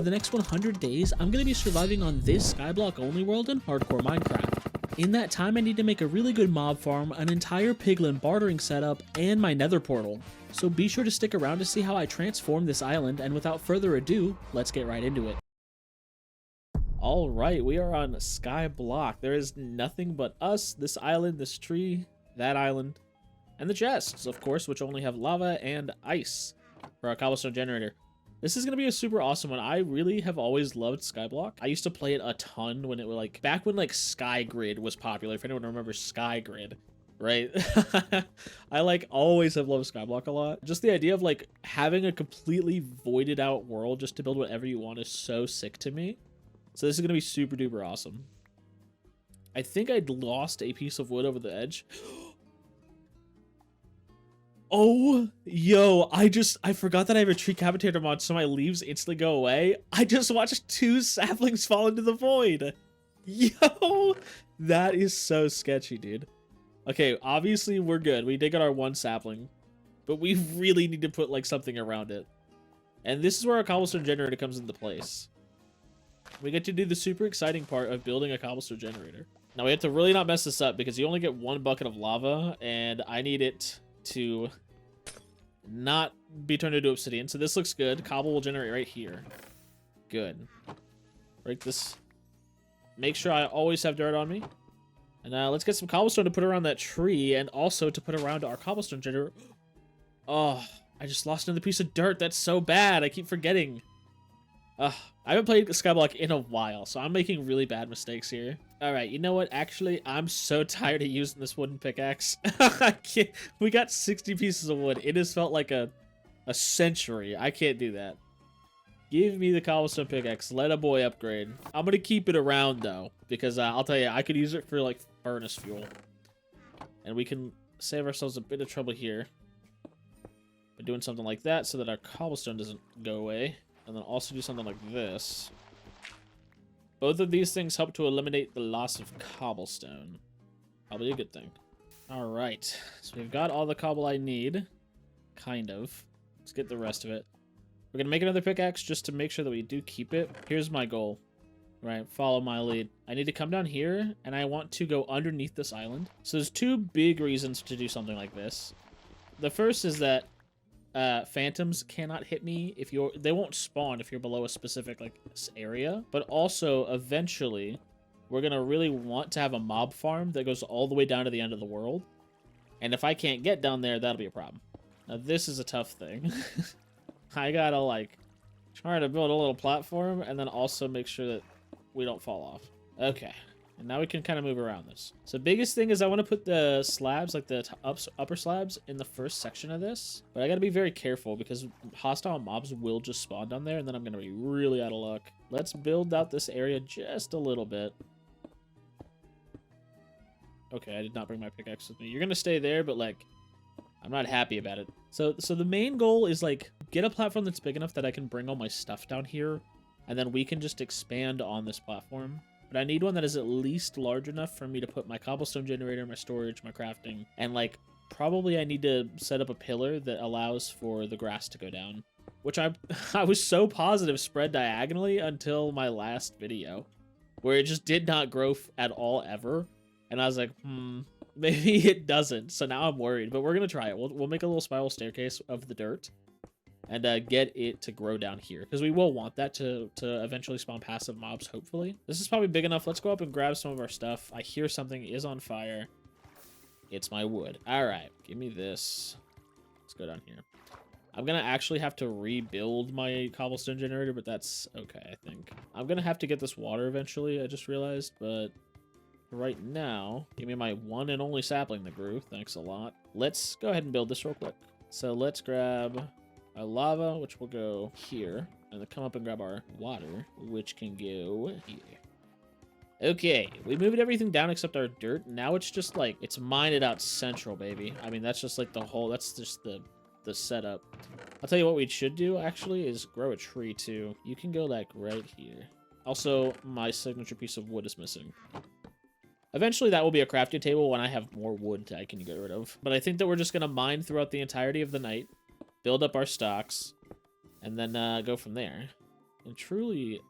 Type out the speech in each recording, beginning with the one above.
For the next 100 days, I'm going to be surviving on this Skyblock only world in hardcore Minecraft. In that time, I need to make a really good mob farm, an entire piglin bartering setup, and my nether portal. So be sure to stick around to see how I transform this island, and without further ado, let's get right into it. Alright, we are on Skyblock. There is nothing but us, this island, this tree, that island, and the chests, of course, which only have lava and ice for our cobblestone generator. This is going to be a super awesome one. I really have always loved Skyblock. I used to play it a ton when it was like, back when like Skygrid was popular, if anyone remembers Skygrid, right? I like always have loved Skyblock a lot. Just the idea of like having a completely voided out world just to build whatever you want is so sick to me. So this is going to be super duper awesome. I think I'd lost a piece of wood over the edge. Oh, yo, I forgot that I have a tree cavitator mod, so my leaves instantly go away. I just watched 2 saplings fall into the void. Yo, that is so sketchy, dude. Okay, obviously we're good. We did get our 1 sapling, but we really need to put like something around it. And this is where our cobblestone generator comes into place. We get to do the super exciting part of building a cobblestone generator. Now we have to really not mess this up because you only get 1 bucket of lava, and I need it to not be turned into obsidian. So this looks good. Cobble will generate right here. Good. Break this. Make sure I always have dirt on me. And let's get some cobblestone to put around that tree and also to put around our cobblestone generator. Oh, I just lost another piece of dirt. That's so bad. I keep forgetting. I haven't played Skyblock in a while, so I'm making really bad mistakes here. All right, you know what? Actually, I'm so tired of using this wooden pickaxe. I can't. We got 60 pieces of wood. It has felt like a century. I can't do that. Give me the cobblestone pickaxe. Let a boy upgrade. I'm going to keep it around, though, because I'll tell you, I could use it for, like, furnace fuel. And we can save ourselves a bit of trouble here by doing something like that so that our cobblestone doesn't go away. And then also do something like this. Both of these things help to eliminate the loss of cobblestone. Probably a good thing. Alright, so we've got all the cobble I need. Kind of. Let's get the rest of it. We're going to make another pickaxe just to make sure that we do keep it. Here's my goal. Right, follow my lead. I need to come down here, and I want to go underneath this island. So there's 2 big reasons to do something like this. The first is that phantoms cannot hit me if they won't spawn if you're below a specific like area, but also eventually we're gonna really want to have a mob farm that goes all the way down to the end of the world, and if I can't get down there, that'll be a problem. Now this is a tough thing. I gotta like try to build a little platform and then also make sure that we don't fall off. Okay. And now we can kind of move around this. So biggest thing is I want to put the slabs, like the upper slabs, in the first section of this. But I got to be very careful because hostile mobs will just spawn down there, and then I'm going to be really out of luck. Let's build out this area just a little bit. Okay, I did not bring my pickaxe with me. You're going to stay there, but like, I'm not happy about it. So the main goal is like, get a platform that's big enough that I can bring all my stuff down here, and then we can just expand on this platform. But I need one that is at least large enough for me to put my cobblestone generator, my storage, my crafting, and like probably I need to set up a pillar that allows for the grass to go down, which I was so positive spread diagonally until my last video, where it just did not grow at all ever, and I was like, maybe it doesn't. So now I'm worried, but we're gonna try it. We'll make a little spiral staircase of the dirt and get it to grow down here, because we will want that to eventually spawn passive mobs, hopefully. This is probably big enough. Let's go up and grab some of our stuff. I hear something is on fire. It's my wood. All right, give me this. Let's go down here. I'm going to actually have to rebuild my cobblestone generator, but that's okay, I think. I'm going to have to get this water eventually, I just realized, but right now, give me my one and only sapling that grew. Thanks a lot. Let's go ahead and build this real quick. So let's grab our lava, which will go here, and then come up and grab our water, which can go here. Okay, we moved everything down except our dirt. Now it's just like, it's mined out central, baby. I mean, that's just like the whole, that's just the setup. I'll tell you what we should do, actually, is grow a tree, too. You can go, like, right here. Also, my signature piece of wood is missing. Eventually, that will be a crafting table when I have more wood I can get rid of. But I think that we're just going to mine throughout the entirety of the night, build up our stocks, and then go from there. And truly,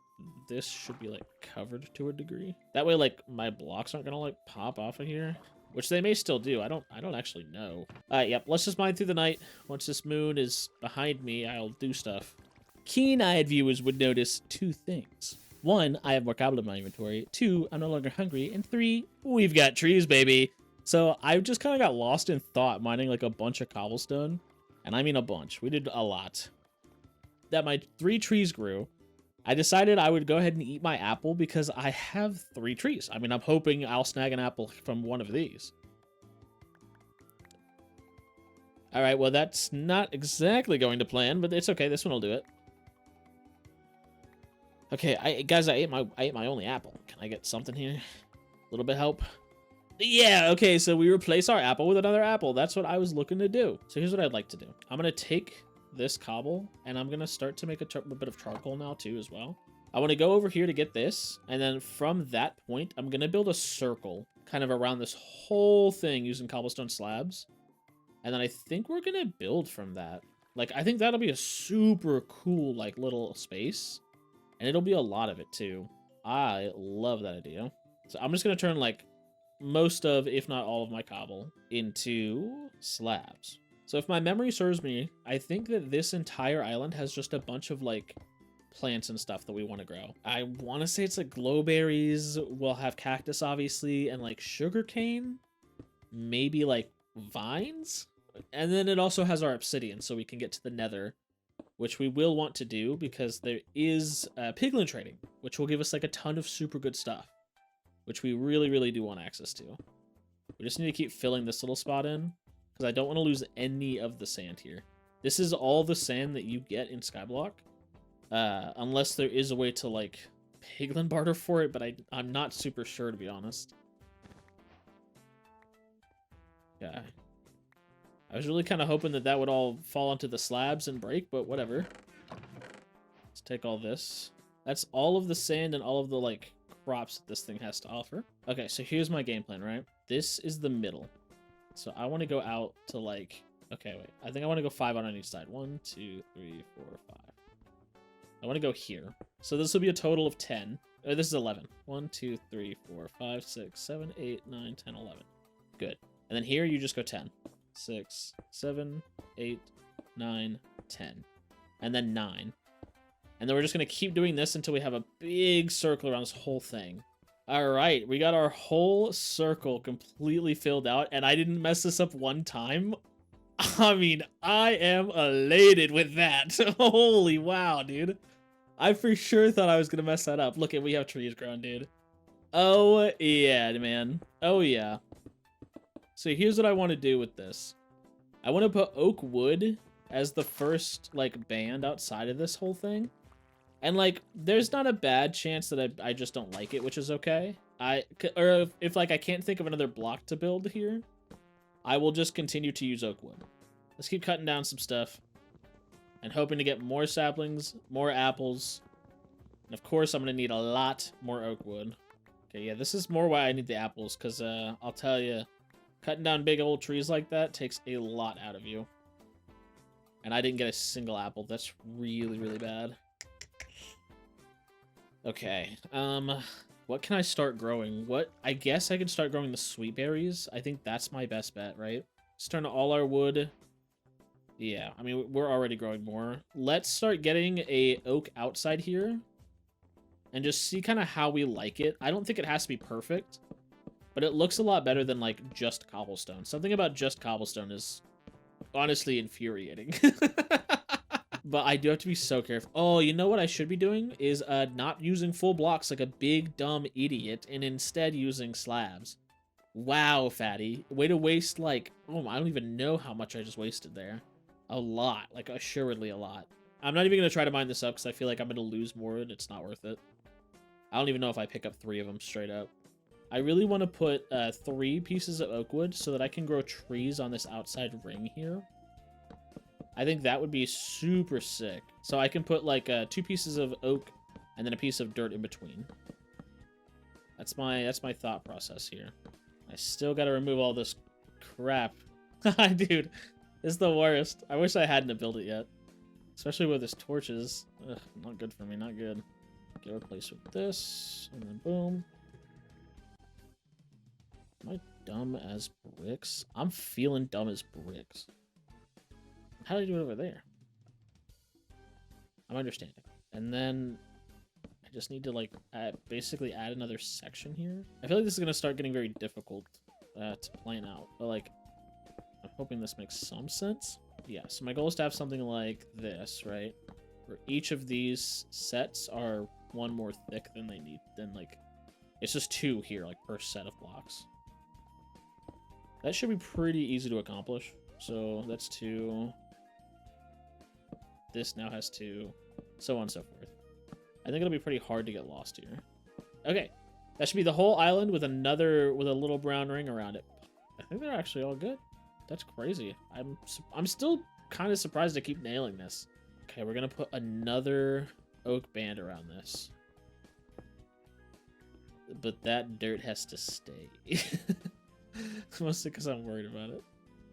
this should be like covered to a degree. That way, like my blocks aren't gonna like pop off of here, which they may still do. I don't actually know. Yep. Let's just mine through the night. Once this moon is behind me, I'll do stuff. Keen-eyed viewers would notice 2 things. 1, I have more cobble in my inventory. 2, I'm no longer hungry. And 3, we've got trees, baby. So I just kind of got lost in thought mining like a bunch of cobblestone. And I mean a bunch. We did a lot. That my 3 trees grew. I decided I would go ahead and eat my apple because I have 3 trees. I mean, I'm hoping I'll snag an apple from one of these. All right, well, that's not exactly going to plan, but it's okay. This one will do it. Okay, guys, I ate my only apple. Can I get something here? A little bit of help? Yeah, okay, so we replace our apple with another apple. That's what I was looking to do. So here's what I'd like to do. I'm going to take this cobble, and I'm going to start to make a bit of charcoal now, too, as well. I want to go over here to get this, and then from that point, I'm going to build a circle kind of around this whole thing using cobblestone slabs. And then I think we're going to build from that. Like, I think that'll be a super cool, like, little space. And it'll be a lot of it, too. I love that idea. So I'm just going to turn, like, most of, if not all of my cobble into slabs. So if my memory serves me, I think that this entire island has just a bunch of, like, plants and stuff that we want to grow. I want to say it's, like, glowberries. We'll have cactus, obviously, and, like, sugarcane. Maybe, like, vines? And then it also has our obsidian, so we can get to the nether, which we will want to do because there is piglin trading, which will give us like a ton of super good stuff, which we really, really do want access to. We just need to keep filling this little spot in because I don't want to lose any of the sand here. This is all the sand that you get in Skyblock, unless there is a way to like piglin barter for it, but I'm not super sure, to be honest. Yeah. I was really kind of hoping that that would all fall onto the slabs and break, but whatever. Let's take all this. That's all of the sand and all of the, like, crops that this thing has to offer. Okay, so here's my game plan, right? This is the middle. So I want to go out to, like... Okay, wait. I think I want to go 5 on each side. 1, 2, 3, 4, 5. I want to go here. So this will be a total of 10. This is 11. 1, 2, 3, 4, 5, 6, 7, 8, 9, 10, 11. Good. And then here you just go 10. 6, 7, 8, 9, 10. And then 9. And then we're just going to keep doing this until we have a big circle around this whole thing. Alright, we got our whole circle completely filled out, and I didn't mess this up one time. I mean, I am elated with that. Holy wow, dude. I for sure thought I was going to mess that up. Look at, we have trees growing, dude. Oh, yeah, man. Oh, yeah. So here's what I want to do with this. I want to put oak wood as the first, like, band outside of this whole thing. And, like, there's not a bad chance that I just don't like it, which is okay. Or if, like, I can't think of another block to build here, I will just continue to use oak wood. Let's keep cutting down some stuff. And hoping to get more saplings, more apples. And, of course, I'm going to need a lot more oak wood. Okay, yeah, this is more why I need the apples, because, I'll tell you... Cutting down big old trees like that takes a lot out of you. And I didn't get a single apple. That's really, really bad. Okay. What can I start growing? I guess I can start growing the sweet berries. I think that's my best bet, right? Let's turn all our wood. Yeah, I mean, we're already growing more. Let's start getting a oak outside here. And just see kind of how we like it. I don't think it has to be perfect. But it looks a lot better than, like, just cobblestone. Something about just cobblestone is honestly infuriating. But I do have to be so careful. Oh, you know what I should be doing? Is not using full blocks like a big, dumb idiot, and instead using slabs. Wow, Fatty. Way to waste, like... Oh, I don't even know how much I just wasted there. A lot. Like, assuredly a lot. I'm not even going to try to mine this up, because I feel like I'm going to lose more, and it's not worth it. I don't even know if I pick up 3 of them straight up. I really want to put 3 pieces of oak wood so that I can grow trees on this outside ring here. I think that would be super sick. So I can put like 2 pieces of oak and then a piece of dirt in between. That's my thought process here. I still got to remove all this crap. Dude, it's the worst. I wish I hadn't built it yet. Especially with this torches. Ugh, not good for me, not good. Get replaced with this, and then boom. Am I dumb as bricks? I'm feeling dumb as bricks. How do I do it over there? I'm understanding. And then I just need to like basically add another section here. I feel like this is gonna start getting very difficult to plan out, but like I'm hoping this makes some sense. Yeah, so my goal is to have something like this, right? Where each of these sets are one more thick than they need. Then like it's just 2 here, like per set of blocks. That should be pretty easy to accomplish. So that's 2. This now has 2, so on and so forth. I think it'll be pretty hard to get lost here. Okay, that should be the whole island with a little brown ring around it. I think they're actually all good. That's crazy. I'm still kind of surprised to keep nailing this. Okay, we're gonna put another oak band around this, but that dirt has to stay. Mostly because I'm worried about it.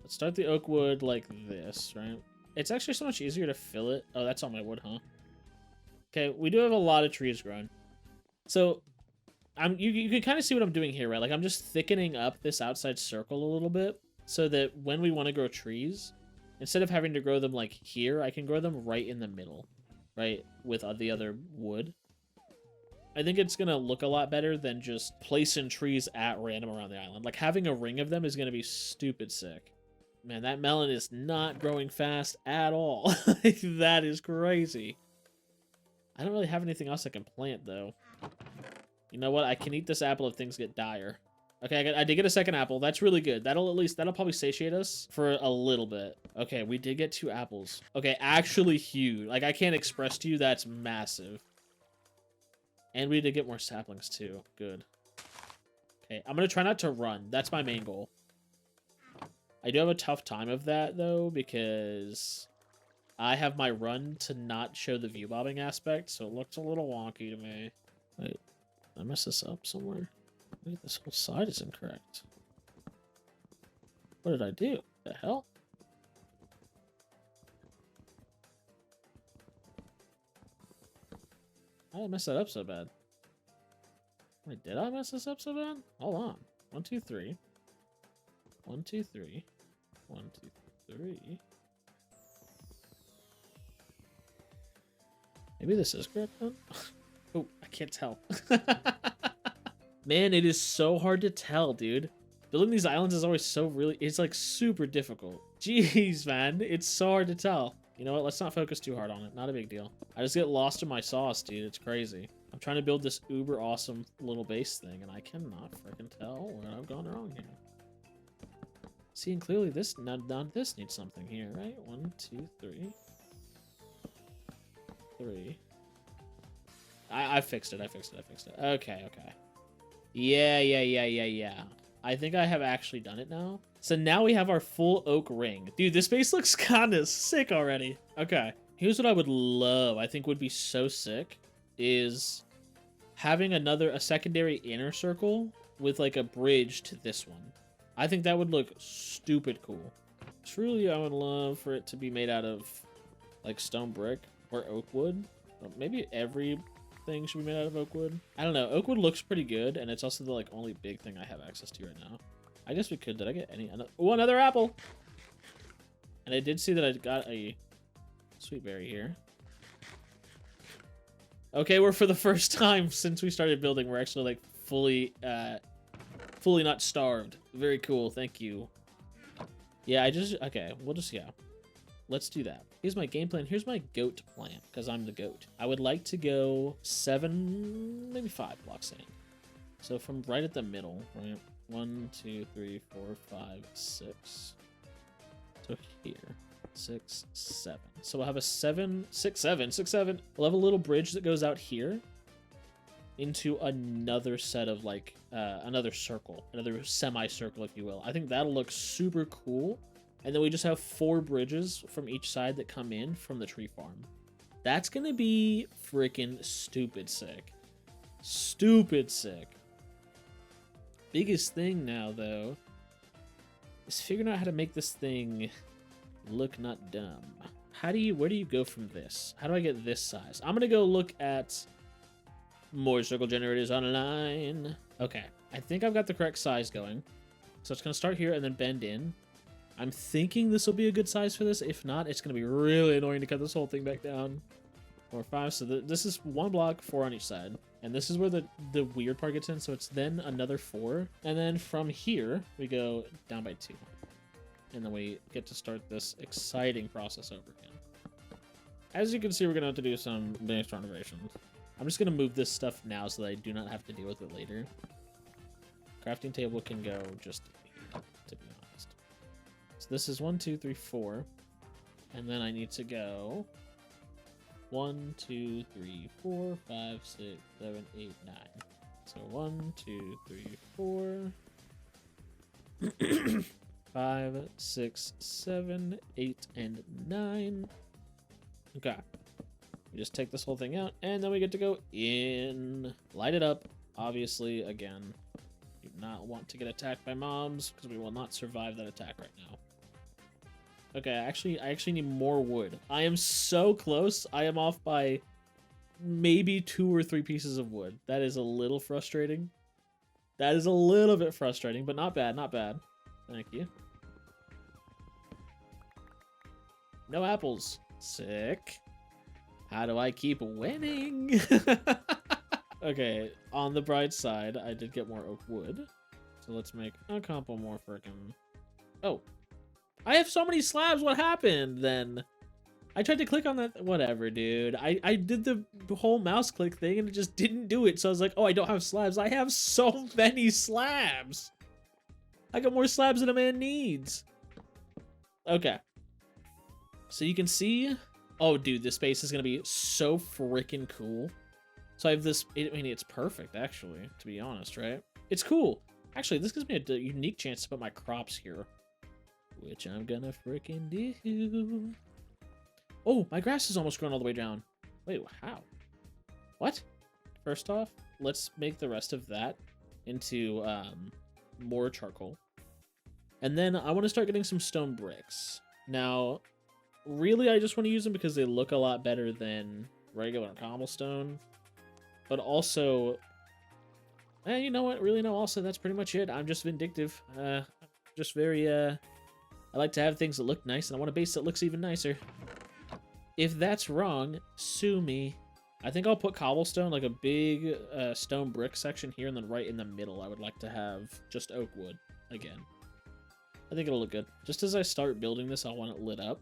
Let's start the oak wood like this, right? It's actually so much easier to fill it. Oh, that's all my wood, huh? Okay, we do have a lot of trees growing. So, you can kind of see what I'm doing here, right? Like, I'm just thickening up this outside circle a little bit so that when we want to grow trees, instead of having to grow them, like, here, I can grow them right in the middle, right? With the other wood. I think it's going to look a lot better than just placing trees at random around the island. Like, having a ring of them is going to be stupid sick. Man, that melon is not growing fast at all. Like, that is crazy. I don't really have anything else I can plant, though. You know what? I can eat this apple if things get dire. Okay, I did get a second apple. That's really good. That'll probably satiate us for a little bit. Okay, we did get 2 apples. Okay, actually huge. Like, I can't express to you that's massive. And we did get more saplings, too. Good. Okay, I'm going to try not to run. That's my main goal. I do have a tough time of that, though, because I have my run to not show the view bobbing aspect, so it looks a little wonky to me. Wait, did I mess this up somewhere? Maybe this whole side is incorrect. What did I do? The hell? How did I mess that up so bad? Wait, did I mess this up so bad? Hold on. 1, 2, 3. 1, 2, 3. 1, 2, 3. Maybe this is correct then? Oh, I can't tell. Man, it is so hard to tell, dude. Building these islands is always it's like super difficult. Jeez, man, it's so hard to tell. You know what? Let's not focus too hard on it. Not a big deal. I just get lost in my sauce, dude. It's crazy. I'm trying to build this uber awesome little base thing, and I cannot freaking tell where I've gone wrong here. See, and clearly this this needs something here, right? 1, 2, 3. 3. I fixed it. I fixed it. Okay, okay. Yeah. I think I have actually done it now. So now we have our full oak ring. Dude, this base looks kind of sick already. Okay. Here's what I would love, I think would be so sick, is having a secondary inner circle with like a bridge to this one. I think that would look stupid cool. Truly, I would love for it to be made out of like stone brick or oak wood. Or maybe everything should be made out of oak wood. I don't know. Oak wood looks pretty good, and it's also the like only big thing I have access to right now. I guess we could. Did I get any? Oh, another apple! And I did see that I got a sweet berry here. Okay, we're for the first time since we started building, we're actually like fully not starved. Very cool. Thank you. Yeah, okay, yeah. Let's do that. Here's my game plan. Here's my goat plan, because I'm the goat. I would like to go 7, maybe 5 blocks in. So from right at the middle, right? 1, 2, 3, 4, 5, 6. So here, 6, 7. So we'll have a 7, 6, 7, 6, 7. We'll have a little bridge that goes out here into another set of like, another circle, another semicircle, if you will. I think that'll look super cool. And then we just have 4 bridges from each side that come in from the tree farm. That's gonna be freaking stupid sick. Stupid sick. Biggest thing now, though, is figuring out how to make this thing look not dumb. where do you go from this? How do I get this size? I'm gonna go look at more circle generators online. Okay, I think I've got the correct size going. So it's gonna start here and then bend in. I'm thinking this will be a good size for this. If not, it's gonna be really annoying to cut this whole thing back down. 4, 5, so this is 1 block, 4 on each side. And this is where the weird part gets in, so it's then another 4. And then from here, we go down by 2. And then we get to start this exciting process over again. As you can see, we're gonna have to do some base renovations. I'm just gonna move this stuff now so that I do not have to deal with it later. Crafting table can go just here, to be honest. So this is 1, 2, 3, 4. And then I need to go 1, 2, 3, 4, 5, 6, 7, 8, 9. So 1, 2, 3, 4, 5, 6, 7, 8, and 9. Okay. We just take this whole thing out, and then we get to go in. Light it up. Obviously, again, do not want to get attacked by mobs, because we will not survive that attack right now. Okay, I actually need more wood. I am so close. I am off by maybe 2 or 3 pieces of wood. That is a little frustrating. That is a little bit frustrating, but not bad, not bad. Thank you. No apples. Sick. How do I keep winning? Okay, on the bright side, I did get more oak wood. So let's make a couple more frickin'... Oh. I have so many slabs. What happened then? I tried to click on that. Whatever, dude. I did the whole mouse click thing and it just didn't do it. So I was like, oh, I don't have slabs. I have so many slabs. I got more slabs than a man needs. Okay. So you can see. Oh, dude, this space is going to be so freaking cool. So I have this. I mean, it's perfect, actually, to be honest, right? It's cool. Actually, this gives me a unique chance to put my crops here. Which I'm gonna freaking do. Oh, my grass is almost grown all the way down. Wait, how? What? First off, let's make the rest of that into more charcoal. And then I want to start getting some stone bricks. Now, really, I just want to use them because they look a lot better than regular cobblestone. But also, you know what? Really, no, also, that's pretty much it. I'm just vindictive. Just very, I like to have things that look nice, and I want a base that looks even nicer. If that's wrong, sue me. I think I'll put cobblestone, like a big stone brick section here, and then right in the middle, I would like to have just oak wood again. I think it'll look good. Just as I start building this, I want it lit up.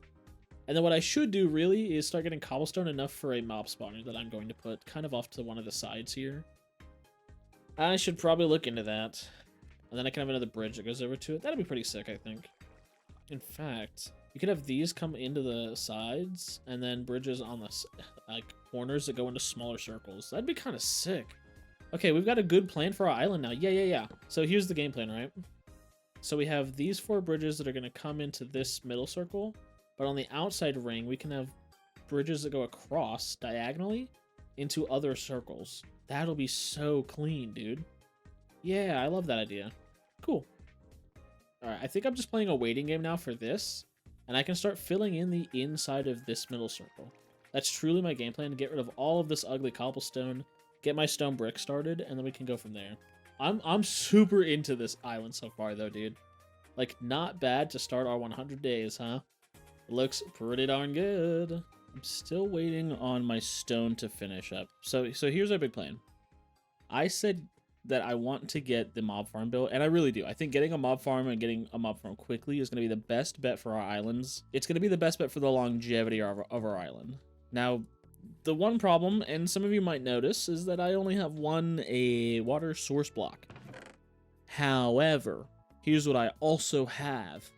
And then what I should do, really, is start getting cobblestone enough for a mob spawner that I'm going to put kind of off to one of the sides here. I should probably look into that. And then I can have another bridge that goes over to it. That'd be pretty sick, I think. In fact, you could have these come into the sides and then bridges on the corners that go into smaller circles. That'd be kind of sick. Okay, we've got a good plan for our island now. Yeah. So here's the game plan, right? So we have these 4 bridges that are going to come into this middle circle, but on the outside ring, we can have bridges that go across diagonally into other circles. That'll be so clean, dude. Yeah, I love that idea. Cool. Alright, I think I'm just playing a waiting game now for this, and I can start filling in the inside of this middle circle. That's truly my game plan, to get rid of all of this ugly cobblestone, get my stone brick started, and then we can go from there. I'm super into this island so far, though, dude. Like, not bad to start our 100 days, huh? It looks pretty darn good. I'm still waiting on my stone to finish up. So here's our big plan. I said that I want to get the mob farm built, and I really do. I think getting a mob farm and getting a mob farm quickly is going to be the best bet for our islands. It's going to be the best bet for the longevity of our island. Now, the one problem, and some of you might notice, is that I only have a water source block. However, here's what I also have.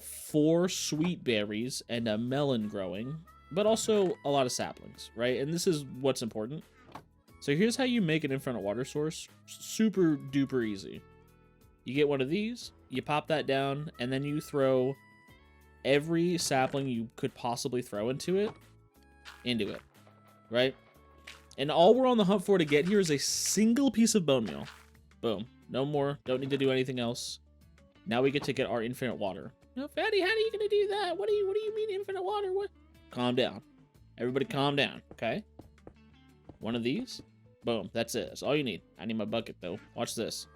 4 sweet berries and a melon growing, but also a lot of saplings, right? And this is what's important. So here's how you make an infinite water source. Super duper easy. You get one of these, you pop that down, and then you throw every sapling you could possibly throw into it, right? And all we're on the hunt for to get here is a single piece of bone meal. Boom. No more. Don't need to do anything else. Now we get to get our infinite water. No, Fatty, how are you gonna do that? What do you mean infinite water? Calm down. Everybody calm down, okay? One of these. Boom. That's it. That's all you need. I need my bucket, though. Watch this.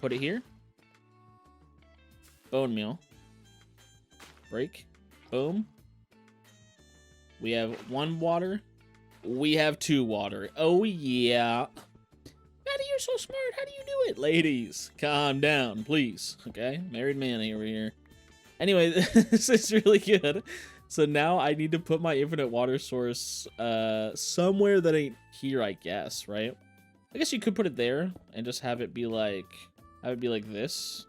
Put it here. Bone meal. Break. Boom. We have 1 water. We have 2 water. Oh, yeah. Fatty, you're so smart. How do you do it? Ladies, calm down, please. Okay? Married man over here. Anyway, this is really good. So now I need to put my infinite water source somewhere that ain't here, I guess, right? I guess you could put it there and just have it be like this.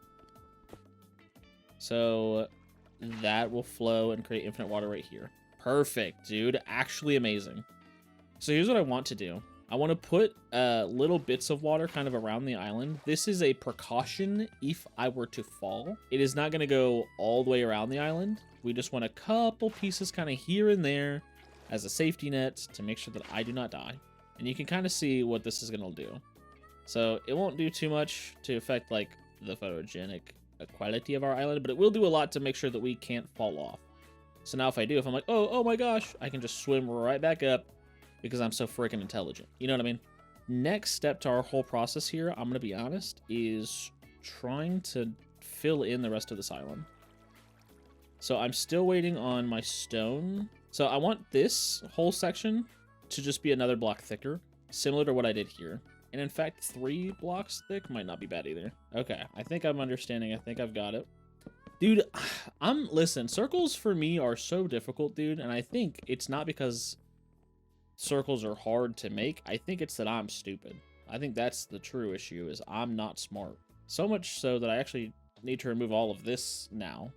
So that will flow and create infinite water right here. Perfect, dude. Actually amazing. So here's what I want to do. I want to put little bits of water kind of around the island. This is a precaution if I were to fall. It is not going to go all the way around the island. We just want a couple pieces kind of here and there as a safety net to make sure that I do not die. And you can kind of see what this is going to do. So it won't do too much to affect like the photogenic quality of our island, but it will do a lot to make sure that we can't fall off. So now if I do, if I'm like, oh my gosh, I can just swim right back up because I'm so freaking intelligent. You know what I mean? Next step to our whole process here, I'm going to be honest, is trying to fill in the rest of this island. So I'm still waiting on my stone. So I want this whole section to just be another block thicker, similar to what I did here. And in fact, 3 blocks thick might not be bad either. Okay, I think I'm understanding. I think I've got it. Dude, listen, circles for me are so difficult, dude. And I think it's not because circles are hard to make. I think it's that I'm stupid. I think that's the true issue, is I'm not smart. So much so that I actually need to remove all of this now.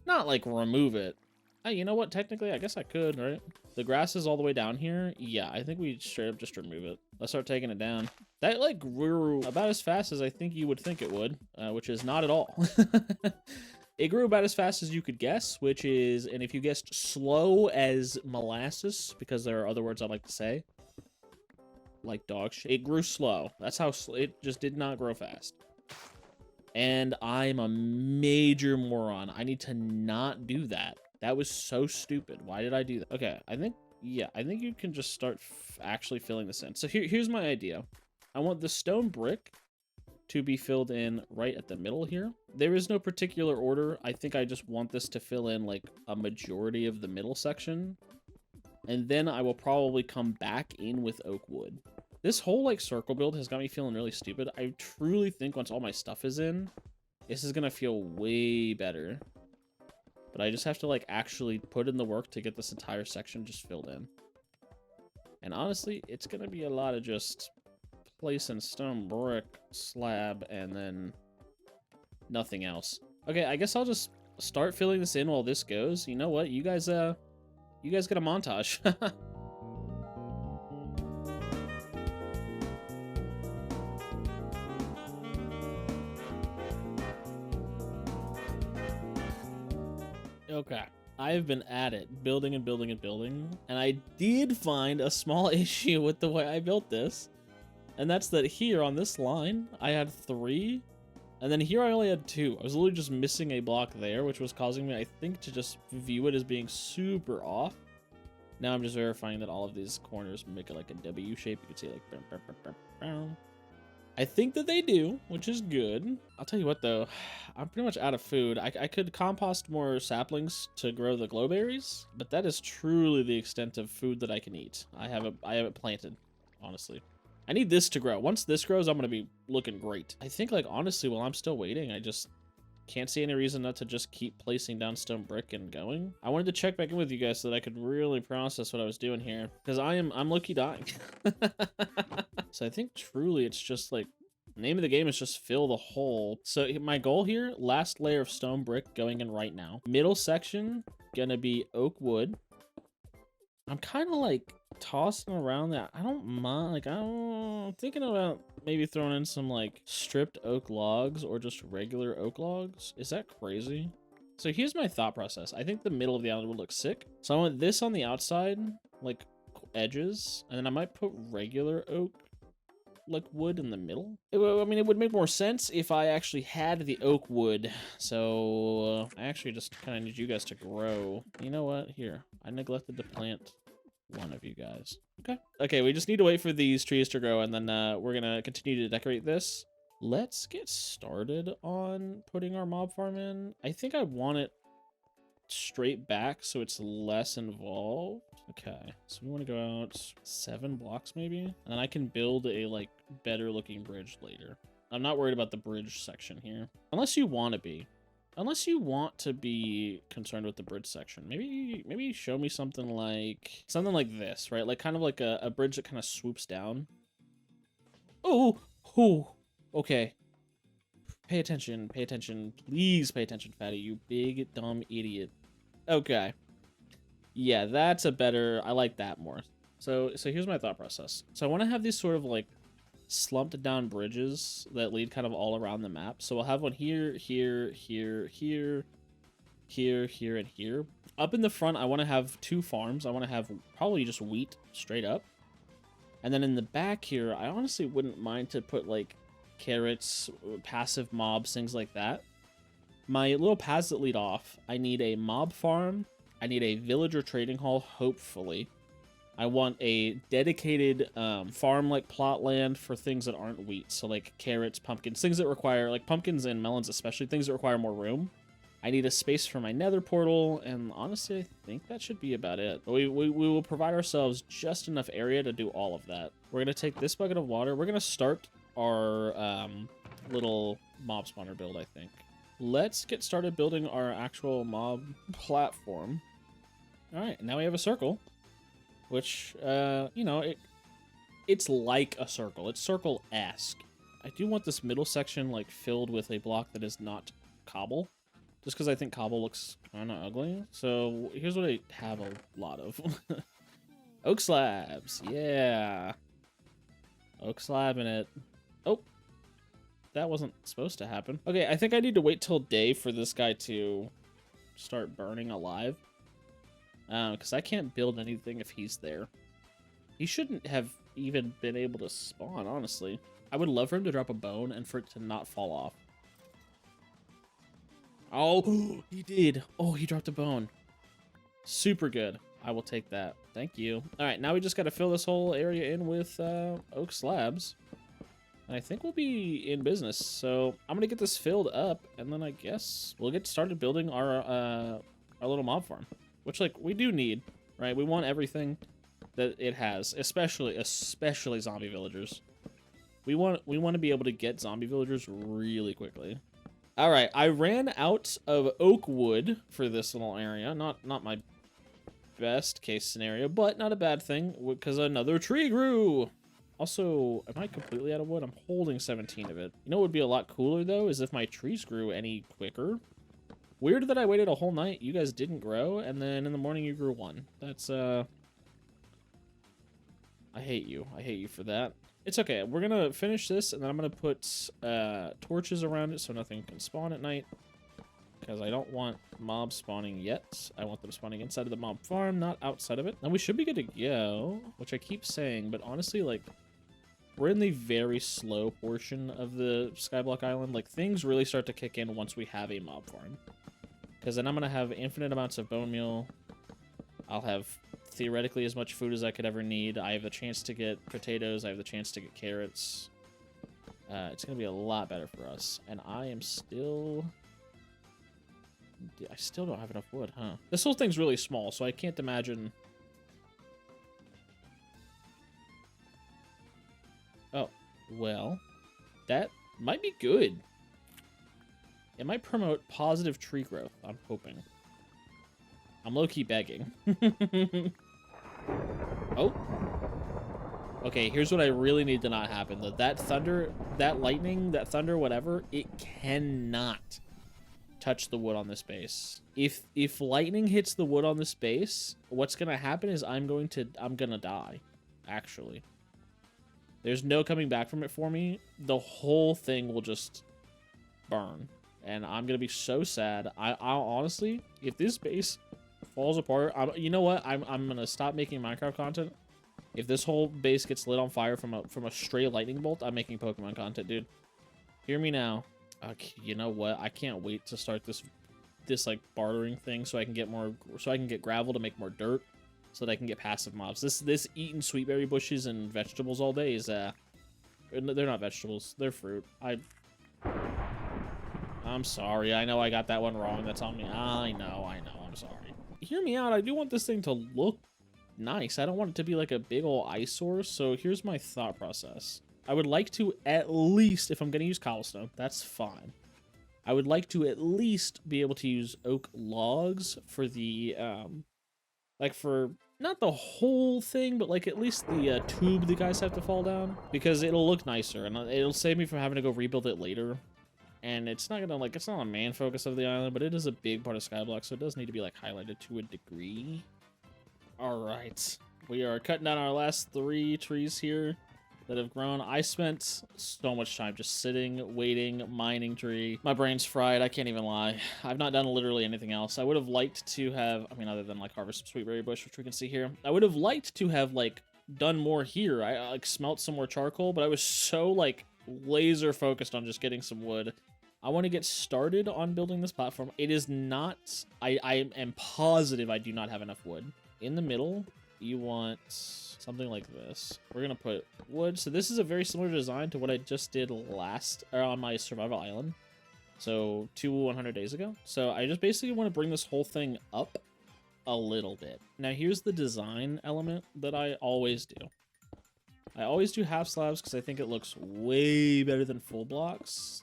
Not like remove it. Hey, you know what? Technically, I guess I could, right? The grass is all the way down here. Yeah, I think we straight up just remove it. Let's start taking it down. That like grew about as fast as I think you would think it would, which is not at all. It grew about as fast as you could guess, which is, and if you guessed slow as molasses, because there are other words I like to say, like dog shit, it grew slow. That's how it just did not grow fast. And I'm a major moron. I need to not do that. That was so stupid. Why did I do that? Okay, I think you can just start actually filling this in. So here's my idea. I want the stone brick to be filled in right at the middle here. There is no particular order. I think I just want this to fill in like a majority of the middle section. And then I will probably come back in with oak wood. This whole like circle build has got me feeling really stupid. I truly think once all my stuff is in, this is gonna feel way better. But I just have to like actually put in the work to get this entire section just filled in. And honestly, it's gonna be a lot of just placing stone brick slab and then nothing else. Okay, I guess I'll just start filling this in while this goes. You know what? You guys get a montage. Okay, I've been at it, building and building and building, and I did find a small issue with the way I built this, and that's that here on this line, I had 3, and then here I only had 2. I was literally just missing a block there, which was causing me, I think, to just view it as being super off. Now I'm just verifying that all of these corners make it like a W shape. You can see like... I think that they do, which is good. I'll tell you what, though. I'm pretty much out of food. I could compost more saplings to grow the glowberries, but that is truly the extent of food that I can eat. I have it planted, honestly. I need this to grow. Once this grows, I'm going to be looking great. I think, like, honestly, while I'm still waiting, I just can't see any reason not to just keep placing down stone brick and going. I wanted to check back in with you guys so that I could really process what I was doing here, because I'm low-key dying. So I think truly it's just like, name of the game is just fill the hole. So my goal here, last layer of stone brick going in right now. Middle section, gonna be oak wood. I'm kind of like tossing around that. I don't mind, like, I'm thinking about maybe throwing in some like stripped oak logs or just regular oak logs. Is that crazy? So here's my thought process. I think the middle of the island would look sick. So I want this on the outside, like edges, and then I might put regular oak like wood in the middle. I mean, it would make more sense if I actually had the oak wood. So I actually just kind of need you guys to grow. You know what? Here, I neglected to plant one of you guys. Okay. Okay, we just need to wait for these trees to grow, and then we're gonna continue to decorate this. Let's get started on putting our mob farm in. I think I want it straight back so it's less involved. Okay, so we want to go out 7 blocks maybe, and I can build a like better looking bridge later. I'm not worried about the bridge section here, unless you want to be. Unless you want to be concerned with the bridge section. Maybe show me something like this, right? Like kind of like a bridge that kind of swoops down. Oh, okay. Pay attention, please pay attention, Fatty, you big dumb idiot. Okay. Yeah, that's a better, I like that more. So here's my thought process. So I want to have these sort of like slumped down bridges that lead kind of all around the map. So we'll have one here, here, here, here, here, here, and here. Up in the front, I want to have 2 farms. I want to have probably just wheat straight up. And then in the back here, I honestly wouldn't mind to put like carrots, passive mobs, things like that. My little paths that lead off, I need a mob farm. I need a villager trading hall, hopefully. I want a dedicated farm-like plot land for things that aren't wheat. So like carrots, pumpkins, things that require, like pumpkins and melons especially, things that require more room. I need a space for my nether portal, and honestly, I think that should be about it. We will provide ourselves just enough area to do all of that. We're going to take this bucket of water. We're going to start our little mob spawner build, I think. Let's get started building our actual mob platform. All right, now we have a circle, which, you know, it's like a circle. It's circle-esque. I do want this middle section, like, filled with a block that is not cobble, just because I think cobble looks kind of ugly. So here's what I have a lot of. Oak slabs, yeah. Oak slab in it. Oh, that wasn't supposed to happen. Okay, I think I need to wait till day for this guy to start burning alive. Because I can't build anything if he's there. He shouldn't have even been able to spawn, honestly. I would love for him to drop a bone and for it to not fall off. Oh, he did. Oh, he dropped a bone. Super good. I will take that. Thank you. All right, now we just got to fill this whole area in with oak slabs. And I think we'll be in business. So I'm going to get this filled up, and then I guess we'll get started building our little mob farm. Which, like, we do need, right? We want everything that it has, especially zombie villagers. We want to be able to get zombie villagers really quickly. All right, I ran out of oak wood for this little area. Not my best case scenario, but not a bad thing because another tree grew. Also, am I completely out of wood? I'm holding 17 of it. You know what would be a lot cooler, though, is if my trees grew any quicker. Weird that I waited a whole night. You guys didn't grow, and then in the morning you grew 1. That's, I hate you. I hate you for that. It's okay. We're gonna finish this, and then I'm gonna put torches around it so nothing can spawn at night. Because I don't want mobs spawning yet. I want them spawning inside of the mob farm, not outside of it. And we should be good to go, which I keep saying, but honestly, like, we're in the very slow portion of the Skyblock Island. Like, things really start to kick in once we have a mob farm. Because then I'm going to have infinite amounts of bone meal. I'll have theoretically as much food as I could ever need. I have the chance to get potatoes. I have the chance to get carrots. It's going to be a lot better for us. And I still don't have enough wood, huh? This whole thing's really small, so I can't imagine... Oh, well, that might be good. It might promote positive tree growth, I'm hoping. I'm low-key begging. Oh. Okay, here's what I really need to not happen. That thunder, that lightning, that thunder, whatever, it cannot touch the wood on this base. If lightning hits the wood on this base, what's gonna happen is I'm gonna die, actually. There's no coming back from it for me. The whole thing will just burn. And I'm going to be so sad. I'll honestly, if this base falls apart, you know what? I'm going to stop making Minecraft content If this whole base gets lit on fire from a stray lightning bolt, I'm making Pokemon content, dude. Hear me now. You know what? I can't wait to start this like bartering thing so I can get more, so I can get gravel to make more dirt, so that I can get passive mobs. This eating sweetberry bushes and vegetables all day is they're not vegetables, they're fruit. I'm sorry. I know I got that one wrong. That's on me. I know. I'm sorry. Hear me out. I do want this thing to look nice. I don't want it to be like a big old eyesore. So here's my thought process. I would like to at least, if I'm going to use cobblestone, that's fine. I would like to at least be able to use oak logs for the, like for not the whole thing, but like at least the tube the guys have to fall down, because it'll look nicer and it'll save me from having to go rebuild it later. And it's not gonna, like, it's not a main focus of the island, but it is a big part of Skyblock, so it does need to be, like, highlighted to a degree. Alright. We are cutting down our last 3 trees here that have grown. I spent so much time just sitting, waiting, mining tree. My brain's fried, I can't even lie. I've not done literally anything else. I would have liked to have, I mean, other than, like, harvest some sweetberry bush, which we can see here. I would have liked to have, like, done more here. I, like, smelt some more charcoal, but I was so, like, laser focused on just getting some wood. I want to get started on building this platform. It is not, I am positive I do not have enough wood. In the middle, you want something like this. We're going to put wood. So this is a very similar design to what I just did last, or on my survival island. So 100 days ago. So I just basically want to bring this whole thing up a little bit. Now here's the design element that I always do. I always do half slabs because I think it looks way better than full blocks.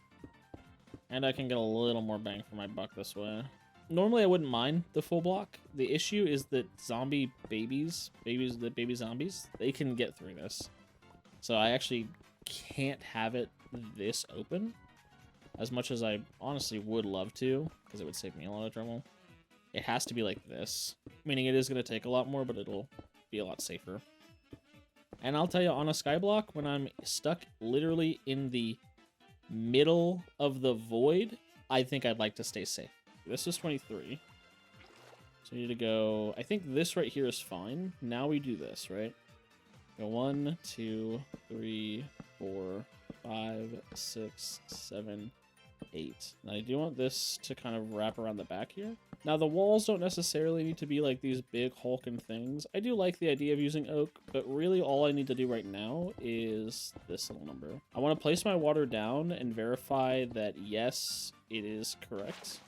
And I can get a little more bang for my buck this way. Normally I wouldn't mind the full block. The issue is that zombie babies, the baby zombies, they can get through this. So I actually can't have it this open, as much as I honestly would love to, because it would save me a lot of trouble. It has to be like this, meaning it is going to take a lot more, but it'll be a lot safer. And I'll tell you, on a skyblock, when I'm stuck literally in the middle of the void, I think I'd like to stay safe. This is 23. So I need to go, I think this right here is fine. Now we do this, right? Go 1, 2, 3, 4, 5, 6, 7, 8. Now I do want this to kind of wrap around the back here. Now the walls don't necessarily need to be like these big hulking things. I do like the idea of using oak, but really all I need to do right now is this little number. I want to place my water down and verify that yes, it is correct.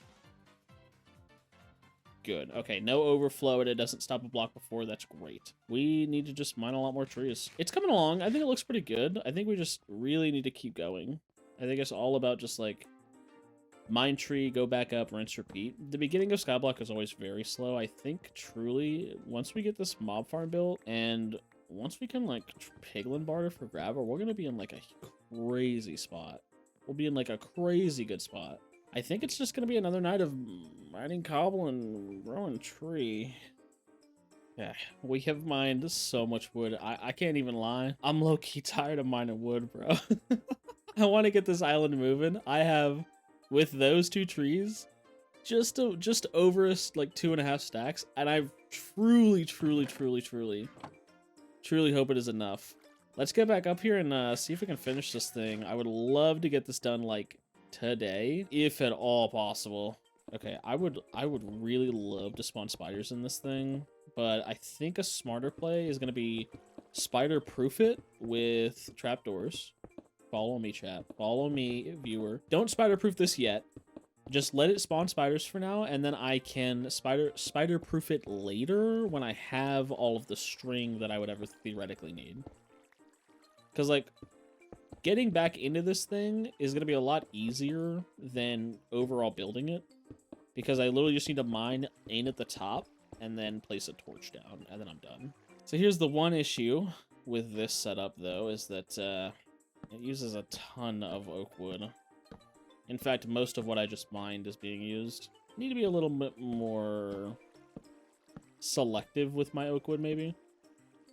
Good. Okay, no overflow and it doesn't stop a block before. That's great. We need to just mine a lot more trees. It's coming along. I think it looks pretty good. I think we just really need to keep going. I think it's all about just like mine tree, go back up, rinse, repeat. The beginning of Skyblock is always very slow. I think truly once we get this mob farm built and once we can like piglin barter for gravel, we're gonna be in like a crazy spot. We'll be in like a crazy good spot. I think it's just gonna be another night of mining cobble and growing tree. Yeah, we have mined so much wood. I can't even lie. I'm low-key tired of mining wood, bro. I want to get this island moving. I have, with those 2 trees, just over like 2.5 stacks, and I truly hope it is enough. Let's get back up here and see if we can finish this thing. I would love to get this done like today, if at all possible. Okay, I would really love to spawn spiders in this thing, but I think a smarter play is going to be spider-proof it with trapdoors. Follow me, chat. Follow me, viewer. Don't spider-proof this yet. Just let it spawn spiders for now, and then I can spider-proof it later when I have all of the string that I would ever theoretically need. Because, like, getting back into this thing is going to be a lot easier than overall building it. Because I literally just need to mine in at the top and then place a torch down, and then I'm done. So here's the one issue with this setup, though, is that it uses a ton of oak wood. In fact, most of what I just mined is being used. I need to be a little bit more selective with my oak wood, maybe.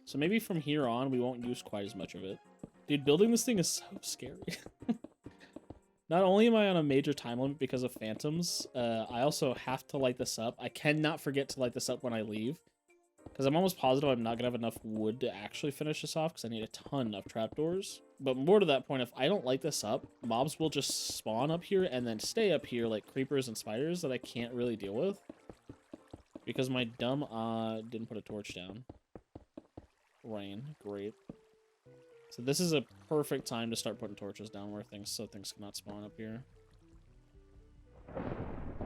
So maybe from here on, we won't use quite as much of it. Dude, building this thing is so scary. Not only am I on a major time limit because of phantoms, I also have to light this up. I cannot forget to light this up when I leave, Because I'm almost positive I'm not going to have enough wood to actually finish this off because I need a ton of trapdoors. But more to that point, if I don't light this up, mobs will just spawn up here and then stay up here like creepers and spiders that I can't really deal with. Because my dumb didn't put a torch down. Rain, great. So this is a perfect time to start putting torches down where things cannot spawn up here.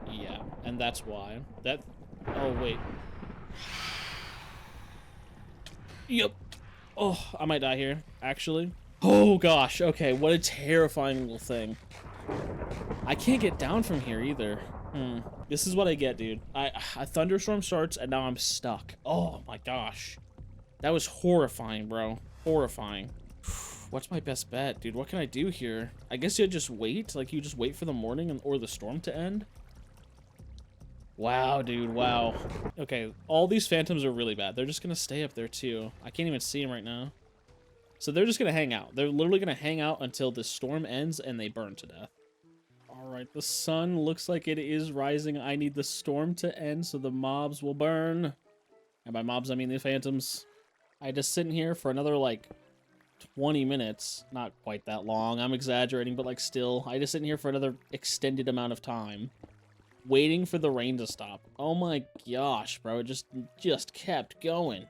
Yeah, and that's why. Oh, wait. Yep. Oh, I might die here, actually. Oh, gosh. Okay, what a terrifying little thing. I can't get down from here either. This is what I get, dude. A thunderstorm starts, and now I'm stuck. Oh, my gosh. That was horrifying, bro. Horrifying. What's my best bet, dude? What can I do here? I guess you just wait. Like, you just wait for the morning or the storm to end. Wow, dude, wow. Okay, all these phantoms are really bad. They're just gonna stay up there, too. I can't even see them right now. So they're just gonna hang out. They're literally gonna hang out until the storm ends and they burn to death. All right, the sun looks like it is rising. I need the storm to end so the mobs will burn. And by mobs, I mean the phantoms. I just sitting here for another, like, 20 minutes. Not quite that long. I'm exaggerating, but, like, still. I just sitting here for another extended amount of time. Waiting for the rain to stop. Oh my gosh, bro. It just kept going.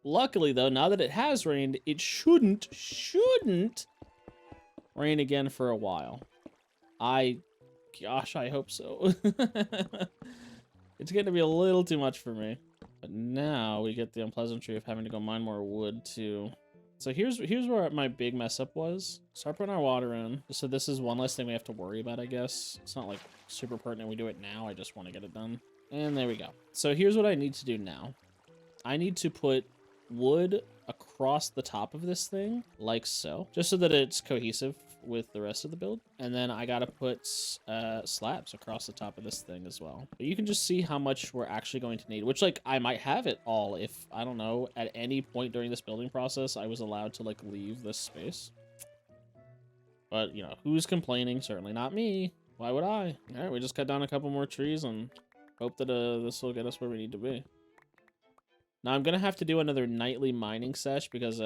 Luckily, though, now that it has rained, it shouldn't rain again for a while. Gosh, I hope so. It's getting to be a little too much for me. But now we get the unpleasantry of having to go mine more wood, too. So here's where my big mess up was. Start putting our water in. So this is one less thing we have to worry about, I guess. It's not like super pertinent we do it now. I just want to get it done. And there we go. So here's what I need to do now. I need to put wood across the top of this thing, like so, just so that it's cohesive with the rest of the build. And then I gotta put slabs across the top of this thing as well. But you can just see how much we're actually going to need, which, like, I might have it all if, I don't know, at any point during this building process, I was allowed to, like, leave this space. But, you know, who's complaining? Certainly not me. Why would I? All right, we just cut down a couple more trees and hope that this will get us where we need to be. Now, I'm gonna have to do another nightly mining sesh because,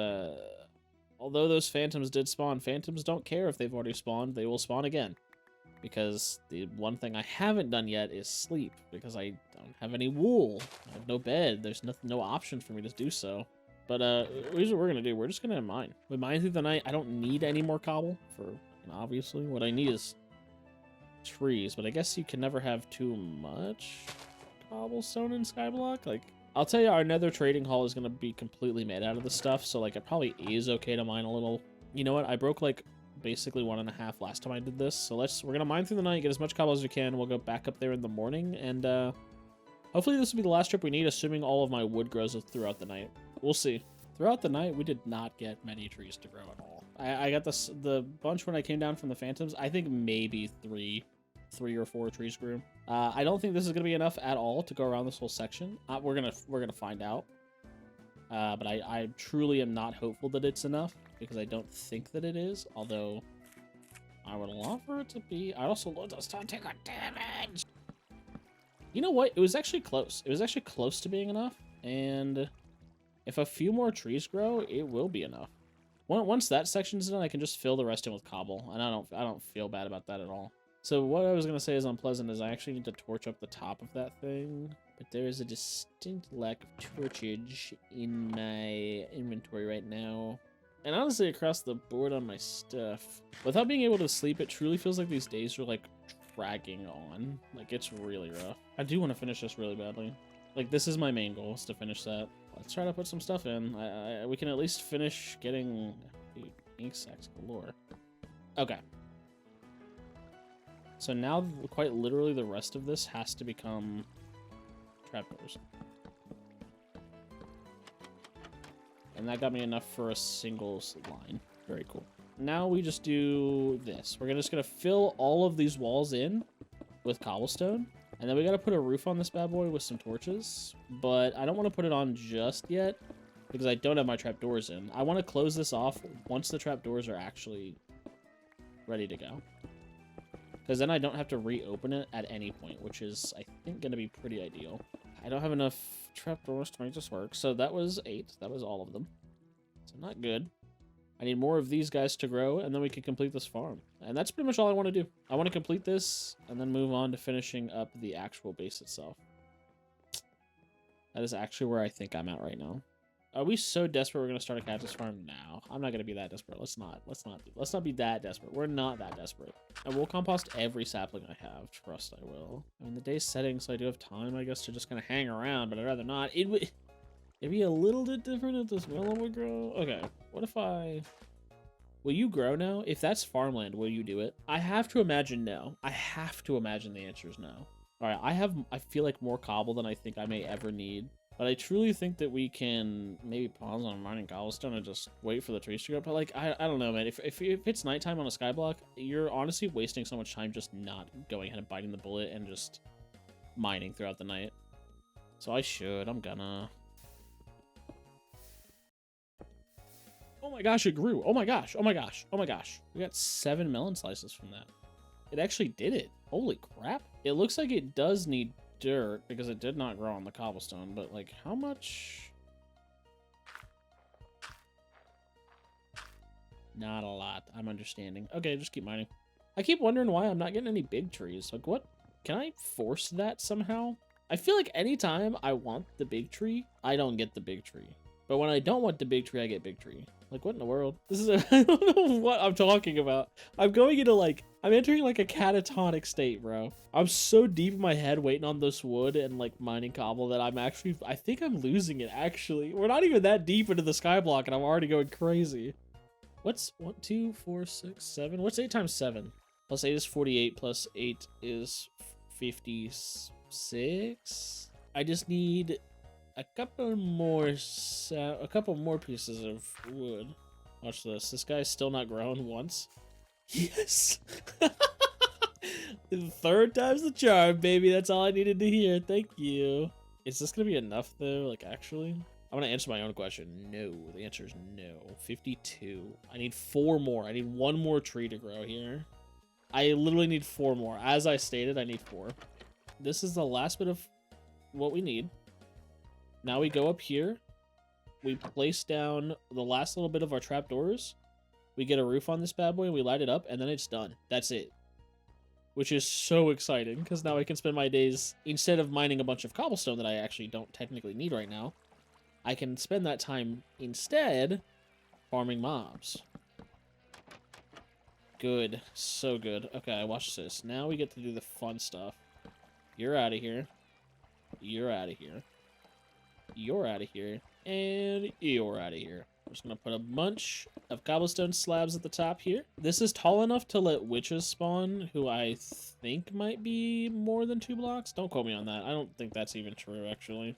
although those phantoms did spawn, phantoms don't care if they've already spawned. They will spawn again. Because the one thing I haven't done yet is sleep. Because I don't have any wool. I have no bed. There's no option for me to do so. But here's what we're going to do. We're just going to mine. We mine through the night. I don't need any more cobble. Obviously, what I need is trees. But I guess you can never have too much cobblestone in Skyblock. Like, I'll tell you, our nether trading hall is going to be completely made out of this stuff, so, like, it probably is okay to mine a little. You know what? I broke, like, basically 1.5 last time I did this, so we're going to mine through the night, get as much cobble as we can. We'll go back up there in the morning, and, hopefully this will be the last trip we need, assuming all of my wood grows throughout the night. We'll see. Throughout the night, we did not get many trees to grow at all. I got the bunch when I came down from the phantoms. I think maybe three or four trees grew. I don't think this is gonna be enough at all to go around this whole section. We're gonna find out. But I truly am not hopeful that it's enough because I don't think that it is. Although I would love for it to be. I also love to start taking damage. You know what? It was actually close. It was actually close to being enough. And if a few more trees grow, it will be enough. Once that section's done, I can just fill the rest in with cobble, and I don't feel bad about that at all. So what I was going to say is unpleasant is I actually need to torch up the top of that thing. But there is a distinct lack of torchage in my inventory right now. And honestly, across the board on my stuff. Without being able to sleep, it truly feels like these days are, like, dragging on. Like, it's really rough. I do want to finish this really badly. Like, this is my main goal, is to finish that. Let's try to put some stuff in. We can at least finish getting ink sacks galore. Okay. So now, quite literally, the rest of this has to become trapdoors. And that got me enough for a single line. Very cool. Now we just do this. We're just gonna fill all of these walls in with cobblestone. And then we gotta put a roof on this bad boy with some torches. But I don't want to put it on just yet because I don't have my trapdoors in. I want to close this off once the trapdoors are actually ready to go. Because then I don't have to reopen it at any point, which is, I think, going to be pretty ideal. I don't have enough trapdoors to make this work. So that was 8. That was all of them. So not good. I need more of these guys to grow, and then we can complete this farm. And that's pretty much all I want to do. I want to complete this, and then move on to finishing up the actual base itself. That is actually where I think I'm at right now. Are we so desperate we're gonna start a cactus farm? No, I'm not gonna be that desperate. Let's not be that desperate. We're not that desperate. I will compost every sapling I have. Trust I will. I mean, the day's setting, so I do have time, I guess, to just kind of hang around, but I'd rather not. It'd be a little bit different if this melon would grow. Okay, what if I... Will you grow now? If that's farmland, will you do it? I have to imagine no. I have to imagine the answer is no. All right, I feel like more cobble than I think I may ever need. But I truly think that we can maybe pause on mining cobblestone and just wait for the trees to grow up. But like, I don't know, man. If it's nighttime on a skyblock, you're honestly wasting so much time just not going ahead and biting the bullet and just mining throughout the night. So I'm gonna. Oh my gosh, it grew. Oh my gosh, oh my gosh, oh my gosh. We got 7 melon slices from that. It actually did it. Holy crap. It looks like it does need dirt because it did not grow on the cobblestone, but like how much? Not a lot. I'm understanding. Okay, just keep mining. I keep wondering why I'm not getting any big trees. Like what? Can I force that somehow? I feel like anytime I want the big tree, I don't get the big tree. But when I don't want the big tree, I get big tree. Like, what in the world? This is I don't know what I'm talking about. I'm going into, like, I'm entering, like, a catatonic state, bro. I'm so deep in my head waiting on this wood and, like, mining cobble that I think I'm losing it, actually. We're not even that deep into the skyblock, and I'm already going crazy. What's 1, 2, 4, 6, 7? What's 8 times 7? Plus 8 is 48, plus 8 is 56. I just need... a couple more pieces of wood. Watch this. This guy's still not grown once. Yes. The 3rd time's the charm, baby. That's all I needed to hear. Thank you. Is this gonna be enough though? Like actually? I'm gonna answer my own question. No. The answer is no. 52. I need 4 more. I need 1 more tree to grow here. I literally need 4 more. As I stated, I need 4. This is the last bit of what we need. Now we go up here, we place down the last little bit of our trapdoors, we get a roof on this bad boy, we light it up, and then it's done. That's it. Which is so exciting, because now I can spend my days, instead of mining a bunch of cobblestone that I actually don't technically need right now, I can spend that time instead farming mobs. Good. So good. Okay, watch this. Now we get to do the fun stuff. You're out of here. You're out of here. You're out of here, and you're out of here. We're just gonna put a bunch of cobblestone slabs at the top here. This is tall enough to let witches spawn, who I think might be more than 2 blocks. Don't quote me on that. I don't think that's even true, actually.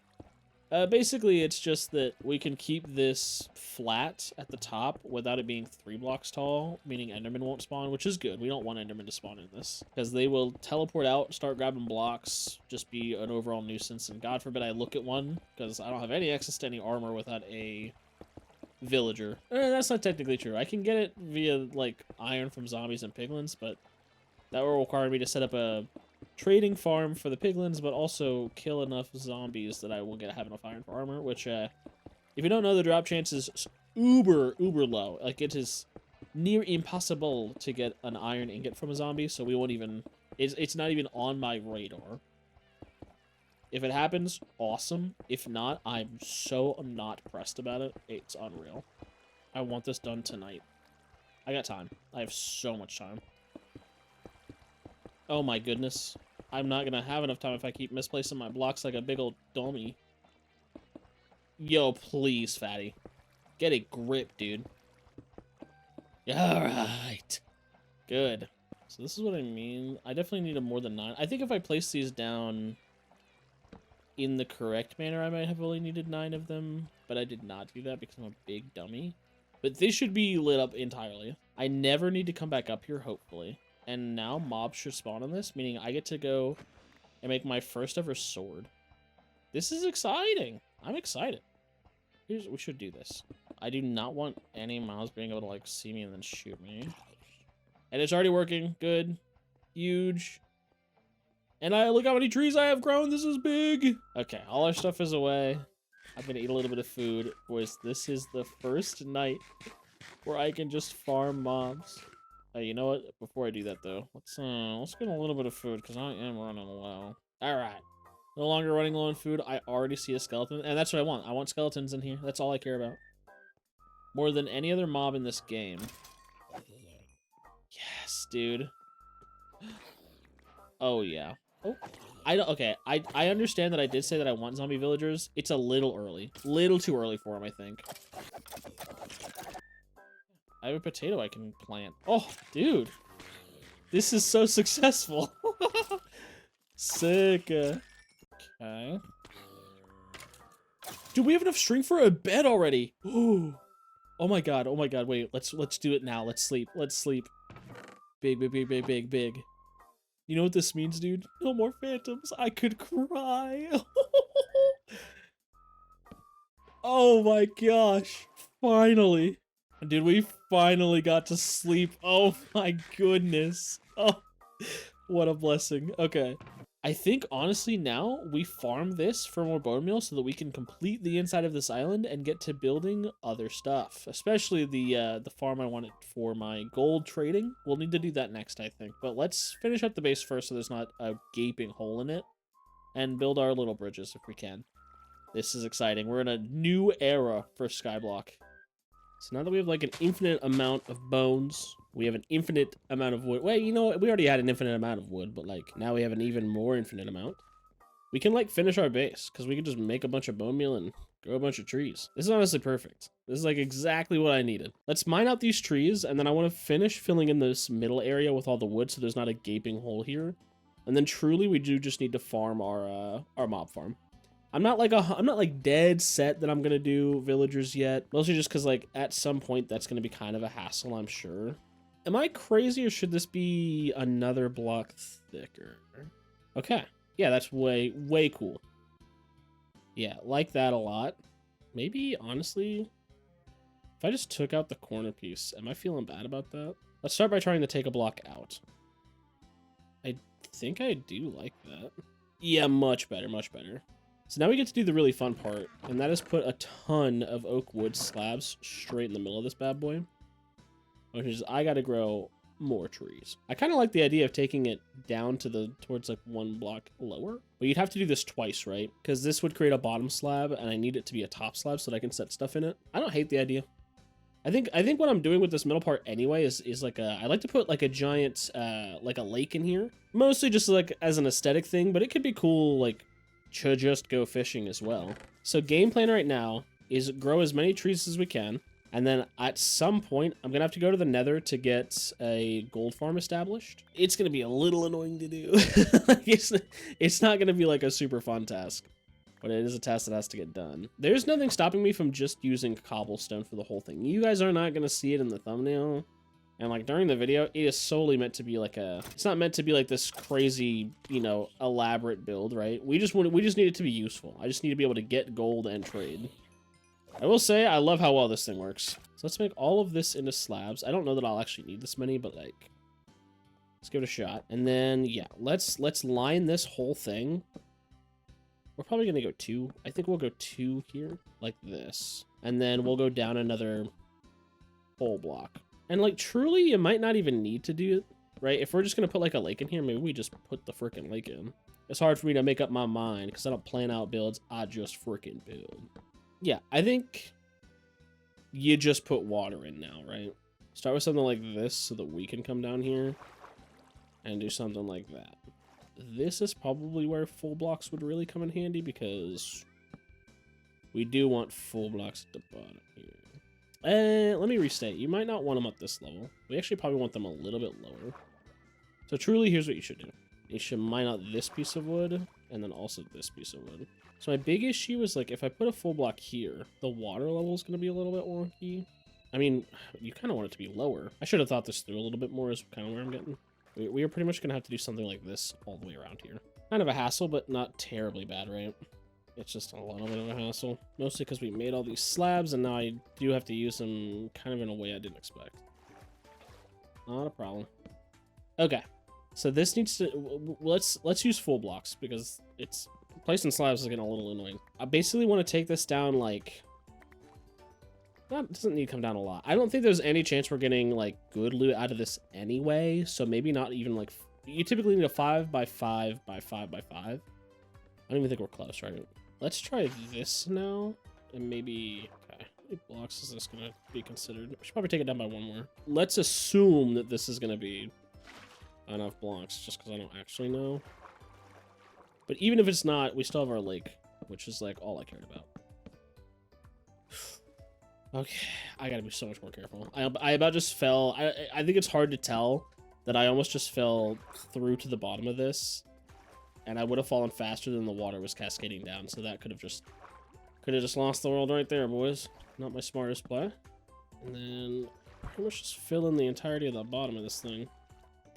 Basically, it's just that we can keep this flat at the top without it being 3 blocks tall, meaning Enderman won't spawn, which is good. We don't want Enderman to spawn in this, because they will teleport out, start grabbing blocks, just be an overall nuisance, and God forbid I look at one, because I don't have any access to any armor without a villager. That's not technically true. I can get it via, like, iron from zombies and piglins, but that will require me to set up a trading farm for the piglins, but also kill enough zombies that I will have enough iron for armor, which, if you don't know, the drop chance is uber low. Like, it is near impossible to get an iron ingot from a zombie, so we won't even... It's not even on my radar. If it happens, awesome. If not, I'm so not pressed about it. It's unreal. I want this done tonight. I got time. I have so much time. Oh my goodness. I'm not gonna have enough time if I keep misplacing my blocks like a big old dummy. Yo, please, Fatty. Get a grip, dude. Alright. Good. So this is what I mean. I definitely need a more than 9. I think if I place these down in the correct manner, I might have only needed 9 of them. But I did not do that because I'm a big dummy. But they should be lit up entirely. I never need to come back up here, hopefully. And now mobs should spawn on this, meaning I get to go and make my first ever sword. This is exciting. I'm excited. We should do this. I do not want any mobs being able to, like, see me and then shoot me. And it's already working. Good. Huge. And look how many trees I have grown. This is big. Okay, all our stuff is away. I'm gonna eat a little bit of food. Boys, this is the first night where I can just farm mobs. You know what? Before I do that though, let's get a little bit of food because I am running low. All right, no longer running low on food. I already see a skeleton, and that's what I want. I want skeletons in here. That's all I care about. More than any other mob in this game. Yes, dude. Oh yeah. Oh, okay. I understand that I did say that I want zombie villagers. It's a little early, little too early for them, I think. I have a potato I can plant. Oh, dude. This is so successful. Sick. Okay. Dude, we have enough string for a bed already. Ooh. Oh my god. Oh my god. Wait, let's do it now. Let's sleep. Let's sleep. Big, big, big, big, big, big. You know what this means, dude? No more phantoms. I could cry. Oh my gosh. Finally. Dude, we finally got to sleep. Oh my goodness. Oh, what a blessing. Okay. I think, honestly, now we farm this for more bone meal so that we can complete the inside of this island and get to building other stuff. Especially the farm I wanted for my gold trading. We'll need to do that next, I think. But let's finish up the base first so there's not a gaping hole in it. And build our little bridges if we can. This is exciting. We're in a new era for Skyblock. So now that we have like an infinite amount of bones, we have an infinite amount of wood. Well, you know what? We already had an infinite amount of wood, but like now we have an even more infinite amount. We can like finish our base because we can just make a bunch of bone meal and grow a bunch of trees. This is honestly perfect. This is like exactly what I needed. Let's mine out these trees and then I want to finish filling in this middle area with all the wood so there's not a gaping hole here. And then truly we do just need to farm our mob farm. I'm not like dead set that I'm gonna do villagers yet. Mostly just because like at some point that's gonna be kind of a hassle, I'm sure. Am I crazy or should this be another block thicker? Okay. Yeah, that's way cool. Yeah, like that a lot. Maybe honestly, if I just took out the corner piece, am I feeling bad about that? Let's start by trying to take a block out. I think I do like that. Yeah, much better, much better. So now we get to do the really fun part, and that is put a ton of oak wood slabs straight in the middle of this bad boy. Which is, I gotta grow more trees. I kind of like the idea of taking it down to towards like one block lower. But you'd have to do this twice, right? Because this would create a bottom slab, and I need it to be a top slab so that I can set stuff in it. I don't hate the idea. I think what I'm doing with this middle part anyway is like I like to put like a giant, like a lake in here. Mostly just like as an aesthetic thing, but it could be cool like to just go fishing as well. So game plan right now is grow as many trees as we can, and then at some point I'm gonna have to go to the nether to get a gold farm established. It's gonna be a little annoying to do. It's not gonna be like a super fun task, but it is a task that has to get done. There's nothing stopping me from just using cobblestone for the whole thing. You guys are not gonna see it in the thumbnail. And like during the video, it is solely meant to be like it's not meant to be like this crazy, you know, elaborate build, right? We just need it to be useful. I just need to be able to get gold and trade. I will say, I love how well this thing works. So let's make all of this into slabs. I don't know that I'll actually need this many, but like, let's give it a shot. And then, yeah, let's line this whole thing. We're probably gonna go 2. I think we'll go 2 here, like this. And then we'll go down another whole block. And, like, truly, you might not even need to do it, right? If we're just going to put, like, a lake in here, maybe we just put the frickin' lake in. It's hard for me to make up my mind, because I don't plan out builds. I just frickin' build. Yeah, I think you just put water in now, right? Start with something like this so that we can come down here and do something like that. This is probably where full blocks would really come in handy, because we do want full blocks at the bottom here. Let me restate. You might not want them at this level. We actually probably want them a little bit lower. So truly, here's what you should do. You should mine out this piece of wood, and then also this piece of wood. So my big issue is, like, if I put a full block here, the water level is going to be a little bit wonky. I mean, you kind of want it to be lower. I should have thought this through a little bit more is kind of where I'm getting. We are pretty much going to have to do something like this all the way around here. Kind of a hassle, but not terribly bad, right? It's just a little bit of a hassle. Mostly because we made all these slabs, and now I do have to use them kind of in a way I didn't expect. Not a problem. Okay. So this needs to, let's use full blocks because it's placing slabs is getting a little annoying. I basically want to take this down like, it doesn't need to come down a lot. I don't think there's any chance we're getting like good loot out of this anyway. So maybe not even like, you typically need a 5 by 5 by 5 by 5. I don't even think we're close, right? Let's try this now. And maybe, okay, how many blocks is this gonna be considered? We should probably take it down by 1 more. Let's assume that this is gonna be enough blocks, just because I don't actually know. But even if it's not, we still have our lake, which is like all I cared about. Okay, I gotta be so much more careful. I about just fell. I think it's hard to tell that I almost just fell through to the bottom of this, and I would have fallen faster than the water was cascading down. So that could have just lost the world right there, boys. Not my smartest play. And then pretty much just fill in the entirety of the bottom of this thing.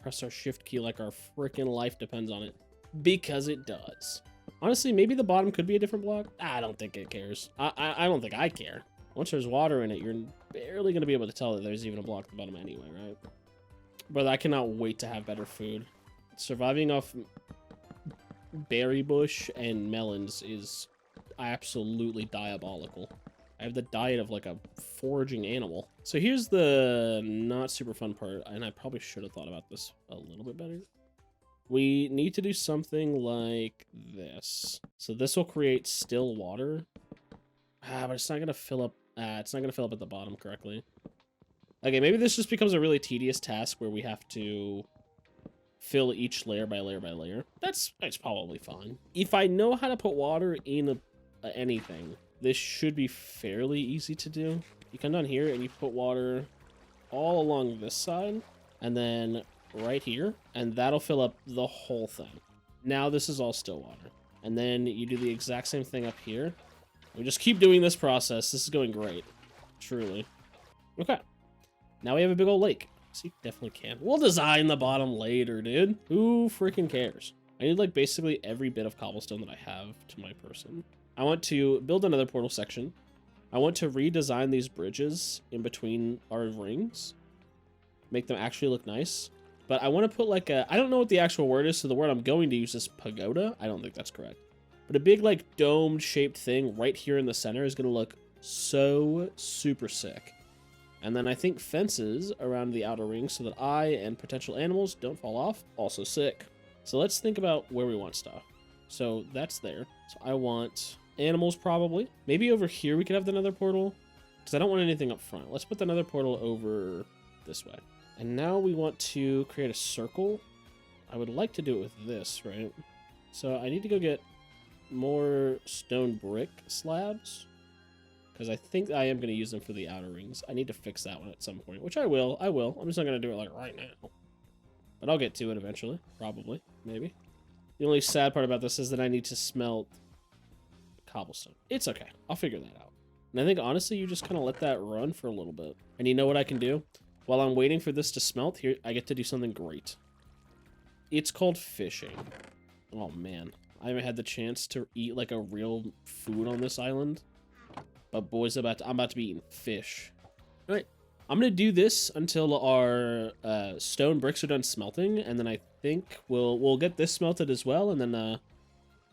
Press our shift key like our freaking life depends on it, because it does. Honestly, maybe the bottom could be a different block. I don't think it cares. I don't think I care. Once there's water in it, you're barely going to be able to tell that there's even a block at the bottom anyway, right? But I cannot wait to have better food. Surviving off berry bush and melons is absolutely diabolical. I have the diet of like a foraging animal. So here's the not super fun part, and I probably should have thought about this a little bit better. We need to do something like this. So this will create still water. But it's not going to fill up. It's not going to fill up at the bottom correctly. Okay, maybe this just becomes a really tedious task where we have to fill each layer by layer by layer. That's probably fine. If I know how to put water in anything, this should be fairly easy to do. You come down here and you put water all along this side, and then right here, and that'll fill up the whole thing. Now this is all still water. And then you do the exact same thing up here. We just keep doing this process. This is going great. Truly. Okay. Now we have a big old lake. So you definitely can. We'll design the bottom later, dude. Who freaking cares? I need like basically every bit of cobblestone that I have to my person. I want to build another portal section. I want to redesign these bridges in between our rings. Make them actually look nice. But I want to put like a, I don't know what the actual word is, so the word I'm going to use is pagoda. I don't think that's correct. But a big like domed shaped thing right here in the center is going to look so super sick. And then I think fences around the outer ring so that I and potential animals don't fall off. Also sick. So let's think about where we want stuff. So that's there. So I want animals probably. Maybe over here we could have the nether portal, because I don't want anything up front. Let's put the nether portal over this way. And now we want to create a circle. I would like to do it with this, right? So I need to go get more stone brick slabs, because I think I am going to use them for the outer rings. I need to fix that one at some point, which I will. I'm just not going to do it like right now. But I'll get to it eventually. Probably. Maybe. The only sad part about this is that I need to smelt cobblestone. It's okay. I'll figure that out. And I think, honestly, you just kind of let that run for a little bit. And you know what I can do? While I'm waiting for this to smelt, here, I get to do something great. It's called fishing. Oh, man. I haven't had the chance to eat, like, a real food on this island. But, boys, I'm about to be eating fish. All right. I'm going to do this until our stone bricks are done smelting. And then I think we'll get this smelted as well. And then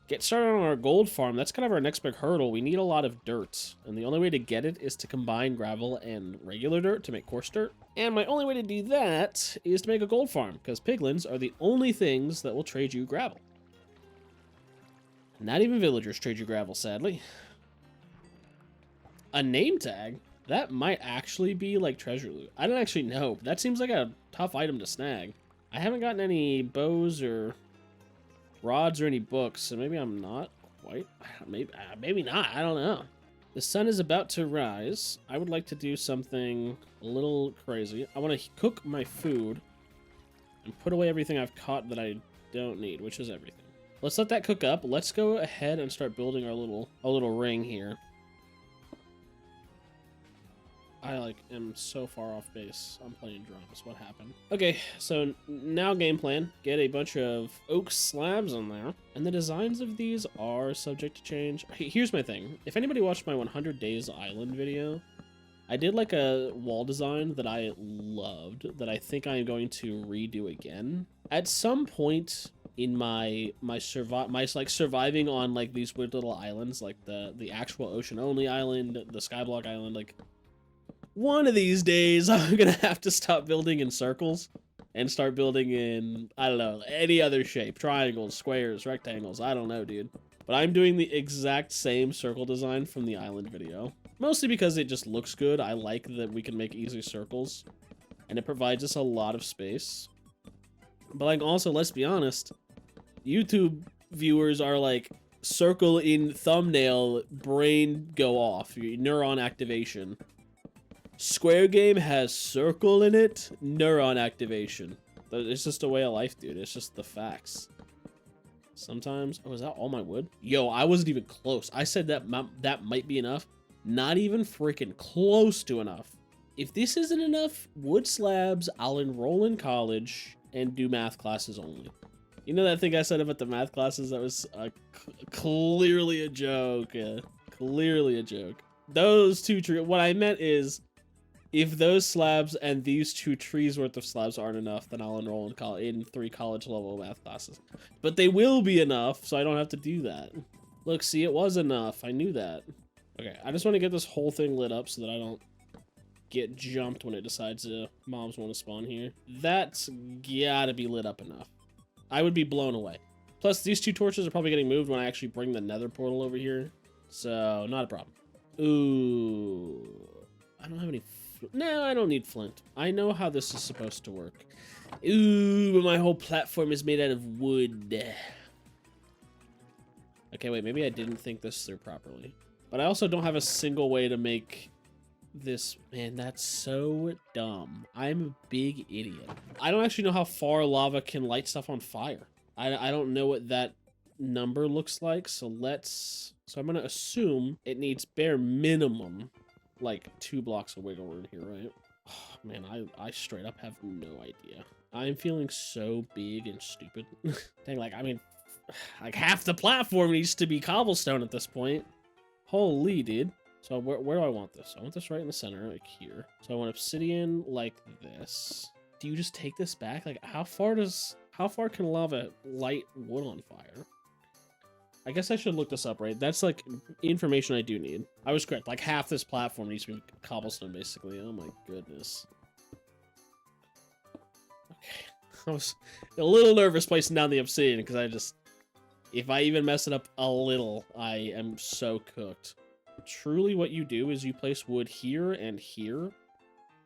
get started on our gold farm. That's kind of our next big hurdle. We need a lot of dirt. And the only way to get it is to combine gravel and regular dirt to make coarse dirt. And my only way to do that is to make a gold farm, because piglins are the only things that will trade you gravel. Not even villagers trade you gravel, sadly. A name tag? That might actually be like treasure loot. I don't actually know, but that seems like a tough item to snag. I haven't gotten any bows or rods or any books, so maybe I'm not quite. Maybe not. I don't know. The sun is about to rise. I would like to do something a little crazy. I want to cook my food and put away everything I've caught that I don't need, which is everything. Let's let that cook up. Let's go ahead and start building our little ring here. I am so far off base. I'm playing drums. What happened? Okay, so now game plan. Get a bunch of oak slabs on there. And the designs of these are subject to change. Here's my thing. If anybody watched my 100 Days Island video, I did like a wall design that I loved that I think I am going to redo again at some point in my like surviving on like these weird little islands, like the actual ocean only island, the Skyblock island. Like one of these days I'm gonna have to stop building in circles and start building in, I don't know, any other shape, triangles, squares, rectangles. I don't know, dude. But I'm doing the exact same circle design from the island video. Mostly because it just looks good. I like that we can make easy circles. And it provides us a lot of space. But like also, let's be honest, YouTube viewers are like, circle in thumbnail, brain go off, neuron activation. Square game has circle in it, neuron activation. It's just a way of life, dude. It's just the facts. Sometimes, oh, is that all my wood? Yo, I wasn't even close. I said that that might be enough. Not even freaking close to enough. If this isn't enough wood slabs, I'll enroll in college and do math classes only. You know that thing I said about the math classes? That was clearly a joke. Clearly a joke. Those two trees, what I meant is, if those slabs and these 2 trees worth of slabs aren't enough, then I'll enroll in 3 college level math classes. But they will be enough, so I don't have to do that. Look, see, it was enough. I knew that. Okay, I just want to get this whole thing lit up so that I don't get jumped when it decides mobs want to spawn here. That's gotta be lit up enough. I would be blown away. Plus, these 2 torches are probably getting moved when I actually bring the nether portal over here. So, not a problem. Ooh. I don't have any... No, I don't need flint. I know how this is supposed to work. Ooh, but my whole platform is made out of wood. Okay, wait, maybe I didn't think this through properly. But I also don't have a single way to make this... Man, that's so dumb. I'm a big idiot. I don't actually know how far lava can light stuff on fire. I don't know what that number looks like, so let's... So I'm going to assume it needs bare minimum, like 2 blocks of wiggle room here, right? Oh, man, I straight up have no idea. I'm feeling so big and stupid. Dang, like, I mean, like half the platform needs to be cobblestone at this point. Holy, dude. So where do I want this? I want this right in the center, like here. So I want obsidian like this. Do you just take this back? Like, how far can lava light wood on fire? I guess I should look this up, right? That's like information I do need. I was correct. Like half this platform needs to be cobblestone, basically. Oh my goodness. Okay. I was a little nervous placing down the obsidian because if I even mess it up a little, I am so cooked. Truly what you do is you place wood here and here,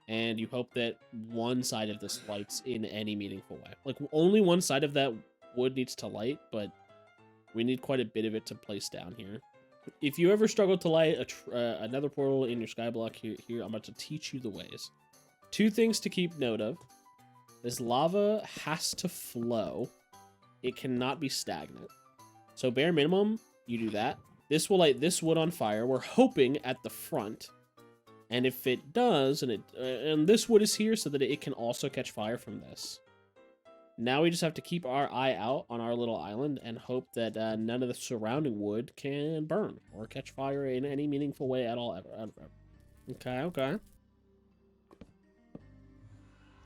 and you hope that one side of this lights in any meaningful way. Like, only one side of that wood needs to light, but we need quite a bit of it to place down here. If you ever struggle to light another portal in your skyblock here, I'm about to teach you the ways. 2 things to keep note of. This lava has to flow. It cannot be stagnant. So bare minimum, you do that. This will light this wood on fire. We're hoping at the front. And if it does, and this wood is here so that it can also catch fire from this. Now we just have to keep our eye out on our little island and hope that none of the surrounding wood can burn or catch fire in any meaningful way at all, ever. Okay, okay.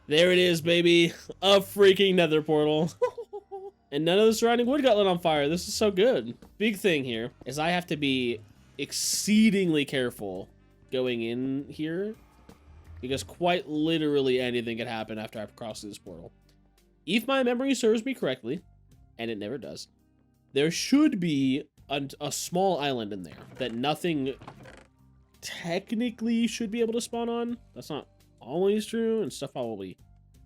There it is, baby. A freaking nether portal. And none of the surrounding wood got lit on fire. This is so good. Big thing here is I have to be exceedingly careful going in here because quite literally anything could happen after I cross through this portal. If my memory serves me correctly, and it never does, there should be a small island in there that nothing technically should be able to spawn on. That's not always true, and stuff probably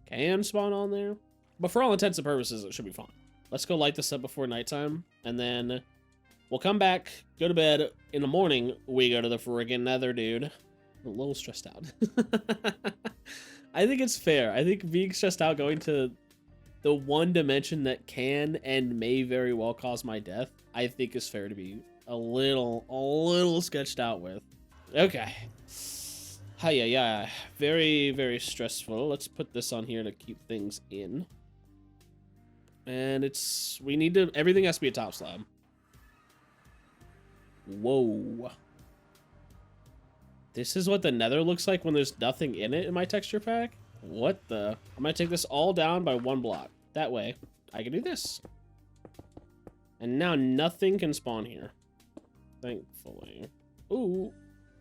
can spawn on there. But for all intents and purposes, it should be fine. Let's go light this up before nighttime, and then we'll come back, go to bed. In the morning, we go to the friggin' nether, dude. I'm a little stressed out. I think it's fair. I think being stressed out going to the one dimension that can and may very well cause my death, I think is fair to be a little sketched out with. Okay. Yeah. Very, very stressful. Let's put this on here to keep things in. And everything has to be a top slab. Whoa. This is what the nether looks like when there's nothing in it in my texture pack. What the? I'm gonna take this all down by 1 block. That way, I can do this. And now nothing can spawn here. Thankfully. Ooh,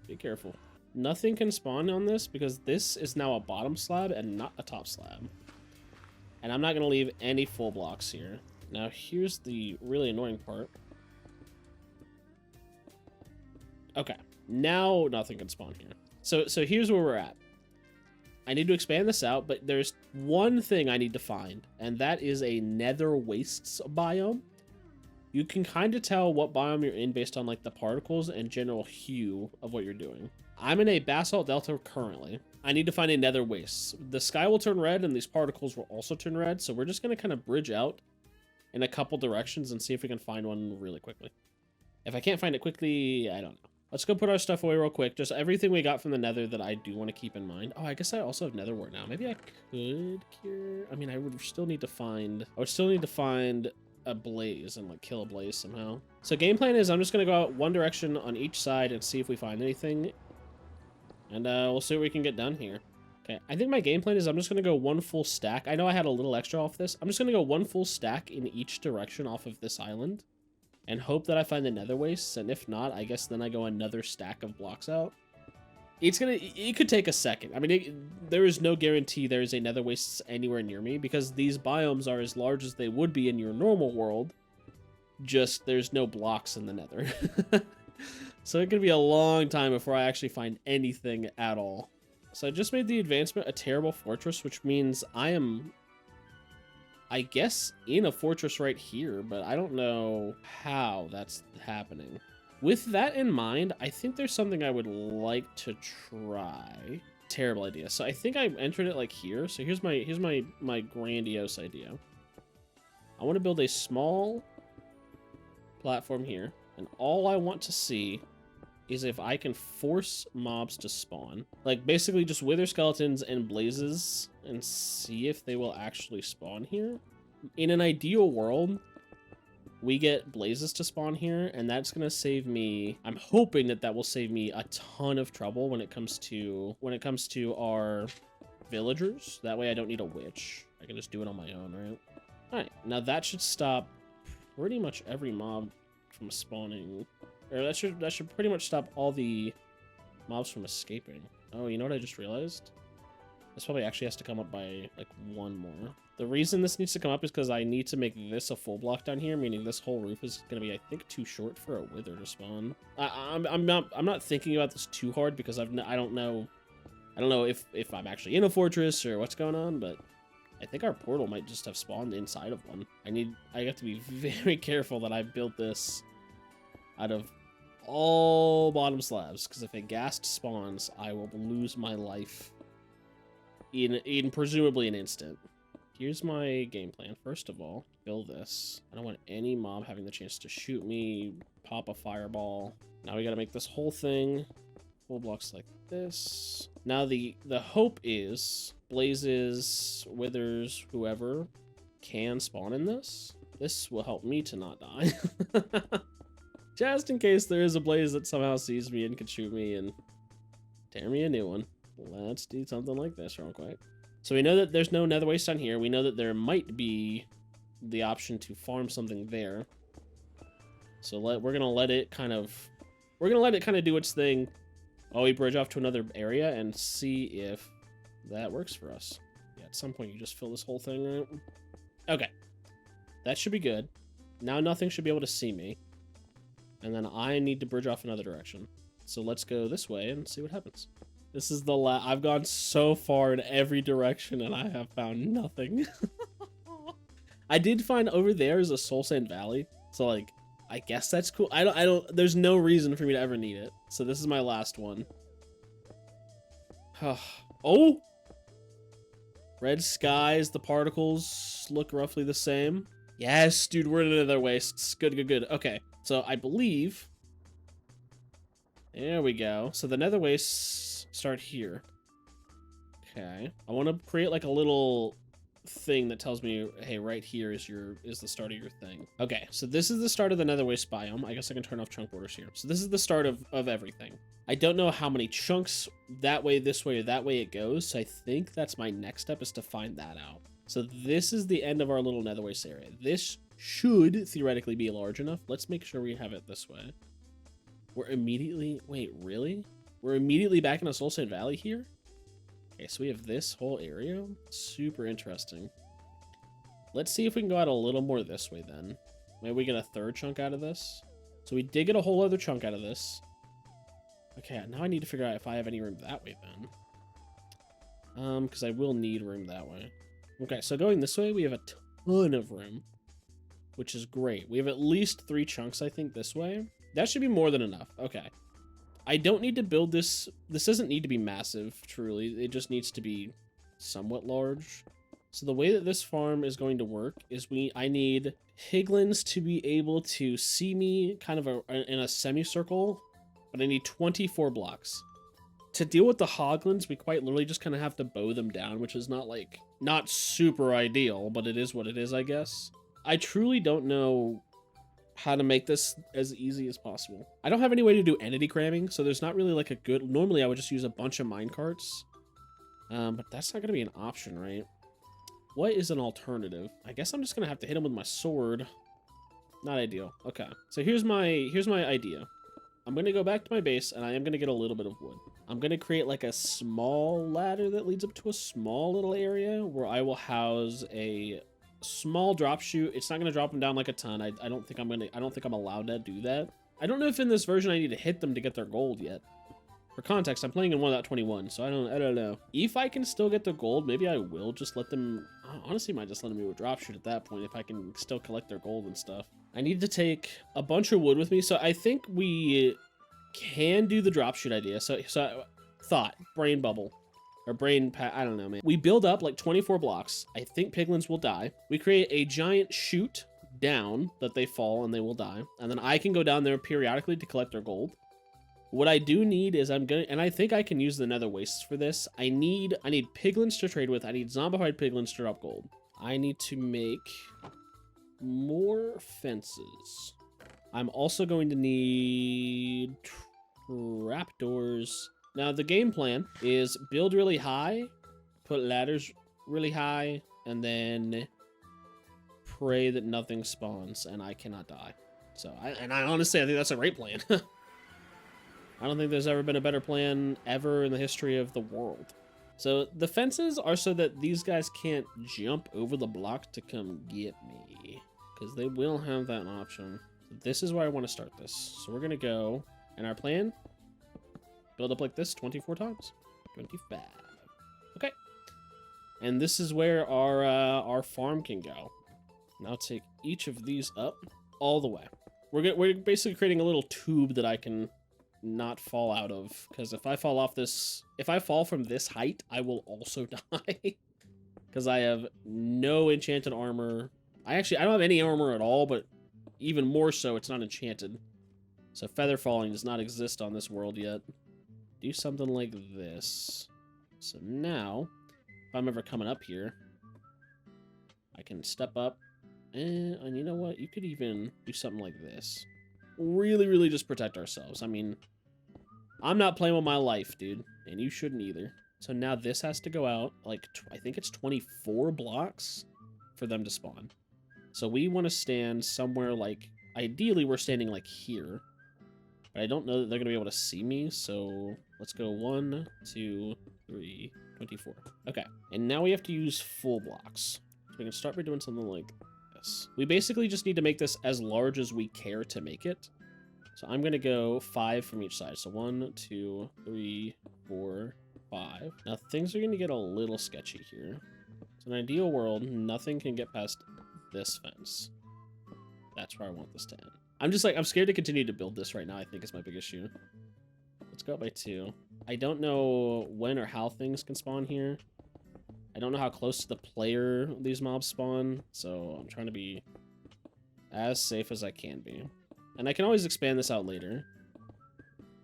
be careful. Nothing can spawn on this because this is now a bottom slab and not a top slab. And I'm not gonna leave any full blocks here. Now here's the really annoying part. Okay, now nothing can spawn here. So here's where we're at. I need to expand this out, but there's one thing I need to find, and that is a nether wastes biome. You can kind of tell what biome you're in based on like the particles and general hue of what you're doing. I'm in a basalt delta currently. I need to find a nether wastes. The sky will turn red and these particles will also turn red, so we're just gonna kind of bridge out in a couple directions and see if we can find one really quickly. If I can't find it quickly, I don't know. Let's go put our stuff away real quick. Just everything we got from the nether that I do want to keep in mind. Oh, I guess I also have nether wart now. Maybe I could cure. I mean, I would still need to find a blaze and like kill a blaze somehow. So game plan is I'm just going to go out one direction on each side and see if we find anything. And we'll see what we can get done here. Okay, I think my game plan is I'm just going to go one full stack. I know I had a little extra off this. I'm just going to go one full stack in each direction off of this island and hope that I find the nether wastes. And if not, I guess then I go another stack of blocks out. It could take a second. I mean, there is no guarantee there is a nether wastes anywhere near me because these biomes are as large as they would be in your normal world. Just there's no blocks in the nether. So it could be a long time before I actually find anything at all. So I just made the advancement a terrible fortress, which means I am, I guess, in a fortress right here, but I don't know how that's happening. With that in mind, I think there's something I would like to try. Terrible idea. So I think I entered it like here. So here's my grandiose idea. I want to build a small platform here, and all I want to see is if I can force mobs to spawn. Like, basically just wither skeletons and blazes and see if they will actually spawn here. In an ideal world, we get blazes to spawn here, and that's gonna save me, I'm hoping that will save me a ton of trouble when it comes to our villagers. That way I don't need a witch. I can just do it on my own, right? Alright, now that should stop pretty much every mob from spawning. Or that should pretty much stop all the mobs from escaping. Oh, you know what I just realized? This probably actually has to come up by like one more. The reason this needs to come up is because I need to make this a full block down here, meaning this whole roof is gonna be, I think, too short for a wither to spawn. I'm not thinking about this too hard because I don't know if I'm actually in a fortress or what's going on, but I think our portal might just have spawned inside of one. I have to be very careful that I built this out of all bottom slabs, because if a ghast spawns, I will lose my life in presumably an instant. Here's my game plan. First of all, build this. I don't want any mob having the chance to shoot me, pop a fireball. Now we gotta make this whole thing full blocks like this. Now the hope is blazes, withers, whoever can spawn in this. This will help me to not die. Just in case there is a blaze that somehow sees me and can shoot me and tear me a new one. Let's do something like this real quick. So we know that there's no nether waste on here. We know that there might be the option to farm something there. So we're gonna let it kind of do its thing while we bridge off to another area and see if that works for us. Yeah, at some point you just fill this whole thing out. Okay, that should be good. Now nothing should be able to see me. And then I need to bridge off another direction. So let's go this way and see what happens. This is the I've gone so far in every direction and I have found nothing. I did find over there is a Soul Sand Valley. So like, I guess that's cool. I don't, there's no reason for me to ever need it. So this is my last one. Oh! Red skies, the particles look roughly the same. Yes, dude, we're in another wastes. Good, good, good. Okay. So I believe, there we go. So the nether wastes start here. Okay. I want to create like a little thing that tells me, hey, right here is the start of your thing. Okay, so this is the start of the Nether Waste biome. I guess I can turn off chunk borders here. So this is the start of everything. I don't know how many chunks that way, this way, or that way it goes. So I think that's my next step, is to find that out. So this is the end of our little Nether Waste area. This should theoretically be large enough. Let's make sure we have it this way. We're immediately, wait, really? We're immediately back in a Soul Sand Valley here? Okay, so we have this whole area. Super interesting. Let's see if we can go out a little more this way then. Maybe we get a third chunk out of this. So we did get a whole other chunk out of this. Okay, now I need to figure out if I have any room that way then. Because I will need room that way. Okay, so going this way, we have a ton of room, which is great. We have at least 3 chunks, I think, this way. That should be more than enough. Okay. I don't need to build this. This doesn't need to be massive, truly. It just needs to be somewhat large. So the way that this farm is going to work is I need piglins to be able to see me kind of in a semicircle, but I need 24 blocks. To deal with the hoglins, we quite literally just kind of have to bow them down, which is not super ideal, but it is what it is, I guess. I truly don't know how to make this as easy as possible. I don't have any way to do entity cramming, so there's not really like a good... Normally, I would just use a bunch of minecarts, but that's not going to be an option, right? What is an alternative? I guess I'm just going to have to hit him with my sword. Not ideal. Okay, so here's my idea. I'm going to go back to my base, and I am going to get a little bit of wood. I'm going to create like a small ladder that leads up to a small little area where I will house a small drop chute. It's not going to drop them down like a ton. I don't think I'm allowed to do that. I don't know if in this version I need to hit them to get their gold yet. For context, I'm playing in 1.21, so I don't know. If I can still get the gold, maybe I will just let them... Honestly, might just let them do a drop chute at that point if I can still collect their gold and stuff. I need to take a bunch of wood with me, so I think we can do the drop chute idea. So thought, brain bubble. Or I don't know, man. We build up like 24 blocks. I think piglins will die. We create a giant chute down that they fall and they will die. And then I can go down there periodically to collect their gold. What I do need is and I think I can use the Nether Wastes for this. I need piglins to trade with. I need zombified piglins to drop gold. I need to make more fences. I'm also going to need trapdoors. Now, the game plan is build really high, put ladders really high, and then pray that nothing spawns and I cannot die. So, I honestly, I think that's a great plan. I don't think there's ever been a better plan ever in the history of the world. So, the fences are so that these guys can't jump over the block to come get me, because they will have that option. So this is where I want to start this. So, we're going to go, and our plan... build up like this 24 times. 25. Okay. And this is where our farm can go. Now take each of these up all the way. We're basically creating a little tube that I can not fall out of. Because if I fall from this height, I will also die. Because I have no enchanted armor. I don't have any armor at all, but even more so, it's not enchanted. So feather falling does not exist on this world yet. Do something like this. So now, if I'm ever coming up here, I can step up, and you know what? You could even do something like this. Really, really just protect ourselves. I mean, I'm not playing with my life, dude, and you shouldn't either. So now this has to go out, like, I think it's 24 blocks for them to spawn. So we want to stand somewhere like, ideally we're standing like here. But I don't know that they're going to be able to see me, so let's go 1, 2, 3, 24. Okay, and now we have to use full blocks. So we can start by doing something like this. We basically just need to make this as large as we care to make it. So I'm going to go 5 from each side. So 1, 2, 3, 4, 5. Now things are going to get a little sketchy here. So in an ideal world, nothing can get past this fence. That's where I want this to end. I'm scared to continue to build this right now, I think is my big issue. Let's go up by 2. I don't know when or how things can spawn here. I don't know how close to the player these mobs spawn, so I'm trying to be as safe as I can be. And I can always expand this out later.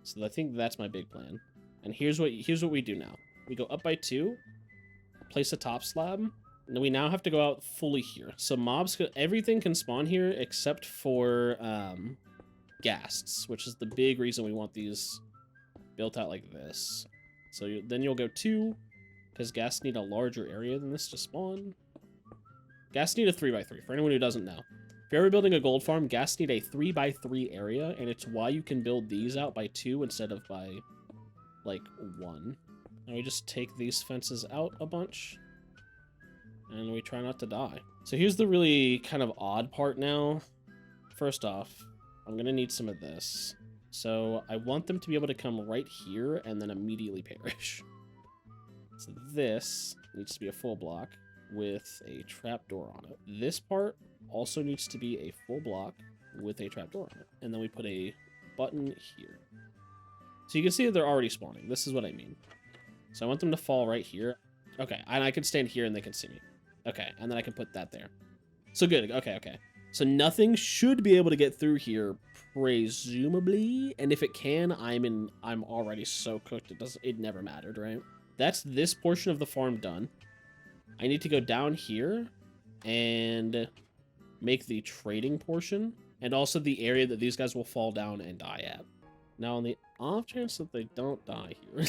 So I think that's my big plan. And here's what we do now. We go up by 2, place a top slab, And we now have to go out fully here. So mobs, everything can spawn here except for ghasts, which is the big reason we want these built out like this. So then you'll go 2, because ghasts need a larger area than this to spawn. Ghasts need a 3x3, for anyone who doesn't know. If you're ever building a gold farm, ghasts need a 3x3 area, and it's why you can build these out by 2 instead of by, like, 1. And we just take these fences out a bunch, and we try not to die. So here's the really kind of odd part now. First off, I'm gonna need some of this. So I want them to be able to come right here and then immediately perish. So this needs to be a full block with a trapdoor on it. This part also needs to be a full block with a trapdoor on it. And then we put a button here. So you can see that they're already spawning. This is what I mean. So I want them to fall right here. Okay, and I can stand here and they can see me. Okay, and then I can put that there. So good, okay, okay. So nothing should be able to get through here, presumably. And if it can, I'm already so cooked, it never mattered, right? That's this portion of the farm done. I need to go down here and make the trading portion, and also the area that these guys will fall down and die at. Now, on the off chance that they don't die here,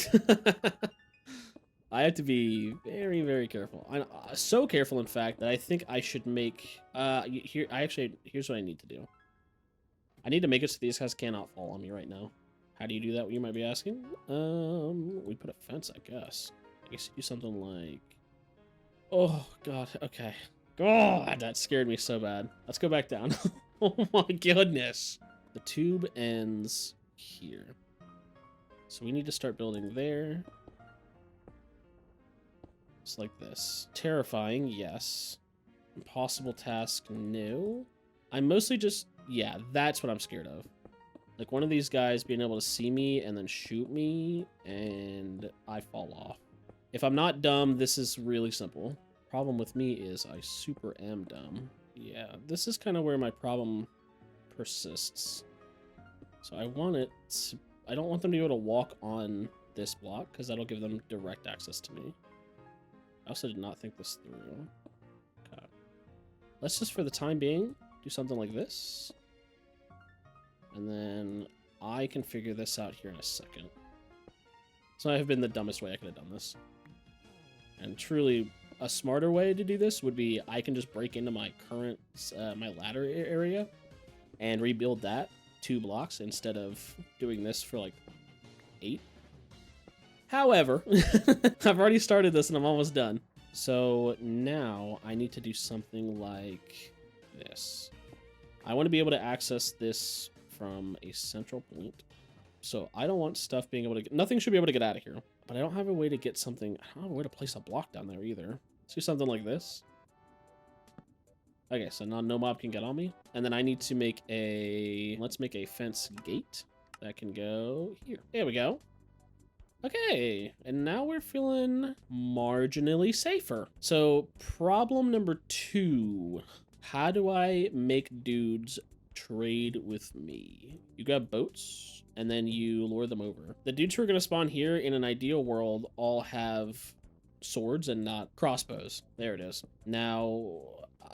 I have to be very, very careful. I'm so careful, in fact, that I think I should make... here's what I need to do. I need to make it so these guys cannot fall on me right now. How do you do that, you might be asking? We put a fence, I guess. I guess you do something like... Oh, God, okay. God, that scared me so bad. Let's go back down. Oh my goodness. The tube ends here. So we need to start building there. Just like this. Terrifying, yes. Impossible task, no. I'm mostly just... Yeah, that's what I'm scared of. Like, one of these guys being able to see me and then shoot me, and I fall off. If I'm not dumb, this is really simple. Problem with me is I super am dumb. Yeah, this is kind of where my problem persists. So I want it to... I don't want them to be able to walk on this block, because that'll give them direct access to me. I also did not think this through. Okay. Let's just, for the time being, do something like this. And then I can figure this out here in a second. So I have been the dumbest way I could have done this. And truly, a smarter way to do this would be I can just break into my current, my ladder area and rebuild that 2 blocks instead of doing this for like 8. However, I've already started this and I'm almost done. So now I need to do something like this. I want to be able to access this from a central point. So I don't want stuff being able to nothing should be able to get out of here. But I don't have a way to get something. I don't have a way to place a block down there either. Let's do something like this. Okay, so now no mob can get on me. And then I need to make a... Let's make a fence gate that can go here. There we go. Okay, and now we're feeling marginally safer. So problem number 2. How do I make dudes trade with me? You got boats, and then you lure them over. The dudes who are going to spawn here in an ideal world all have swords and not crossbows. There it is. Now,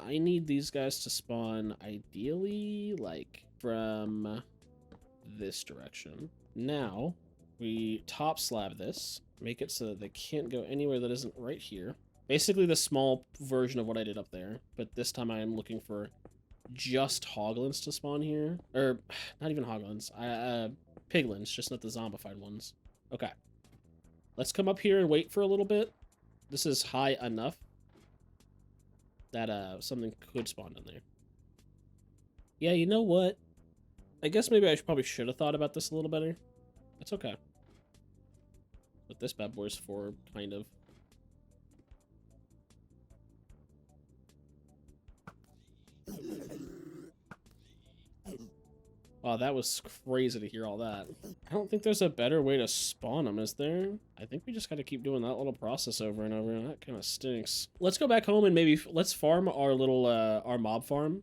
I need these guys to spawn ideally, like, from this direction. Now, we top slab this, make it so that they can't go anywhere that isn't right here. Basically the small version of what I did up there, but this time I am looking for just hoglins to spawn here. Or, not even hoglins, piglins, just not the zombified ones. Okay. Let's come up here and wait for a little bit. This is high enough that something could spawn in there. Yeah, you know what? I guess maybe I probably should have thought about this a little better. That's okay. But this bad boy's for, kind of. Oh, that was crazy to hear all that. I don't think there's a better way to spawn them, is there? I think we just gotta keep doing that little process over and over, and that kind of stinks. Let's go back home and maybe let's farm our little, our mob farm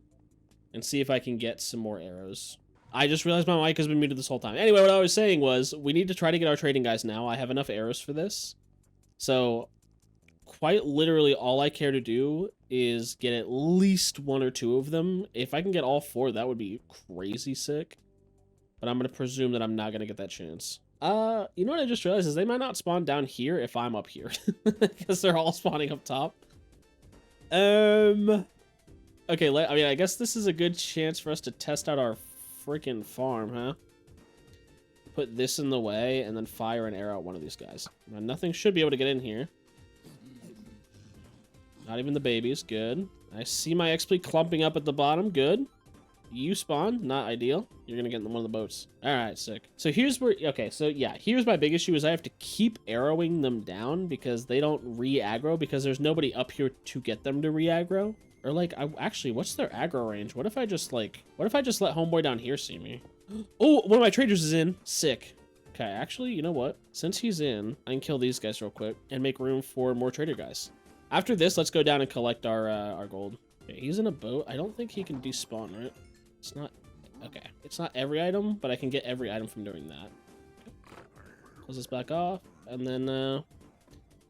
and see if I can get some more arrows. I just realized my mic has been muted this whole time. Anyway, what I was saying was we need to try to get our trading guys now. I have enough arrows for this. So, quite literally all I care to do is get at least 1 or 2 of them. If I can get all 4, that would be crazy sick. But I'm going to presume that I'm not going to get that chance. You know what I just realized is they might not spawn down here if I'm up here. Because they're all spawning up top. Okay, I mean, I guess this is a good chance for us to test out our freaking farm, huh? Put this in the way and then fire an arrow at one of these guys. Now, nothing should be able to get in here. Not even the babies. Good. I see my XP clumping up at the bottom. Good. You spawn. Not ideal. You're going to get in one of the boats. All right, sick. So here's where... Okay, so yeah, here's my big issue is I have to keep arrowing them down because they don't re-aggro because there's nobody up here to get them to re-aggro. Or like, actually, what's their aggro range? What if I just like... What if I just let homeboy down here see me? Oh, one of my traders is in. Sick. Okay, actually, you know what? Since he's in, I can kill these guys real quick and make room for more trader guys. After this, let's go down and collect our gold. Okay, he's in a boat. I don't think he can despawn, right? It's not... Okay, it's not every item, but I can get every item from doing that. Okay. Close this back off, and then,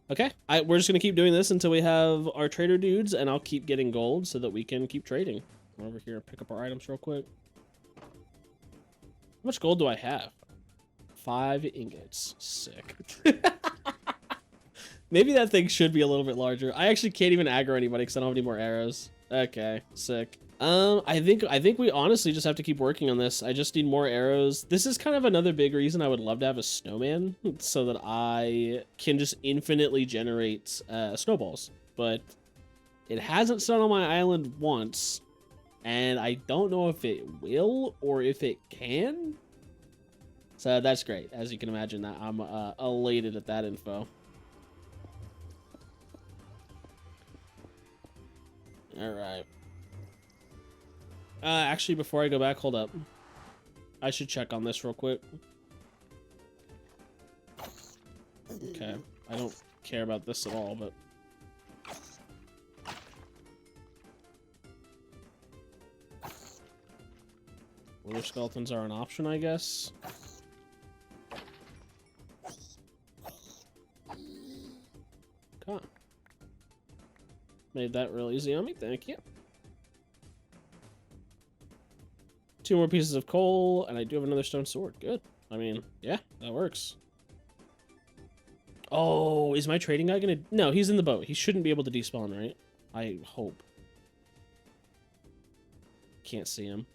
okay, we're just gonna keep doing this until we have our trader dudes, and I'll keep getting gold so that we can keep trading. Come over here and pick up our items real quick. How much gold do I have? 5 ingots. Sick. Maybe that thing should be a little bit larger. I actually can't even aggro anybody because I don't have any more arrows. Okay, sick. I think we honestly just have to keep working on this. I just need more arrows. This is kind of another big reason I would love to have a snowman so that I can just infinitely generate snowballs. But it hasn't snowed on my island once, and I don't know if it will or if it can. So that's great. As you can imagine, that I'm elated at that info. All right. Actually, before I go back, hold up. I should check on this real quick. Okay. I don't care about this at all, but... Wither skeletons are an option, I guess. Okay. Made that real easy on me, thank you. 2 more pieces of coal, and I do have another stone sword. Good. I mean, yeah, that works. Oh, is my trading guy gonna... No, he's in the boat. He shouldn't be able to despawn, right? I hope. Can't see him.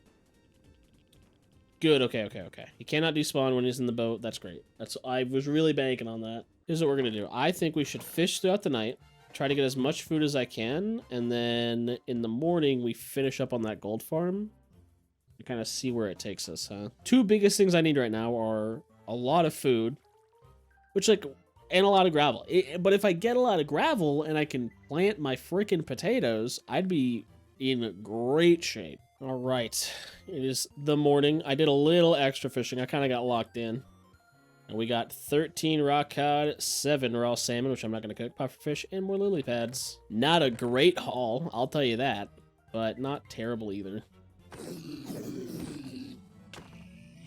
Good, okay. He cannot despawn when he's in the boat. That's great. I was really banking on that. Here's what we're gonna do. I think we should fish throughout the night, try to get as much food as I can, and then in the morning we finish up on that gold farm. To kind of see where it takes us, huh? 2 biggest things I need right now are a lot of food, which like, and a lot of gravel. But if I get a lot of gravel and I can plant my freaking potatoes, I'd be in great shape. All right, it is the morning. I did a little extra fishing. I kind of got locked in. And we got 13 rock cod, 7 raw salmon, which I'm not going to cook, puffer fish, and more lily pads. Not a great haul, I'll tell you that, but not terrible either.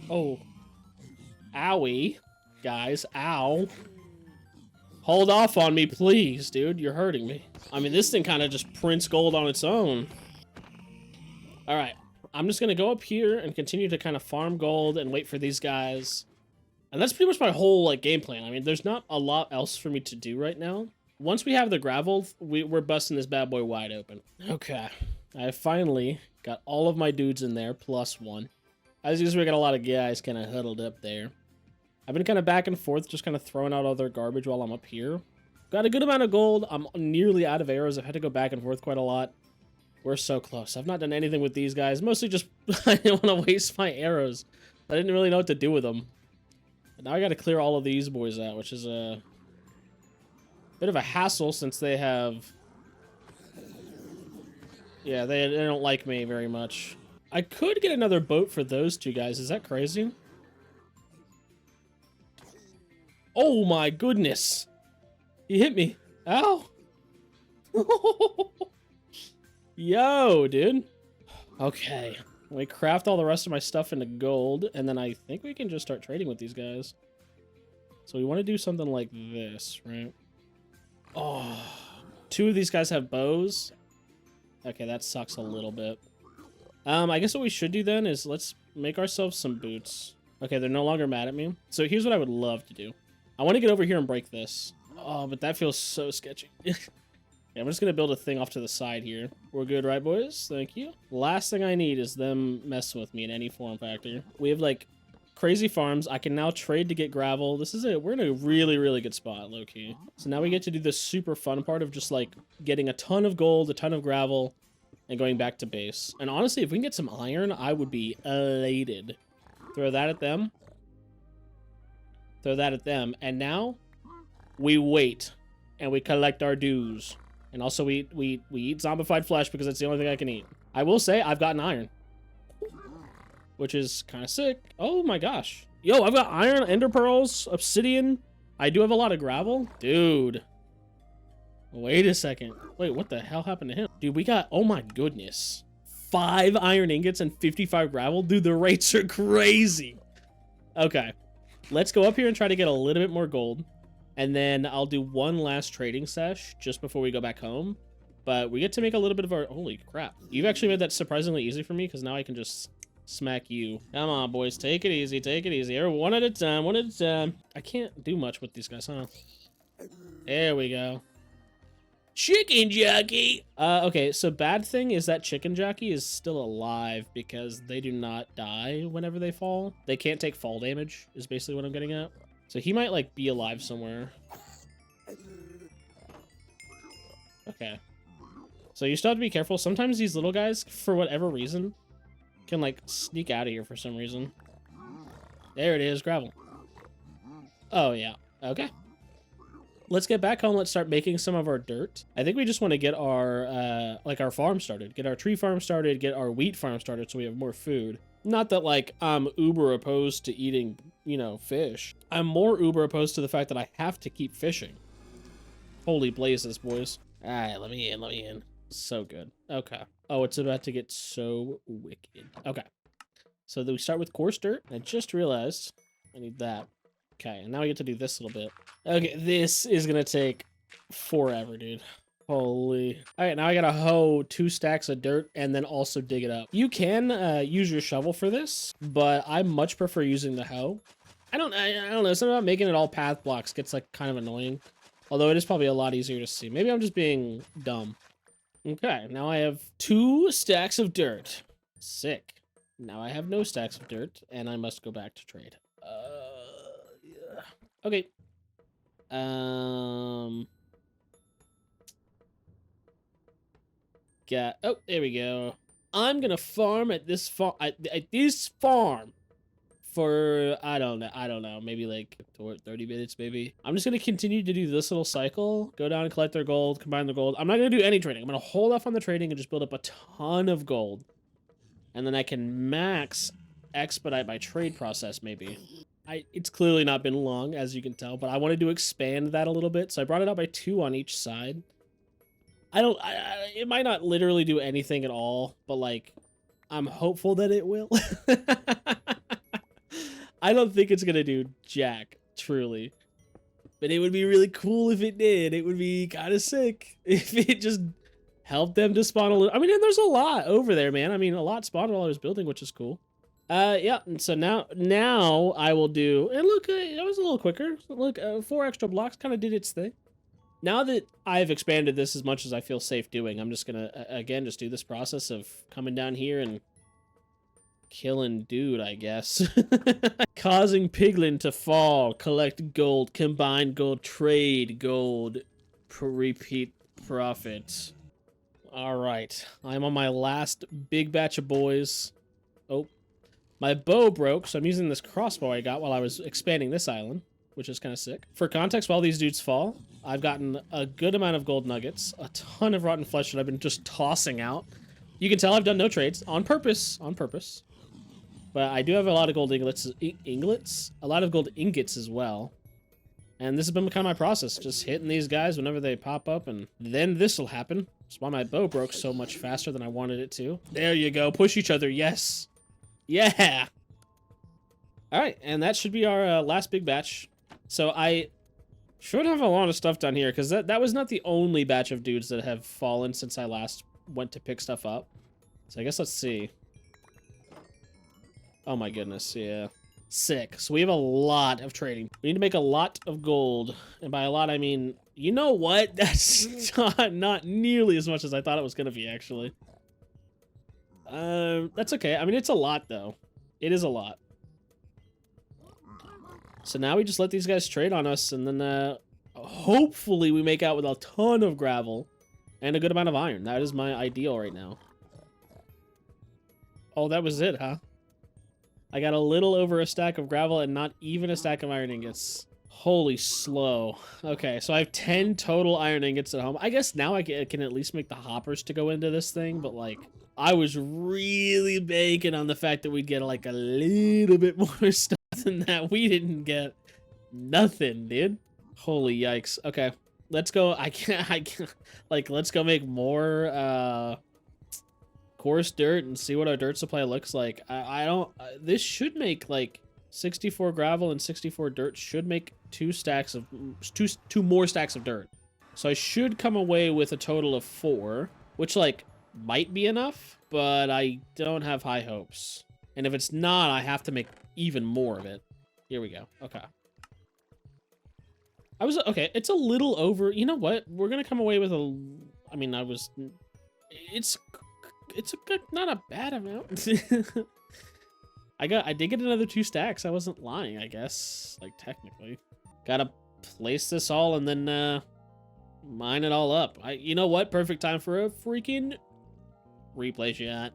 Oh. Owie. Guys, ow. Hold off on me, please, dude. You're hurting me. I mean, this thing kind of just prints gold on its own. Alright. I'm just going to go up here and continue to kind of farm gold and wait for these guys. And that's pretty much my whole, like, game plan. I mean, there's not a lot else for me to do right now. Once we have the gravel, we're busting this bad boy wide open. Okay. I finally got all of my dudes in there, plus 1. As usual, we got a lot of guys kind of huddled up there. I've been kind of back and forth, just kind of throwing out other garbage while I'm up here. Got a good amount of gold. I'm nearly out of arrows. I've had to go back and forth quite a lot. We're so close. I've not done anything with these guys. Mostly just I didn't want to waste my arrows. I didn't really know what to do with them. But now I got to clear all of these boys out, which is a bit of a hassle since they have... Yeah, they don't like me very much. I could get another boat for those 2 guys. Is that crazy? Oh my goodness. He hit me. Ow. Yo, dude. Okay. We craft all the rest of my stuff into gold, and then I think we can just start trading with these guys. So we want to do something like this, right? Oh, 2 of these guys have bows. Okay, that sucks a little bit. I guess what we should do then is let's make ourselves some boots. Okay, they're no longer mad at me. So here's what I would love to do. I want to get over here and break this. Oh, but that feels so sketchy. Yeah, I'm just going to build a thing off to the side here. We're good, right, boys? Thank you. Last thing I need is them messing with me in any form factor. We have, like, crazy farms. I can now trade to get gravel. This is it. We're in a really, really good spot, low-key. So now we get to do this super fun part of just, like, getting a ton of gold, a ton of gravel, and going back to base. And honestly, if we can get some iron, I would be elated. Throw that at them. Throw that at them. And now, we wait. And we collect our dues. And also, we eat zombified flesh because it's the only thing I can eat. I will say, I've gotten iron. Which is kind of sick. Oh my gosh. Yo, I've got iron, ender pearls, obsidian. I do have a lot of gravel. Dude. Wait a second. Wait, what the hell happened to him? Dude, we got, oh my goodness. 5 iron ingots and 55 gravel? Dude, the rates are crazy. Okay. Let's go up here and try to get a little bit more gold. And then I'll do one last trading sesh just before we go back home. But we get to make a little bit of our, holy crap. You've actually made that surprisingly easy for me because now I can just smack you. Come on, boys. Take it easy. Take it easy. One at a time. One at a time. I can't do much with these guys, huh? There we go. Chicken jockey. Okay, so bad thing is that chicken jockey is still alive because they do not die whenever they fall. They can't take fall damage is basically what I'm getting at. So he might like be alive somewhere. Okay. So you still have to be careful. Sometimes these little guys, for whatever reason, can like sneak out of here for some reason. There it is, gravel. Oh yeah, okay. Let's get back home. Let's start making some of our dirt. I think we just want to get our, like our farm started. Get our tree farm started, get our wheat farm started so we have more food. Not that, like, I'm uber opposed to eating, you know, fish. I'm more uber opposed to the fact that I have to keep fishing. Holy blazes, boys. All right, let me in. So good. Okay. Oh, it's about to get so wicked. Okay. So then we start with coarse dirt. I just realized I need that. Okay, and now we get to do this little bit. Okay, this is gonna take forever, dude. Holy. All right, now I gotta hoe 2 stacks of dirt and then also dig it up. You can use your shovel for this, but I much prefer using the hoe. I don't know, something about making it all path blocks gets like kind of annoying. Although it is probably a lot easier to see. Maybe I'm just being dumb. Okay, now I have 2 stacks of dirt. Sick. Now I have no stacks of dirt, and I must go back to trade. Yeah. Okay. Oh, there we go. I'm gonna farm at this farm for I don't know, maybe like 30 minutes maybe. I'm just gonna continue to do this little cycle, go down and collect their gold, combine the gold. I'm not gonna do any trading. I'm gonna hold off on the trading and just build up a ton of gold. And then I can max expedite my trade process maybe. It's clearly not been long, as you can tell, but I wanted to expand that a little bit, so I brought it up by 2 on each side. It might not literally do anything at all, but like, I'm hopeful that it will. I don't think it's gonna do jack, truly. But it would be really cool if it did. It would be kind of sick if it just helped them to spawn a little. I mean, and there's a lot over there, man. I mean, a lot spawned while I was building, which is cool. Yeah, and so now I will do, and look, that was a little quicker. Look, 4 extra blocks kind of did its thing. Now that I've expanded this as much as I feel safe doing, I'm just gonna, again, just do this process of coming down here and killing dude, I guess. Causing piglin to fall, collect gold, combine gold, trade gold, repeat profit. All right, I'm on my last big batch of boys. Oh. My bow broke, so I'm using this crossbow I got while I was expanding this island, which is kind of sick. For context, while these dudes fall, I've gotten a good amount of gold nuggets, a ton of rotten flesh that I've been just tossing out. You can tell I've done no trades, on purpose. But I do have a lot of gold ingots, a lot of gold ingots as well. And this has been kind of my process, just hitting these guys whenever they pop up, and then this will happen. That's why my bow broke so much faster than I wanted it to. There you go, push each other, yes. Yeah. All right, and that should be our last big batch. So I Should have a lot of stuff down here, because that was not the only batch of dudes that have fallen since I last went to pick stuff up. So I guess let's see. Oh my goodness, yeah. Sick. So we have a lot of trading. We need to make a lot of gold. And by a lot, I mean, you know what? That's not nearly as much as I thought it was going to be, actually. That's okay. I mean, it's a lot, though. It is a lot. So now we just let these guys trade on us, and then hopefully we make out with a ton of gravel and a good amount of iron. That is my ideal right now. Oh, that was it, huh? I got a little over a stack of gravel and not even a stack of iron ingots. Holy slow. Okay, so I have 10 total iron ingots at home. I guess now I can at least make the hoppers to go into this thing, but like, I was really banking on the fact that we'd get like a little bit more stuff than that. We didn't get nothing, dude. Holy yikes. Okay, let's go. I can't, like, let's go make more, coarse dirt and see what our dirt supply looks like. I don't, this should make like 64 gravel and 64 dirt should make two more stacks of dirt. So I should come away with a total of 4, which like might be enough, but I don't have high hopes. And if it's not, I have to make even more of it. Here we go. Okay. Okay, it's a little over. You know what? We're going to come away with I mean, it's a good, not a bad amount. I did get another 2 stacks. I wasn't lying, I guess. Like, technically. Gotta place this all and then, mine it all up. You know what? Perfect time for a freaking replay shot.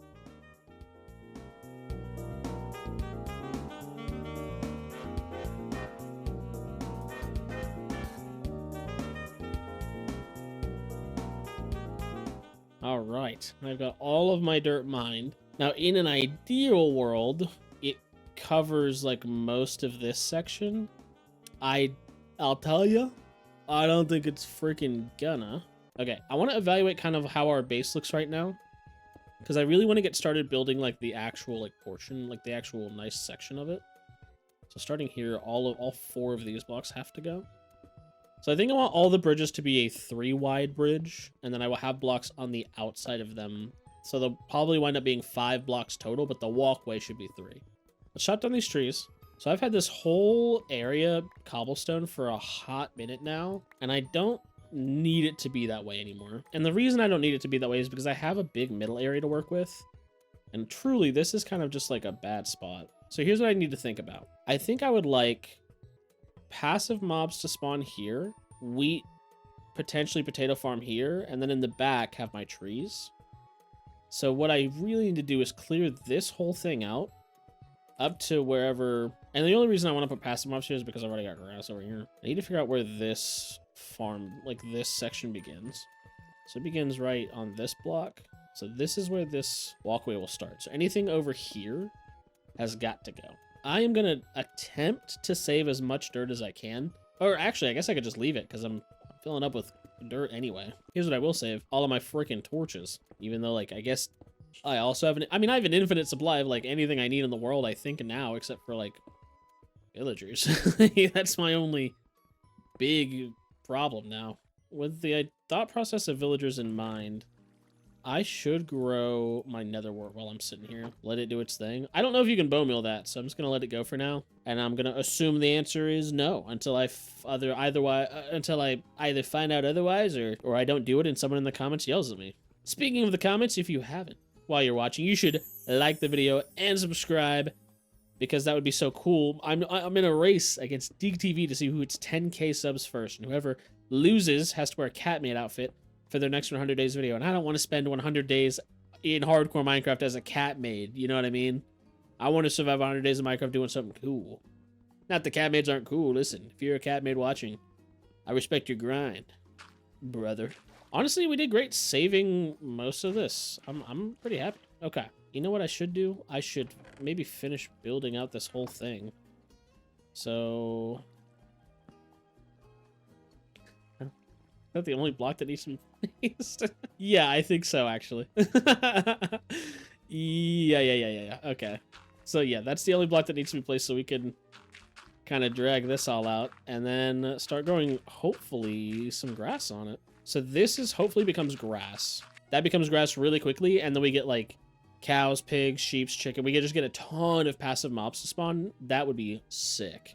All right, I've got all of my dirt mined. Now, in an ideal world, it covers like most of this section. I'll tell you, I don't think it's freaking gonna. Okay, I want to evaluate kind of how our base looks right now, because I really want to get started building like the actual like portion, like the actual nice section of it. So starting here, all 4 of these blocks have to go. So I think I want all the bridges to be a 3-wide bridge, and then I will have blocks on the outside of them. So they'll probably wind up being 5 blocks total, but the walkway should be 3. Let's chop down these trees. So I've had this whole area cobblestone for a hot minute now, and I don't need it to be that way anymore. And the reason I don't need it to be that way is because I have a big middle area to work with, and truly this is kind of just like a bad spot. So here's what I need to think about. I think I would like passive mobs to spawn here, wheat, potentially potato farm here, and then in the back have my trees. So what I really need to do is clear this whole thing out up to wherever, and the only reason I want to put passive mobs here is because I've already got grass over here. I need to figure out where this farm, like this section begins. So it begins right on this block. So this is where this walkway will start. So anything over here has got to go. I am going to attempt to save as much dirt as I can. Or actually, I guess I could just leave it because I'm filling up with dirt anyway. Here's what I will save. All of my freaking torches. Even though, like, I guess I also have I have an infinite supply of, like, anything I need in the world, I think, now, except for, like, villagers. That's my only big problem now. With the thought process of villagers in mind, I should grow my nether wart while I'm sitting here. Let it do its thing. I don't know if you can bone meal that, so I'm just going to let it go for now. And I'm going to assume the answer is no until I either find out otherwise or I don't do it and someone in the comments yells at me. Speaking of the comments, if you haven't, while you're watching, you should like the video and subscribe because that would be so cool. I'm in a race against Deek TV to see who hits 10K subs first, and whoever loses has to wear a Catmate outfit for their next 100 days video, and I don't want to spend 100 days in hardcore Minecraft as a cat maid, you know what I mean? I want to survive 100 days of Minecraft doing something cool. Not the cat maids aren't cool. Listen, if you're a cat maid watching, I respect your grind, brother. Honestly, we did great saving most of this. I'm pretty happy. Okay, you know what I should do? I should maybe finish building out this whole thing. So is that the only block that needs to be placed? Yeah, I think so, actually. Yeah. Okay. So yeah, that's the only block that needs to be placed so we can kind of drag this all out, and then start growing, hopefully, some grass on it. So this is hopefully becomes grass. That becomes grass really quickly, and then we get like cows, pigs, sheep, chicken. We could just get a ton of passive mobs to spawn. That would be sick.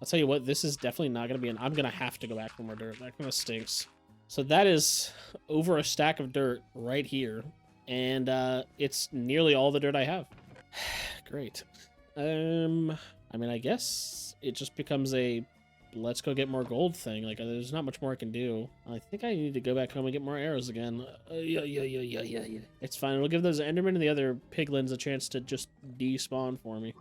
I'll tell you what, this is definitely not going to be an... I'm going to have to go back for more dirt. That kind of stinks. So that is over a stack of dirt right here. And it's nearly all the dirt I have. Great. I mean, I guess it just becomes a let's go get more gold thing. Like, there's not much more I can do. I think I need to go back home and get more arrows again. Yeah. It's fine. We'll give those Endermen and the other piglins a chance to just despawn for me.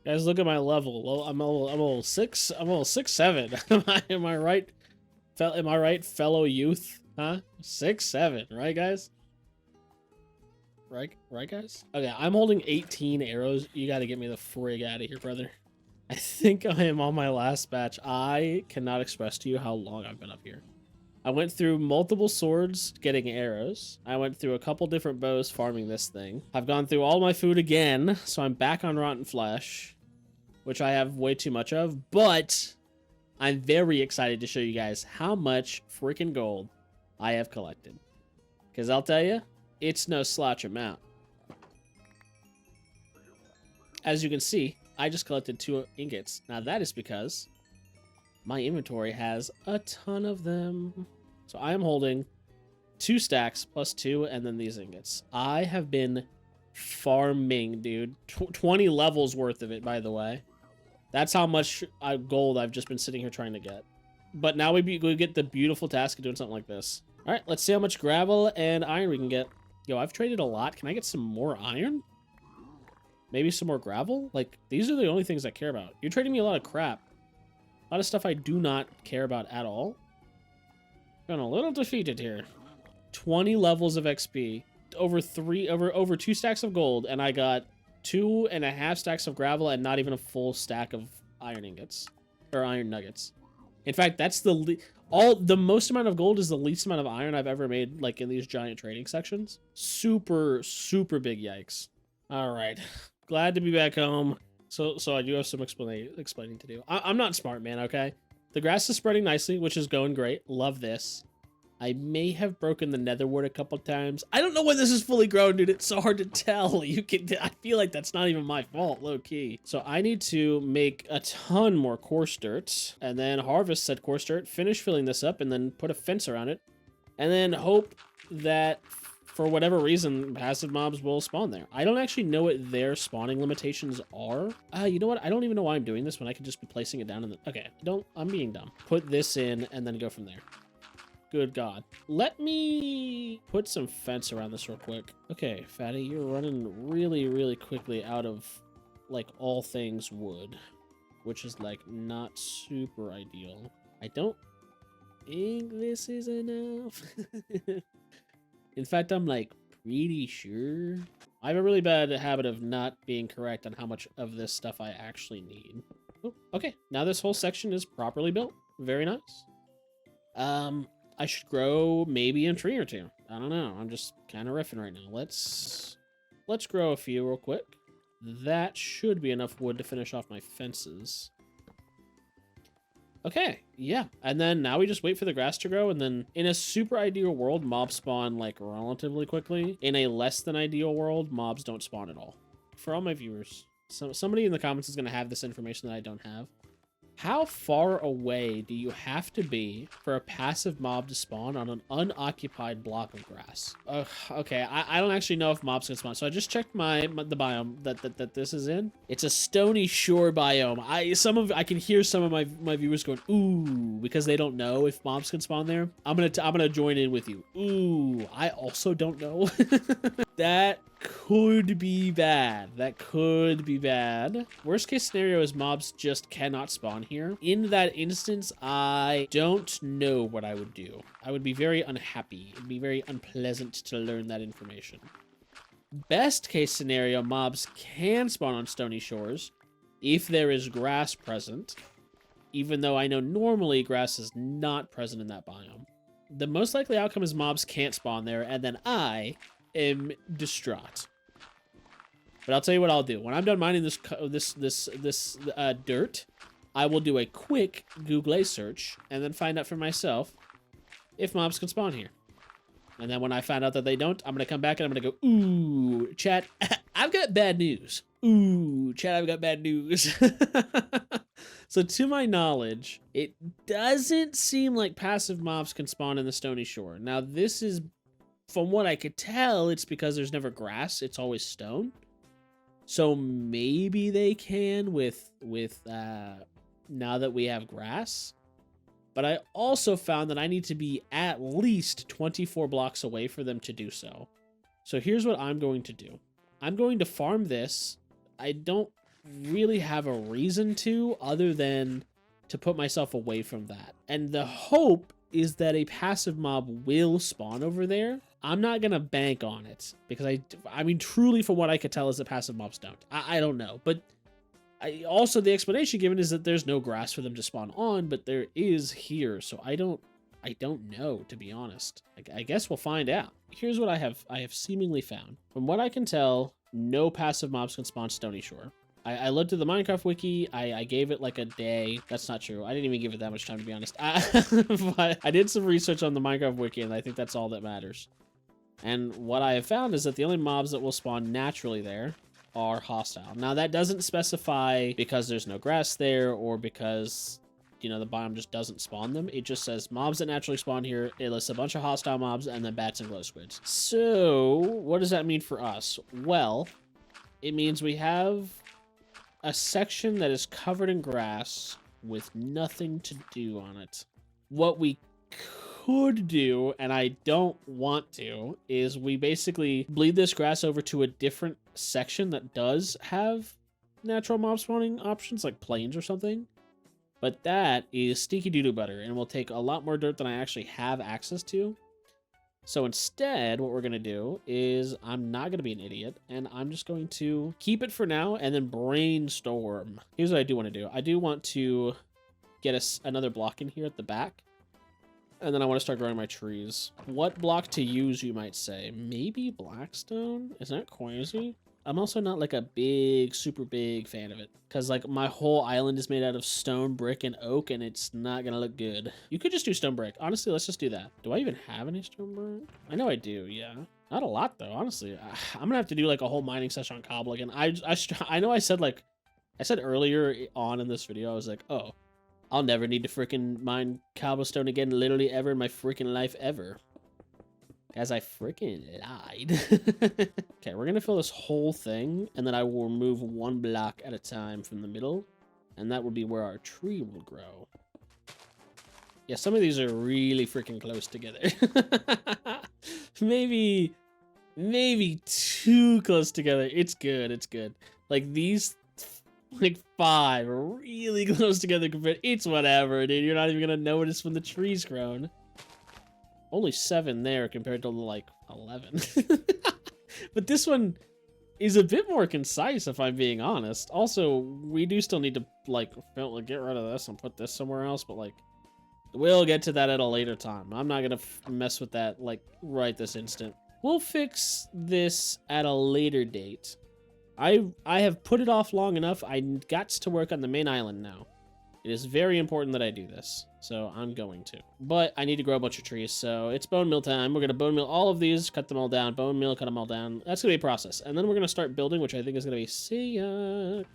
Guys, look at my level. Well, I'm a level 6. I'm a level 6, 7. Am I right? Am I right, fellow youth? Huh? 6, 7, right, guys? Right, guys? Okay, I'm holding 18 arrows. You got to get me the frig out of here, brother. I think I am on my last batch. I cannot express to you how long I've been up here. I went through multiple swords getting arrows. I went through a couple different bows farming this thing. I've gone through all my food again, so I'm back on rotten flesh, which I have way too much of, but I'm very excited to show you guys how much freaking gold I have collected. Because I'll tell you, it's no slouch amount. As you can see, I just collected 2 ingots. Now that is because my inventory has a ton of them. So I am holding 2 stacks plus 2 and then these ingots. I have been farming, dude. 20 levels worth of it, by the way. That's how much gold I've just been sitting here trying to get. But now we get the beautiful task of doing something like this. All right, let's see how much gravel and iron we can get. Yo, I've traded a lot. Can I get some more iron? Maybe some more gravel? Like, these are the only things I care about. You're trading me a lot of crap. A lot of stuff I do not care about at all. Feeling a little defeated here. 20 levels of XP. Over 2 stacks of gold, and I got 2.5 stacks of gravel and not even a full stack of iron ingots. Or iron nuggets. In fact, that's the most amount of gold is the least amount of iron I've ever made, like, in these giant trading sections. Super, super big yikes. All right. Glad to be back home. So I do have some explaining to do. I'm not smart, man, okay? The grass is spreading nicely, which is going great. Love this. I may have broken the netherwort a couple times. I don't know when this is fully grown, dude. It's so hard to tell. I feel like that's not even my fault, low key. So I need to make a ton more coarse dirt and then harvest said coarse dirt, finish filling this up, and then put a fence around it. And then hope that for whatever reason, passive mobs will spawn there. I don't actually know what their spawning limitations are. You know what? I don't even know why I'm doing this when I could just be placing it down in the... Okay, I'm being dumb. Put this in and then go from there. Good God. Let me put some fence around this real quick. Okay, Fatty, you're running really, really quickly out of, like, all things wood, which is, like, not super ideal. I don't think this is enough. In fact, I'm, like, pretty sure. I have a really bad habit of not being correct on how much of this stuff I actually need. Oh, okay, now this whole section is properly built. Very nice. I should grow maybe a tree or 2. I don't know. I'm just kind of riffing right now. Let's grow a few real quick. That should be enough wood to finish off my fences. Okay, yeah. And then now we just wait for the grass to grow, and then in a super ideal world, mobs spawn, like, relatively quickly. In a less than ideal world, mobs don't spawn at all. For all my viewers, somebody in the comments is going to have this information that I don't have. How far away do you have to be for a passive mob to spawn on an unoccupied block of grass? Okay, I don't actually know if mobs can spawn. So I just checked the biome that this is in. It's a stony shore biome. I can hear some of my viewers going ooh because they don't know if mobs can spawn there. I'm gonna join in with you. Ooh, I also don't know. That could be bad. That could be bad. Worst case scenario is mobs just cannot spawn here. In that instance, I don't know what I would do. I would be very unhappy. It'd be very unpleasant to learn that information. Best case scenario, mobs can spawn on stony shores if there is grass present, even though I know normally grass is not present in that biome. The most likely outcome is mobs can't spawn there, and then I am distraught. But I'll tell you what I'll do. When I'm done mining this dirt, I will do a quick Google search and then find out for myself if mobs can spawn here. And then when I find out that they don't, I'm going to come back and I'm going to go, ooh, chat, I've got bad news. Ooh, chat, I've got bad news. So to my knowledge, it doesn't seem like passive mobs can spawn in the Stony Shore. Now, this is, from what I could tell, it's because there's never grass. It's always stone. So maybe they can with now that we have grass. But I also found that I need to be at least 24 blocks away for them to do so. So here's what I'm going to do. I'm going to farm this. I don't really have a reason to other than to put myself away from that. And the hope is that a passive mob will spawn over there. I'm not going to bank on it because I mean, truly from what I could tell is that passive mobs don't. I don't know, but also the explanation given is that there's no grass for them to spawn on, but there is here. So I don't know, to be honest. I guess we'll find out. Here's what I have seemingly found. From what I can tell, no passive mobs can spawn Stony Shore. I looked at the Minecraft wiki. I gave it like a day. That's not true. I didn't even give it that much time, to be honest. But I did some research on the Minecraft wiki, and I think that's all that matters. And what I have found is that the only mobs that will spawn naturally there are hostile. Now, that doesn't specify because there's no grass there or because, you know, the biome just doesn't spawn them. It just says mobs that naturally spawn here. It lists a bunch of hostile mobs and then bats and glow squids. So what does that mean for us? Well, it means we have a section that is covered in grass with nothing to do on it. What we could do, and I don't want to, is we basically bleed this grass over to a different section that does have natural mob spawning options, like plains or something. But that is stinky doo-doo butter and will take a lot more dirt than I actually have access to. So instead, what we're going to do is I'm not going to be an idiot, and I'm just going to keep it for now and then brainstorm. Here's what I do want to do. I do want to get another block in here at the back, and then I want to start growing my trees. What block to use, you might say? Maybe blackstone? Is that crazy? I'm also not like a super big fan of it, because like my whole island is made out of stone, brick, and oak, and it's not gonna look good. You could just do stone brick. Honestly, let's just do that. Do I even have any stone brick? I know I do, yeah. Not a lot though, honestly. I'm gonna have to do like a whole mining session on cobble again. I know I said earlier on in this video, I was like, oh, I'll never need to freaking mine cobblestone again, literally ever in my freaking life ever. As I freaking lied. Okay, we're gonna fill this whole thing, and then I will remove one block at a time from the middle, and that will be where our tree will grow. Yeah, some of these are really freaking close together. maybe too close together. It's good, it's good. Like these, like 5 are really close together compared. It's whatever, dude. You're not even gonna notice when the tree's grown. Only 7 there compared to like 11. But this one is a bit more concise, if I'm being honest. Also, we do still need to like get rid of this and put this somewhere else, but like we'll get to that at a later time. I'm not gonna mess with that like right this instant. We'll fix this at a later date. I have put it off long enough. I got to work on the main island now. It is very important that I do this, so I'm going to. But I need to grow a bunch of trees, so it's bone meal time. We're going to bone meal all of these, cut them all down, bone meal, cut them all down. That's going to be a process. And then we're going to start building, which I think is going to be sick.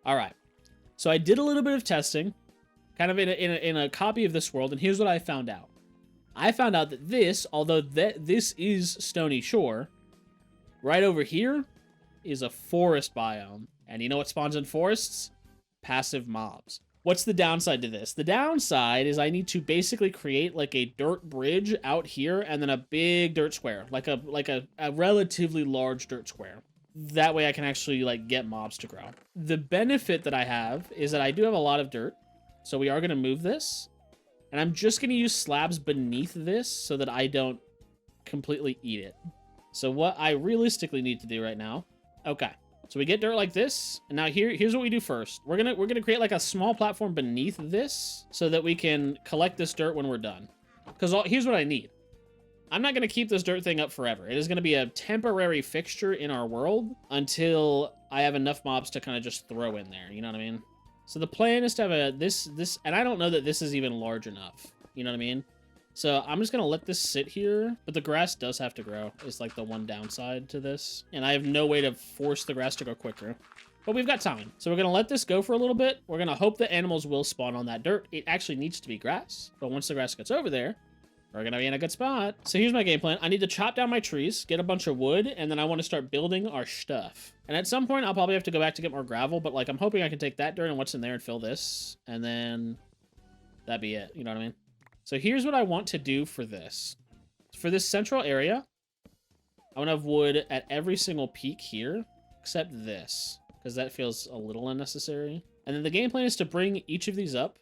All right. So I did a little bit of testing, kind of in a copy of this world, and here's what I found out. I found out that this, although this is Stony Shore, right over here is a forest biome. And you know what spawns in forests? Passive mobs. What's the downside to this? The downside is I need to basically create like a dirt bridge out here and then a big dirt square, like a relatively large dirt square. That way I can actually like get mobs to grow. The benefit that I have is that I do have a lot of dirt. So we are going to move this, and I'm just going to use slabs beneath this so that I don't completely eat it. So what I realistically need to do right now, okay. So we get dirt like this, and now here's what we do first. We're gonna create like a small platform beneath this so that we can collect this dirt when we're done. Because here's what I need. I'm not going to keep this dirt thing up forever. It is going to be a temporary fixture in our world until I have enough mobs to kind of just throw in there. You know what I mean? So the plan is to have this, and I don't know that this is even large enough. You know what I mean? So I'm just going to let this sit here, but the grass does have to grow. It's like the one downside to this. And I have no way to force the grass to go quicker. But we've got time. So we're going to let this go for a little bit. We're going to hope that animals will spawn on that dirt. It actually needs to be grass. But once the grass gets over there, we're going to be in a good spot. So here's my game plan. I need to chop down my trees, get a bunch of wood, and then I want to start building our stuff. And at some point, I'll probably have to go back to get more gravel. But like, I'm hoping I can take that dirt and what's in there and fill this. And then that'd be it. You know what I mean? So here's what I want to do for this. For this central area, I want to have wood at every single peak here, except this, because that feels a little unnecessary. And then the game plan is to bring each of these up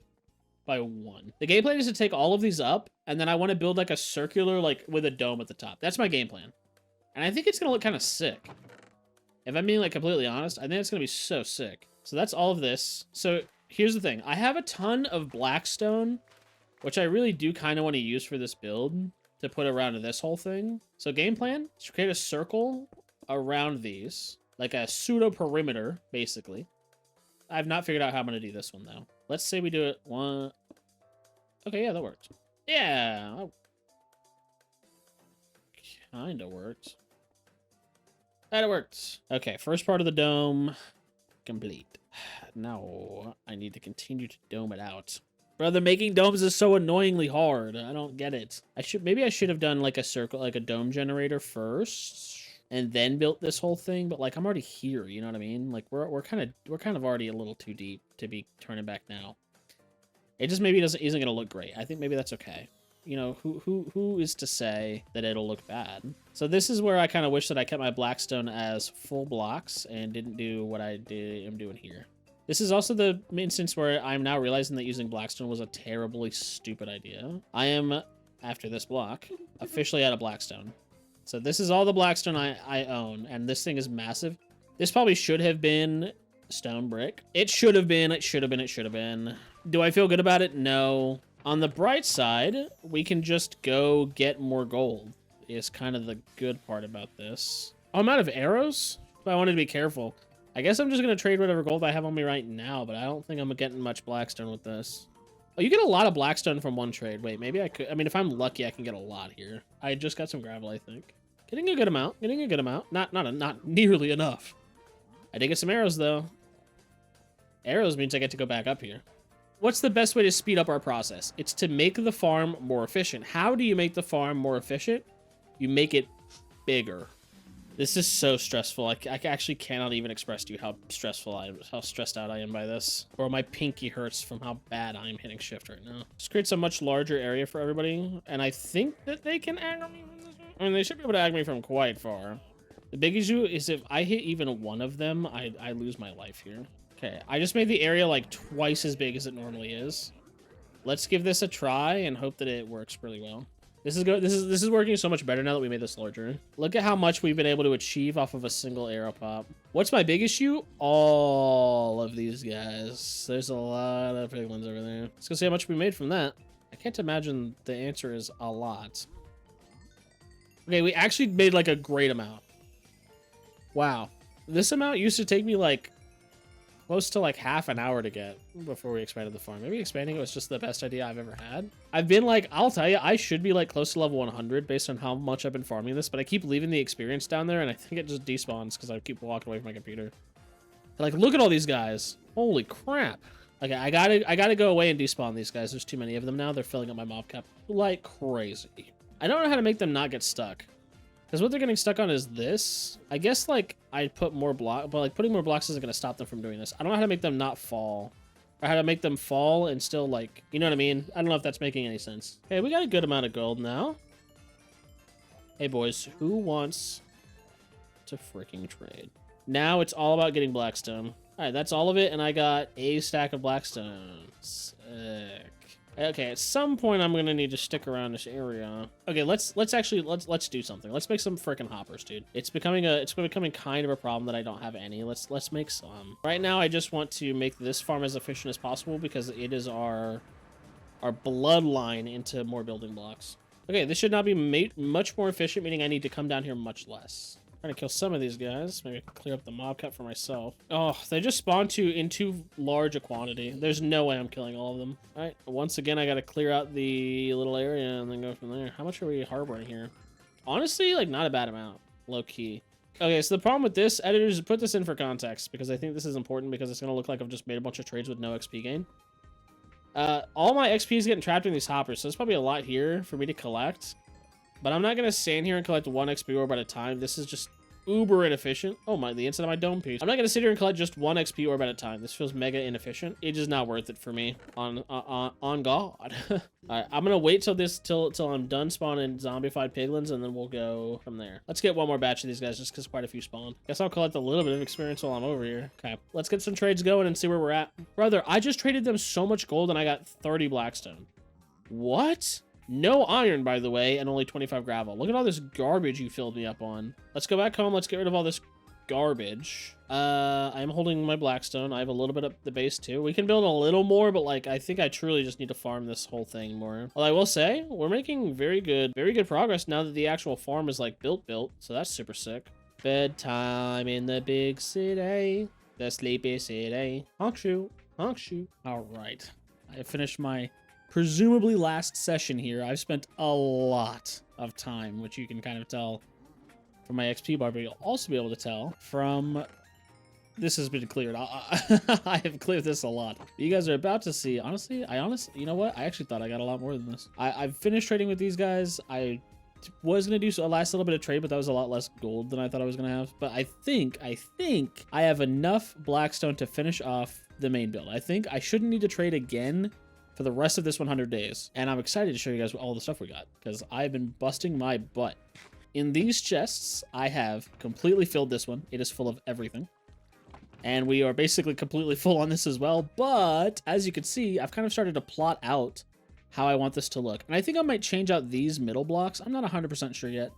by 1. The game plan is to take all of these up, and then I want to build like a circular, like with a dome at the top. That's my game plan. And I think it's going to look kind of sick. If I'm being like completely honest, I think it's going to be so sick. So that's all of this. So here's the thing. I have a ton of blackstone, which I really do kind of want to use for this build to put around this whole thing. So game plan is to create a circle around these, like a pseudo perimeter, basically. I've not figured out how I'm going to do this one, though. Let's say we do it one. Okay, yeah, that worked. Yeah. Kind of worked. That worked. Okay, first part of the dome complete. Now I need to continue to dome it out. Brother, making domes is so annoyingly hard. I don't get it. Maybe I should have done like a circle, like a dome generator first, and then built this whole thing. But like, I'm already here. You know what I mean? Like, we're kind of already a little too deep to be turning back now. It just maybe isn't gonna look great. I think maybe that's okay. You know, who is to say that it'll look bad? So this is where I kind of wish that I kept my blackstone as full blocks and didn't do what I'm doing here. This is also the instance where I'm now realizing that using blackstone was a terribly stupid idea. I am, after this block, officially out of blackstone. So this is all the blackstone I own, and this thing is massive. This probably should have been stone brick. It should have been, it should have been, it should have been. Do I feel good about it? No. On the bright side, we can just go get more gold, is kind of the good part about this. Oh, I'm out of arrows? But I wanted to be careful. I guess I'm just going to trade whatever gold I have on me right now, but I don't think I'm getting much blackstone with this. Oh, you get a lot of blackstone from one trade. Wait, maybe I could. I mean, if I'm lucky, I can get a lot here. I just got some gravel, I think. Getting a good amount. Getting a good amount. Not nearly enough. I did get some arrows, though. Arrows means I get to go back up here. What's the best way to speed up our process? It's to make the farm more efficient. How do you make the farm more efficient? You make it bigger. This is so stressful. I actually cannot even express to you how stressed out I am by this. Or my pinky hurts from how bad I am hitting shift right now. This creates a much larger area for everybody. And I think that they can ag me from this. I mean, they should be able to ag me from quite far. The big issue is if I hit even one of them, I lose my life here. Okay, I just made the area like twice as big as it normally is. Let's give this a try and hope that it works really well. This is good. This is working so much better now that we made this larger. Look at how much we've been able to achieve off of a single arrow pop. What's my big issue? All of these guys. There's a lot of piglins over there. Let's go see how much we made from that. I can't imagine the answer is a lot. Okay, we actually made like a great amount. Wow. This amount used to take me like close to like half an hour to get before we expanded the farm. Maybe expanding it was just the best idea I've ever had. I've been like, I'll tell you, I should be like close to level 100 based on how much I've been farming this, but I keep leaving the experience down there and I think it just despawns because I keep walking away from my computer. Like, look at all these guys. Holy crap. Like, I gotta go away and despawn these guys. There's too many of them now. They're filling up my mob cap like crazy. I don't know how to make them not get stuck. Because what they're getting stuck on is this. I guess, like, I put more block, but, like, putting more blocks isn't going to stop them from doing this. I don't know how to make them not fall. Or how to make them fall and still, like, you know what I mean? I don't know if that's making any sense. Hey, we got a good amount of gold now. Hey, boys, who wants to freaking trade? Now it's all about getting blackstone. All right, that's all of it, and I got a stack of blackstone. Sick. Okay, at some point I'm gonna need to stick around this area. Okay, let's do something. Let's make some freaking hoppers, dude. It's becoming kind of a problem that I don't have any. Let's make some. Right now I just want to make this farm as efficient as possible because it is our bloodline into more building blocks. Okay, this should now be much more efficient, meaning I need to come down here much less. Trying to kill some of these guys. Maybe clear up the mob cut for myself. Oh, they just spawned in too large a quantity. There's no way I'm killing all of them. All right, once again, I got to clear out the little area and then go from there. How much are we harboring here? Honestly, like, not a bad amount. Low key. Okay, so the problem with this, editors, put this in for context, because I think this is important, because it's going to look like I've just made a bunch of trades with no XP gain. All my XP is getting trapped in these hoppers, so there's probably a lot here for me to collect. But I'm not going to stand here and collect 1 XP orb at a time. This is just uber inefficient. Oh my, the inside of my dome piece. I'm not going to sit here and collect just 1 XP orb at a time. This feels mega inefficient. It is not worth it for me. On God. Alright, I'm going to wait till I'm done spawning zombified piglins, and then we'll go from there. Let's get one more batch of these guys just because quite a few spawn. Guess I'll collect a little bit of experience while I'm over here. Okay, let's get some trades going and see where we're at. Brother, I just traded them so much gold and I got 30 blackstone. What? No iron, by the way, and only 25 gravel. Look at all this garbage you filled me up on. Let's go back home. Let's get rid of all this garbage. I'm holding my blackstone. I have a little bit up the base, too. We can build a little more, but, like, I think I truly just need to farm this whole thing more. Well, I will say, we're making very good progress now that the actual farm is, like, built. So that's super sick. Bedtime in the big city. The sleepy city. Honk shoe. Honk shoe. All right. I finished my presumably last session here. I've spent a lot of time, which you can kind of tell from my XP bar, but you'll also be able to tell from this has been cleared. I have cleared this a lot. You guys are about to see. Honestly, you know what? I actually thought I got a lot more than this. I've finished trading with these guys. I was gonna do a last little bit of trade, but that was a lot less gold than I thought I was gonna have. But I think I have enough blackstone to finish off the main build. I think I shouldn't need to trade again for the rest of this 100 days. And I'm excited to show you guys all the stuff we got, because I've been busting my butt. In these chests, I have completely filled this one. It is full of everything. And we are basically completely full on this as well. But as you can see, I've kind of started to plot out how I want this to look. And I think I might change out these middle blocks. I'm not 100% sure yet.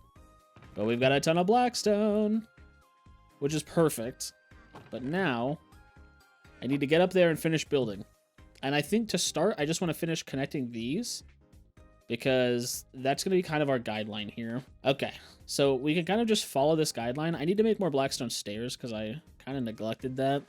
But we've got a ton of blackstone, which is perfect. But now I need to get up there and finish building. And I think to start, I just want to finish connecting these, because that's going to be kind of our guideline here. Okay, so we can kind of just follow this guideline. I need to make more blackstone stairs because I kind of neglected that.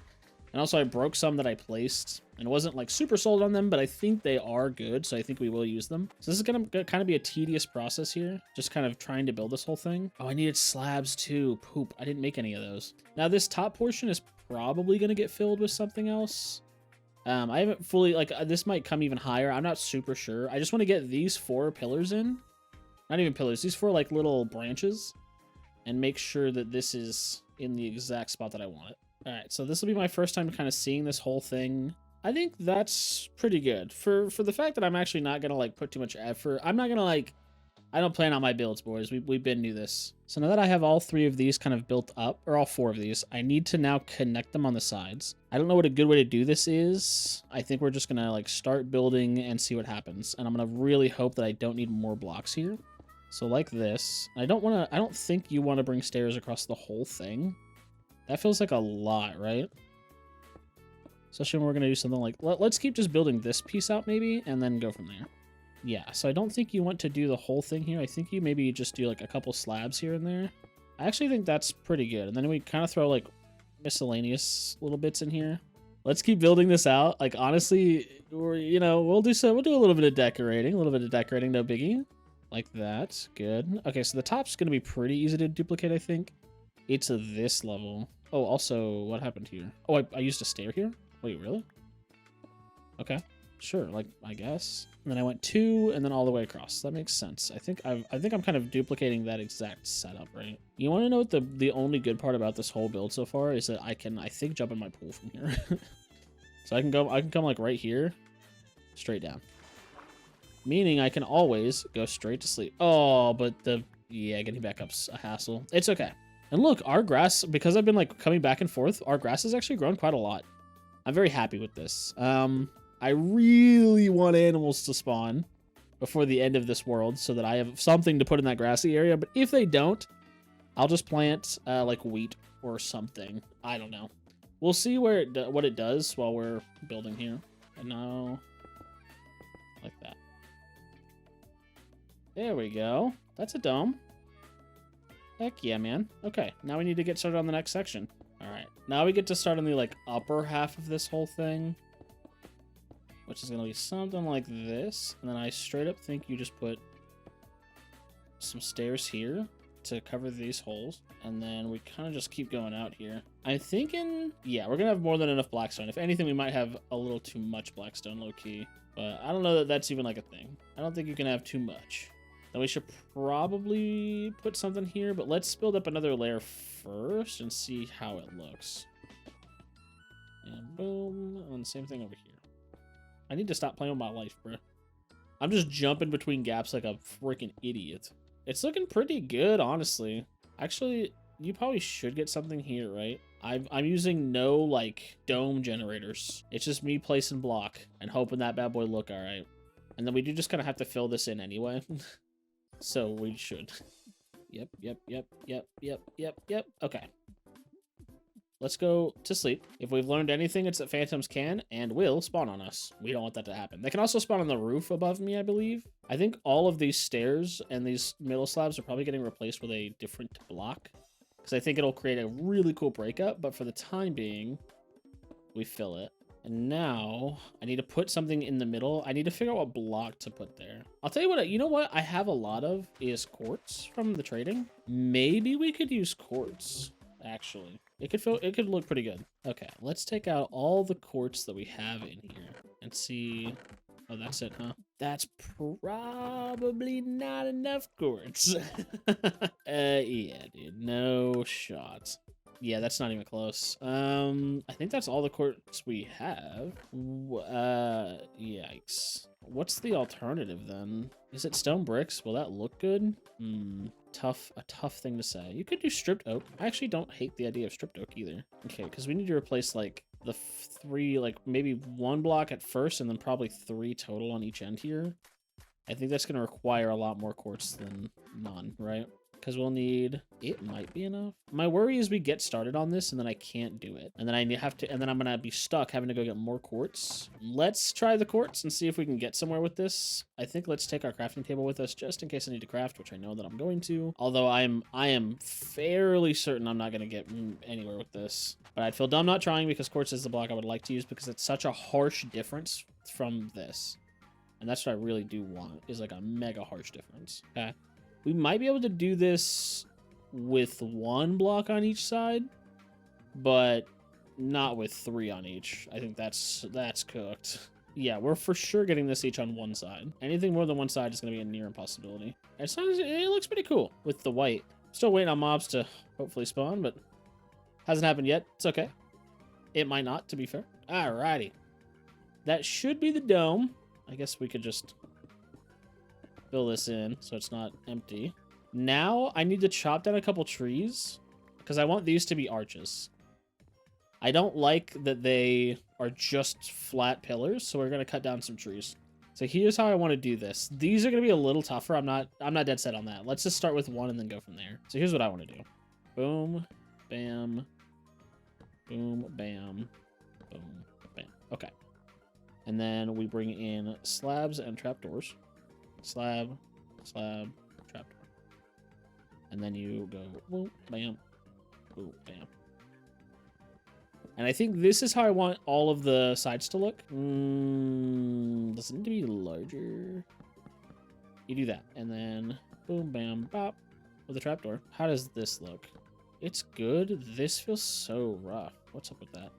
And also I broke some that I placed and wasn't like super sold on them, but I think they are good, so I think we will use them. So this is going to kind of be a tedious process here, just kind of trying to build this whole thing. Oh, I needed slabs too. Poop, I didn't make any of those. Now this top portion is probably going to get filled with something else. I haven't fully, like, this might come even higher. I'm not super sure. I just want to get these 4 pillars in. Not even pillars. These 4, like, little branches. And make sure that this is in the exact spot that I want it. Alright, so this will be my first time kind of seeing this whole thing. I think that's pretty good. For the fact that I'm actually not going to, like, put too much effort. I'm not going to, like... I don't plan out my builds, boys. We've been new this. So now that I have all 3 of these kind of built up, or all 4 of these, I need to now connect them on the sides. I don't know what a good way to do this is. I think we're just gonna like start building and see what happens. And I'm gonna really hope that I don't need more blocks here. So like this. I don't think you want to bring stairs across the whole thing. That feels like a lot, right? Especially when we're gonna do something like, let's keep just building this piece out maybe, and then go from there. Yeah, so I don't think you want to do the whole thing here. I think you maybe just do like a couple slabs here and there. I actually think that's pretty good. And then we kind of throw like miscellaneous little bits in here. Let's keep building this out. Like honestly, we'll do a little bit of decorating, no biggie. Like that, good. Okay, so the top's gonna be pretty easy to duplicate, I think. It's this level. Oh, also, what happened here? Oh, I used a stair here? Wait, really? Okay. Sure, like I guess. And then I went 2 and then all the way across. That makes sense. I think I'm kind of duplicating that exact setup, right? You want to know what the only good part about this whole build so far is that I think jump in my pool from here. So I can come like right here, straight down. Meaning I can always go straight to sleep. Oh, but getting back up's a hassle. It's okay. And look, our grass, because I've been like coming back and forth, our grass has actually grown quite a lot. I'm very happy with this. I really want animals to spawn before the end of this world so that I have something to put in that grassy area. But if they don't, I'll just plant like wheat or something. I don't know. We'll see what it does while we're building here. And now, like that. There we go. That's a dome. Heck yeah, man. Okay, now we need to get started on the next section. All right, now we get to start on the like upper half of this whole thing, which is gonna be something like this. And then I straight up think you just put some stairs here to cover these holes, and then we kind of just keep going out here. I'm thinking, yeah, we're gonna have more than enough blackstone. If anything, we might have a little too much blackstone, low-key, but I don't know that that's even like a thing. I don't think you can have too much. Then we should probably put something here, but let's build up another layer first and see how it looks. And boom, and same thing over here. I need to stop playing with my life, bro. I'm just jumping between gaps like a freaking idiot. It's looking pretty good, honestly. Actually, you probably should get something here, right? I'm using no, like, dome generators. It's just me placing block and hoping that bad boy look all right. And then we do just kind of have to fill this in anyway. So we should. Yep. Okay. Let's go to sleep. If we've learned anything, it's that phantoms can and will spawn on us. We don't want that to happen. They can also spawn on the roof above me, I believe. I think all of these stairs and these middle slabs are probably getting replaced with a different block, because I think it'll create a really cool breakup, but for the time being, we fill it. And now I need to put something in the middle. I need to figure out what block to put there. I'll tell you what, you know what I have a lot of is quartz from the trading. Maybe we could use quartz, actually. It could look pretty good. Okay, let's take out all the quartz that we have in here and see. Oh, that's it, huh? That's probably not enough quartz. Yeah, dude, no shot. Yeah, that's not even close. I think that's all the quartz we have. Yikes. What's the alternative then? Is it stone bricks? Will that look good? A tough thing to say. You could do stripped oak. I actually don't hate the idea of stripped oak either. Okay, because we need to replace like the three, like maybe one block at first and then probably 3 total on each end here. I think that's going to require a lot more quartz than none, right? Because we'll need, it might be enough. My worry is we get started on this and then I can't do it. And then I have to, and then I'm going to be stuck having to go get more quartz. Let's try the quartz and see if we can get somewhere with this. I think let's take our crafting table with us just in case I need to craft, which I know that I'm going to. Although I am fairly certain I'm not going to get anywhere with this. But I'd feel dumb not trying because quartz is the block I would like to use because it's such a harsh difference from this. And that's what I really do want, is like a mega harsh difference. Okay. We might be able to do this with 1 block on each side, but not with 3 on each. I think that's cooked. Yeah, we're for sure getting this each on 1 side. Anything more than 1 side is going to be a near impossibility. It looks pretty cool with the white. Still waiting on mobs to hopefully spawn, but hasn't happened yet. It's okay. It might not, to be fair. Alrighty. That should be the dome. I guess we could just fill this in so it's not empty. Now I need to chop down a couple trees because I want these to be arches. I don't like that they are just flat pillars, so we're going to cut down some trees. So here's how I want to do this. These are going to be a little tougher. I'm not dead set on that. Let's just start with 1 and then go from there. So here's what I want to do. Boom, bam, boom, bam, boom, bam. Okay. And then we bring in slabs and trapdoors. Slab, slab, trapdoor. And then you go boom, bam, boom, bam. And I think this is how I want all of the sides to look. Does it need to be larger? You do that. And then boom, bam, bop with a trapdoor. How does this look? It's good. This feels so rough. What's up with that?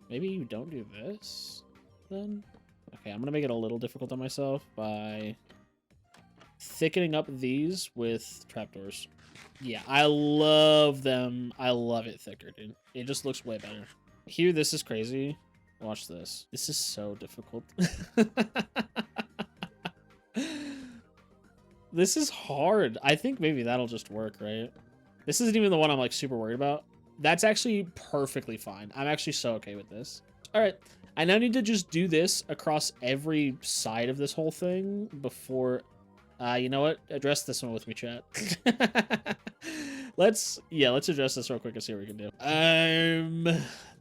Maybe you don't do this then? Okay, I'm going to make it a little difficult on myself by thickening up these with trapdoors. Yeah, I love them. I love it thicker, dude. It just looks way better. Here, this is crazy. Watch this. This is so difficult. This is hard. I think maybe that'll just work, right? This isn't even the one I'm like super worried about. That's actually perfectly fine. I'm actually so okay with this. All right. I now need to just do this across every side of this whole thing before... you know what? Address this one with me, chat. Let's address this real quick and see what we can do.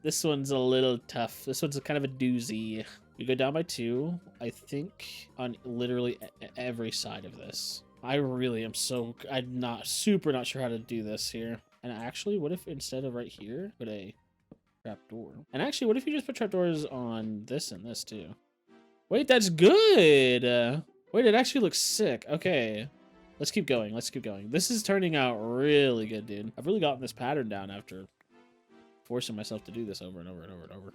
This one's a little tough. This one's kind of a doozy. We go down by 2, I think, on literally every side of this. I really am I'm not sure how to do this here. And actually, what if instead of right here, put a trapdoor? And actually, what if you just put trapdoors on this and this too? Wait, that's good! Wait, it actually looks sick. Okay. Let's keep going. Let's keep going. This is turning out really good, dude. I've really gotten this pattern down after forcing myself to do this over and over and over and over.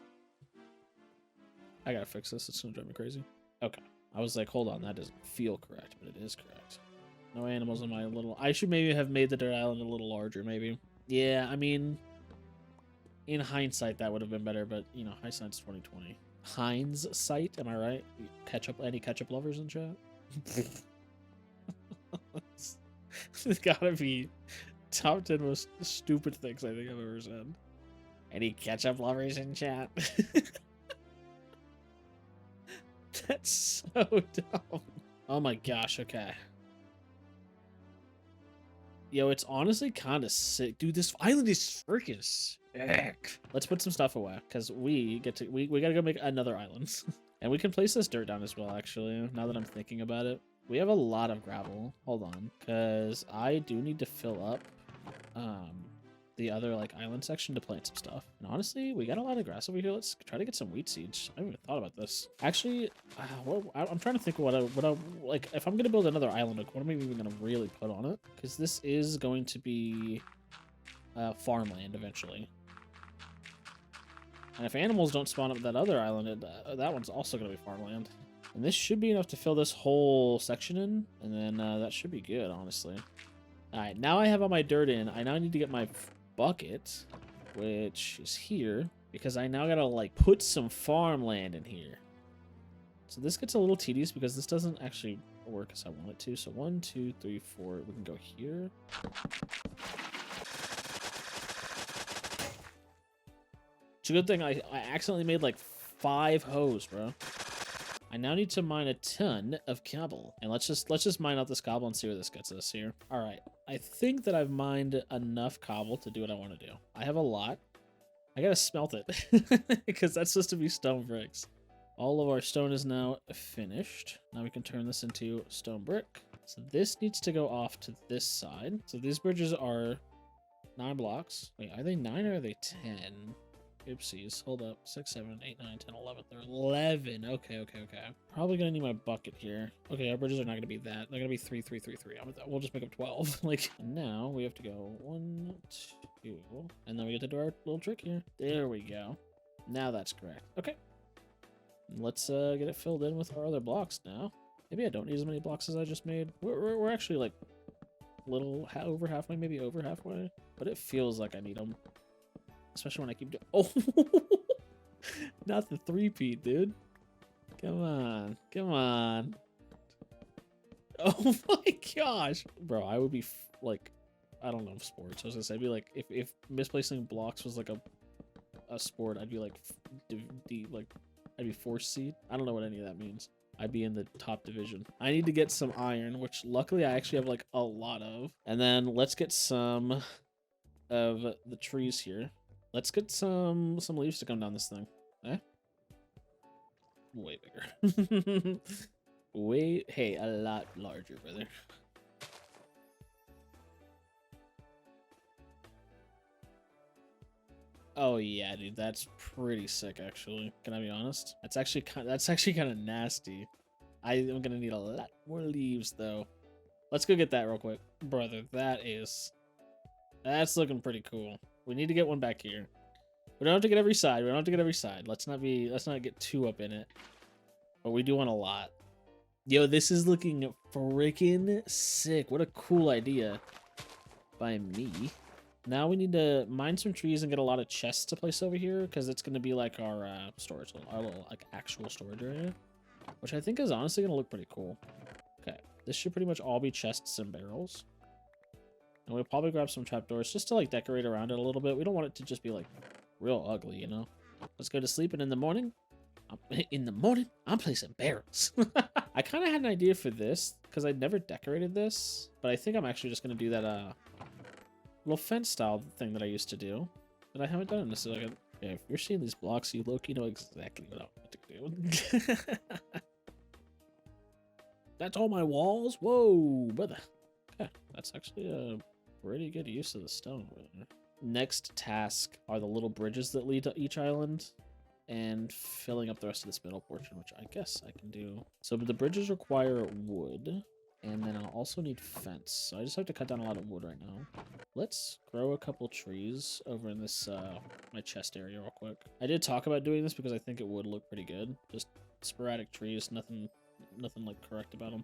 I gotta fix this. It's gonna drive me crazy. Okay. I was like, hold on. That doesn't feel correct, but it is correct. No animals on my little... I should maybe have made the dirt island a little larger, maybe. Yeah, I mean... In hindsight, that would have been better, but, you know, hindsight's 2020. Hindsight, am I right? Any ketchup lovers in chat? It's gotta be top 10 most stupid things I think I've ever said. Any ketchup lovers in chat? That's so dumb. Oh my gosh, okay. Yo, it's honestly kind of sick. Dude, this island is freaking sick. Let's put some stuff away, because we gotta go make another island. And we can place this dirt down as well, actually, now that I'm thinking about it. We have a lot of gravel. Hold on, because I do need to fill up the other like island section to plant some stuff. And honestly, we got a lot of grass over here. Let's try to get some wheat seeds. I haven't even thought about this. Actually, I'm trying to think of what I like. If I'm gonna build another island, like, what am I even gonna really put on it? Because this is going to be farmland eventually. And if animals don't spawn up that other island, that one's also gonna be farmland. And this should be enough to fill this whole section in, and then that should be good, honestly. All right, now I have all my dirt in. I now need to get my bucket, which is here, because I now gotta like put some farmland in here. So this gets a little tedious because this doesn't actually work as I want it to. So 1, 2, 3, 4. We can go here. It's a good thing I accidentally made like 5 hoes, bro. I now need to mine a ton of cobble, and let's just mine out this cobble and see where this gets us here. All right, I think that I've mined enough cobble to do what I want to do. I have a lot. I gotta smelt it because that's supposed to be stone bricks. All of our stone is now finished. Now we can turn this into stone brick. So this needs to go off to this side. So these bridges are 9 blocks. Wait, are they 9 or are they 10? Oopsies. Hold up. 6, 7, 8, 9, 10, 11. They're 11. Okay. Probably gonna need my bucket here. Okay, our bridges are not gonna be that. They're gonna be 3, 3, 3, 3. We'll just make up 12. Like, now we have to go 1, 2, and then we get to do our little trick here. There we go. Now that's correct. Okay. Let's get it filled in with our other blocks now. Maybe I don't need as many blocks as I just made. We're actually like over halfway, maybe over halfway, but it feels like I need them. Especially when I keep doing... Oh! Not the 3-peat, dude. Come on. Come on. Oh my gosh. Bro, I would be like... I don't know sports. I was gonna say, I'd be like... If misplacing blocks was like a sport, I'd be like... I'd be 4th seed. I don't know what any of that means. I'd be in the top division. I need to get some iron, which luckily I actually have like a lot of. And then let's get some of the trees here. Let's get some leaves to come down this thing. Eh? Way bigger. Hey, a lot larger, brother. Oh yeah, dude, that's pretty sick, actually. Can I be honest? That's actually kind of nasty. I am gonna need a lot more leaves, though. Let's go get that real quick, brother. That's looking pretty cool. We need to get one back here. We don't have to get every side. Let's not get too up in it. But we do want a lot. Yo, this is looking freaking sick. What a cool idea by me. Now we need to mine some trees and get a lot of chests to place over here, because it's going to be like our storage, our little like actual storage area, which I think is honestly going to look pretty cool. Okay, this should pretty much all be chests and barrels. And we'll probably grab some trapdoors just to like decorate around it a little bit. We don't want it to just be like real ugly, you know? Let's go to sleep, and in the morning, I'm placing barrels. I kind of had an idea for this because I'd never decorated this, but I think I'm actually just going to do that little fence style thing that I used to do that I haven't done in this second. Yeah, if you're seeing these blocks, you low-key know exactly what I want to do. That's all my walls? Whoa, brother. Okay, that's actually a pretty good use of the stone. Next task are the little bridges that lead to each island and filling up the rest of this middle portion, which I guess I can do. So the bridges require wood, and then I'll also need fence. So I just have to cut down a lot of wood right now. Let's grow a couple trees over in this, my chest area real quick. I did talk about doing this because I think it would look pretty good. Just sporadic trees, nothing like correct about them.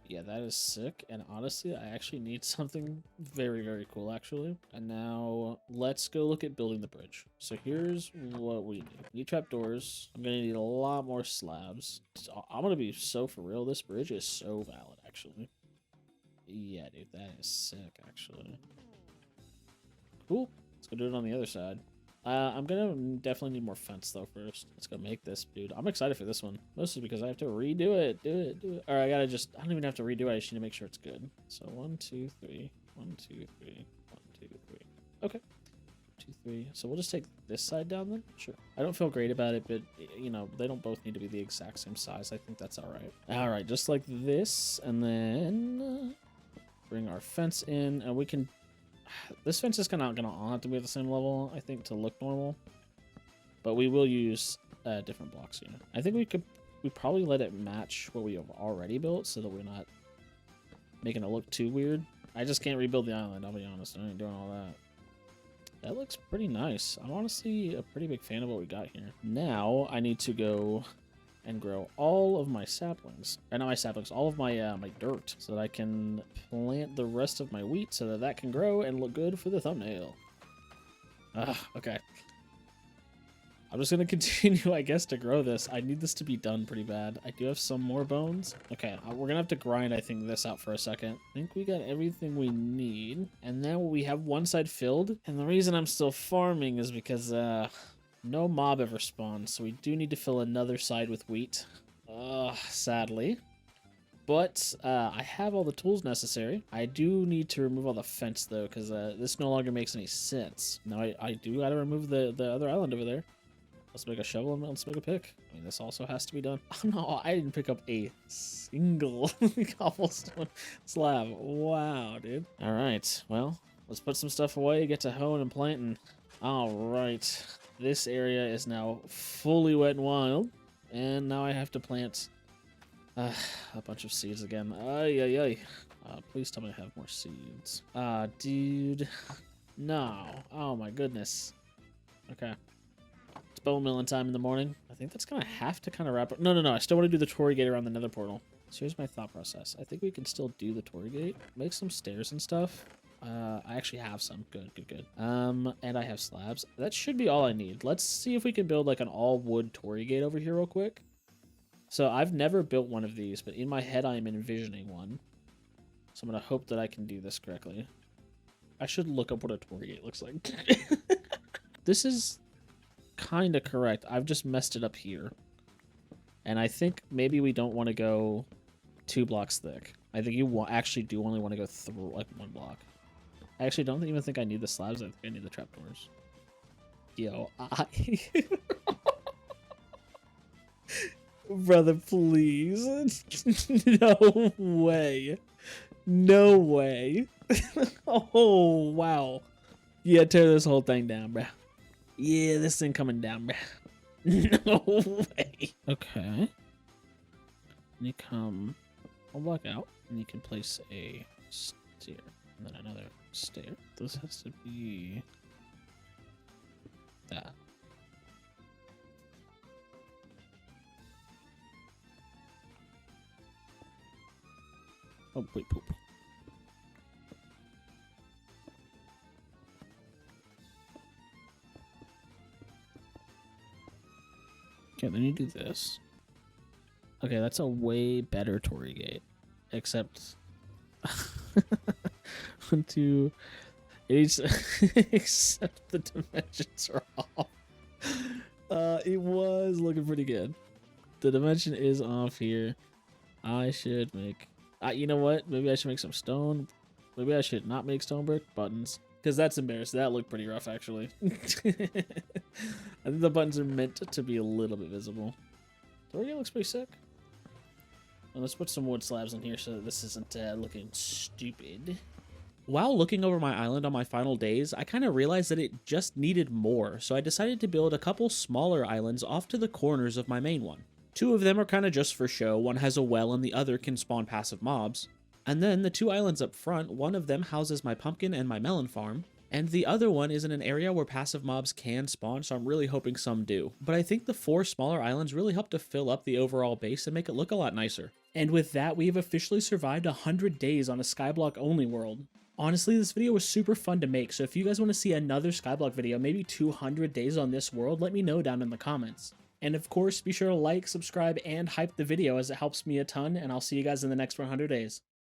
Yeah, that is sick. And honestly, I actually need something very, very cool, actually. And now let's go look at building the bridge. So here's what we need. We need trapdoors. I'm going to need a lot more slabs. I'm going to be so for real. This bridge is so valid, actually. Yeah, dude, that is sick, actually. Cool. Let's go do it on the other side. I'm gonna definitely need more fence though first. Let's go make this, dude. I'm excited for this one. Mostly because I have to redo it. Do it. Or I don't even have to redo it. I just need to make sure it's good. So 1, 2, 3. 1, 2, 3. 1, 2, 3. Okay. 2, 3. So we'll just take this side down then? Sure. I don't feel great about it, but you know, they don't both need to be the exact same size. I think that's alright. Alright, just like this. And then bring our fence in, and we can. This fence is not gonna all have to be at the same level, I think, to look normal. But we will use different blocks here. I think we probably let it match what we have already built so that we're not making it look too weird. I just can't rebuild the island, I'll be honest. I ain't doing all that. That looks pretty nice. I'm honestly a pretty big fan of what we got here. Now I need to go and grow all of my saplings, or not my saplings, all of my my dirt, so that I can plant the rest of my wheat so that can grow and look good for the thumbnail. Okay. I'm just gonna continue, I guess, to grow this. I need this to be done pretty bad. I do have some more bones. Okay, we're gonna have to grind, I think, this out for a second. I think we got everything we need, and now we have one side filled. And the reason I'm still farming is because no mob ever spawns, so we do need to fill another side with wheat. Sadly. But I have all the tools necessary. I do need to remove all the fence, though, because this no longer makes any sense. Now, I do gotta remove the other island over there. Let's make a shovel and let's make a pick. I mean, this also has to be done. Oh, no, I didn't pick up a single cobblestone slab. Wow, dude. All right, well, let's put some stuff away, get to hoeing and planting. All right. This area is now fully wet and wild, and now I have to plant a bunch of seeds again. Ay. Please tell me I have more seeds. Dude. No. Oh my goodness. Okay. It's bone milling time in the morning. I think that's gonna have to kind of wrap up. No. I still want to do the Torii Gate around the nether portal. So here's my thought process. I think we can still do the Torii Gate. Make some stairs and stuff. I actually have some. Good. And I have slabs. That should be all I need. Let's see if we can build like an all-wood Torii Gate over here real quick. So I've never built one of these, but in my head I am envisioning one. So I'm going to hope that I can do this correctly. I should look up what a Torii Gate looks like. This is kind of correct. I've just messed it up here. And I think maybe we don't want to go 2 blocks thick. I think you actually do only want to go through like 1 block. I actually don't even think I need the slabs. I think I need the trapdoors. Yo, brother, please. No way. No way. Oh, wow. Yeah, tear this whole thing down, bro. Yeah, this thing coming down, bro. No way. Okay. And you come 1 block out, and you can place a stair, and then another stair. This has to be that. Oh, wait, poop. Okay, then you do this. Okay, that's a way better Torii Gate. Except... 1, 2... Except the dimensions are off. It was looking pretty good. The dimension is off here. I should make... you know what? Maybe I should make some stone. Maybe I should not make stone brick buttons. Because that's embarrassing. That looked pretty rough, actually. I think the buttons are meant to be a little bit visible. The organ looks pretty sick. Well, let's put some wood slabs in here so that this isn't looking stupid. While looking over my island on my final days, I kind of realized that it just needed more, so I decided to build a couple smaller islands off to the corners of my main one. Two of them are kind of just for show, one has a well and the other can spawn passive mobs. And then the two islands up front, one of them houses my pumpkin and my melon farm, and the other one is in an area where passive mobs can spawn, so I'm really hoping some do. But I think the 4 smaller islands really help to fill up the overall base and make it look a lot nicer. And with that, we have officially survived 100 days on a Skyblock only world. Honestly, this video was super fun to make, so if you guys want to see another Skyblock video, maybe 200 days on this world, let me know down in the comments. And of course, be sure to like, subscribe, and hype the video as it helps me a ton, and I'll see you guys in the next 100 days.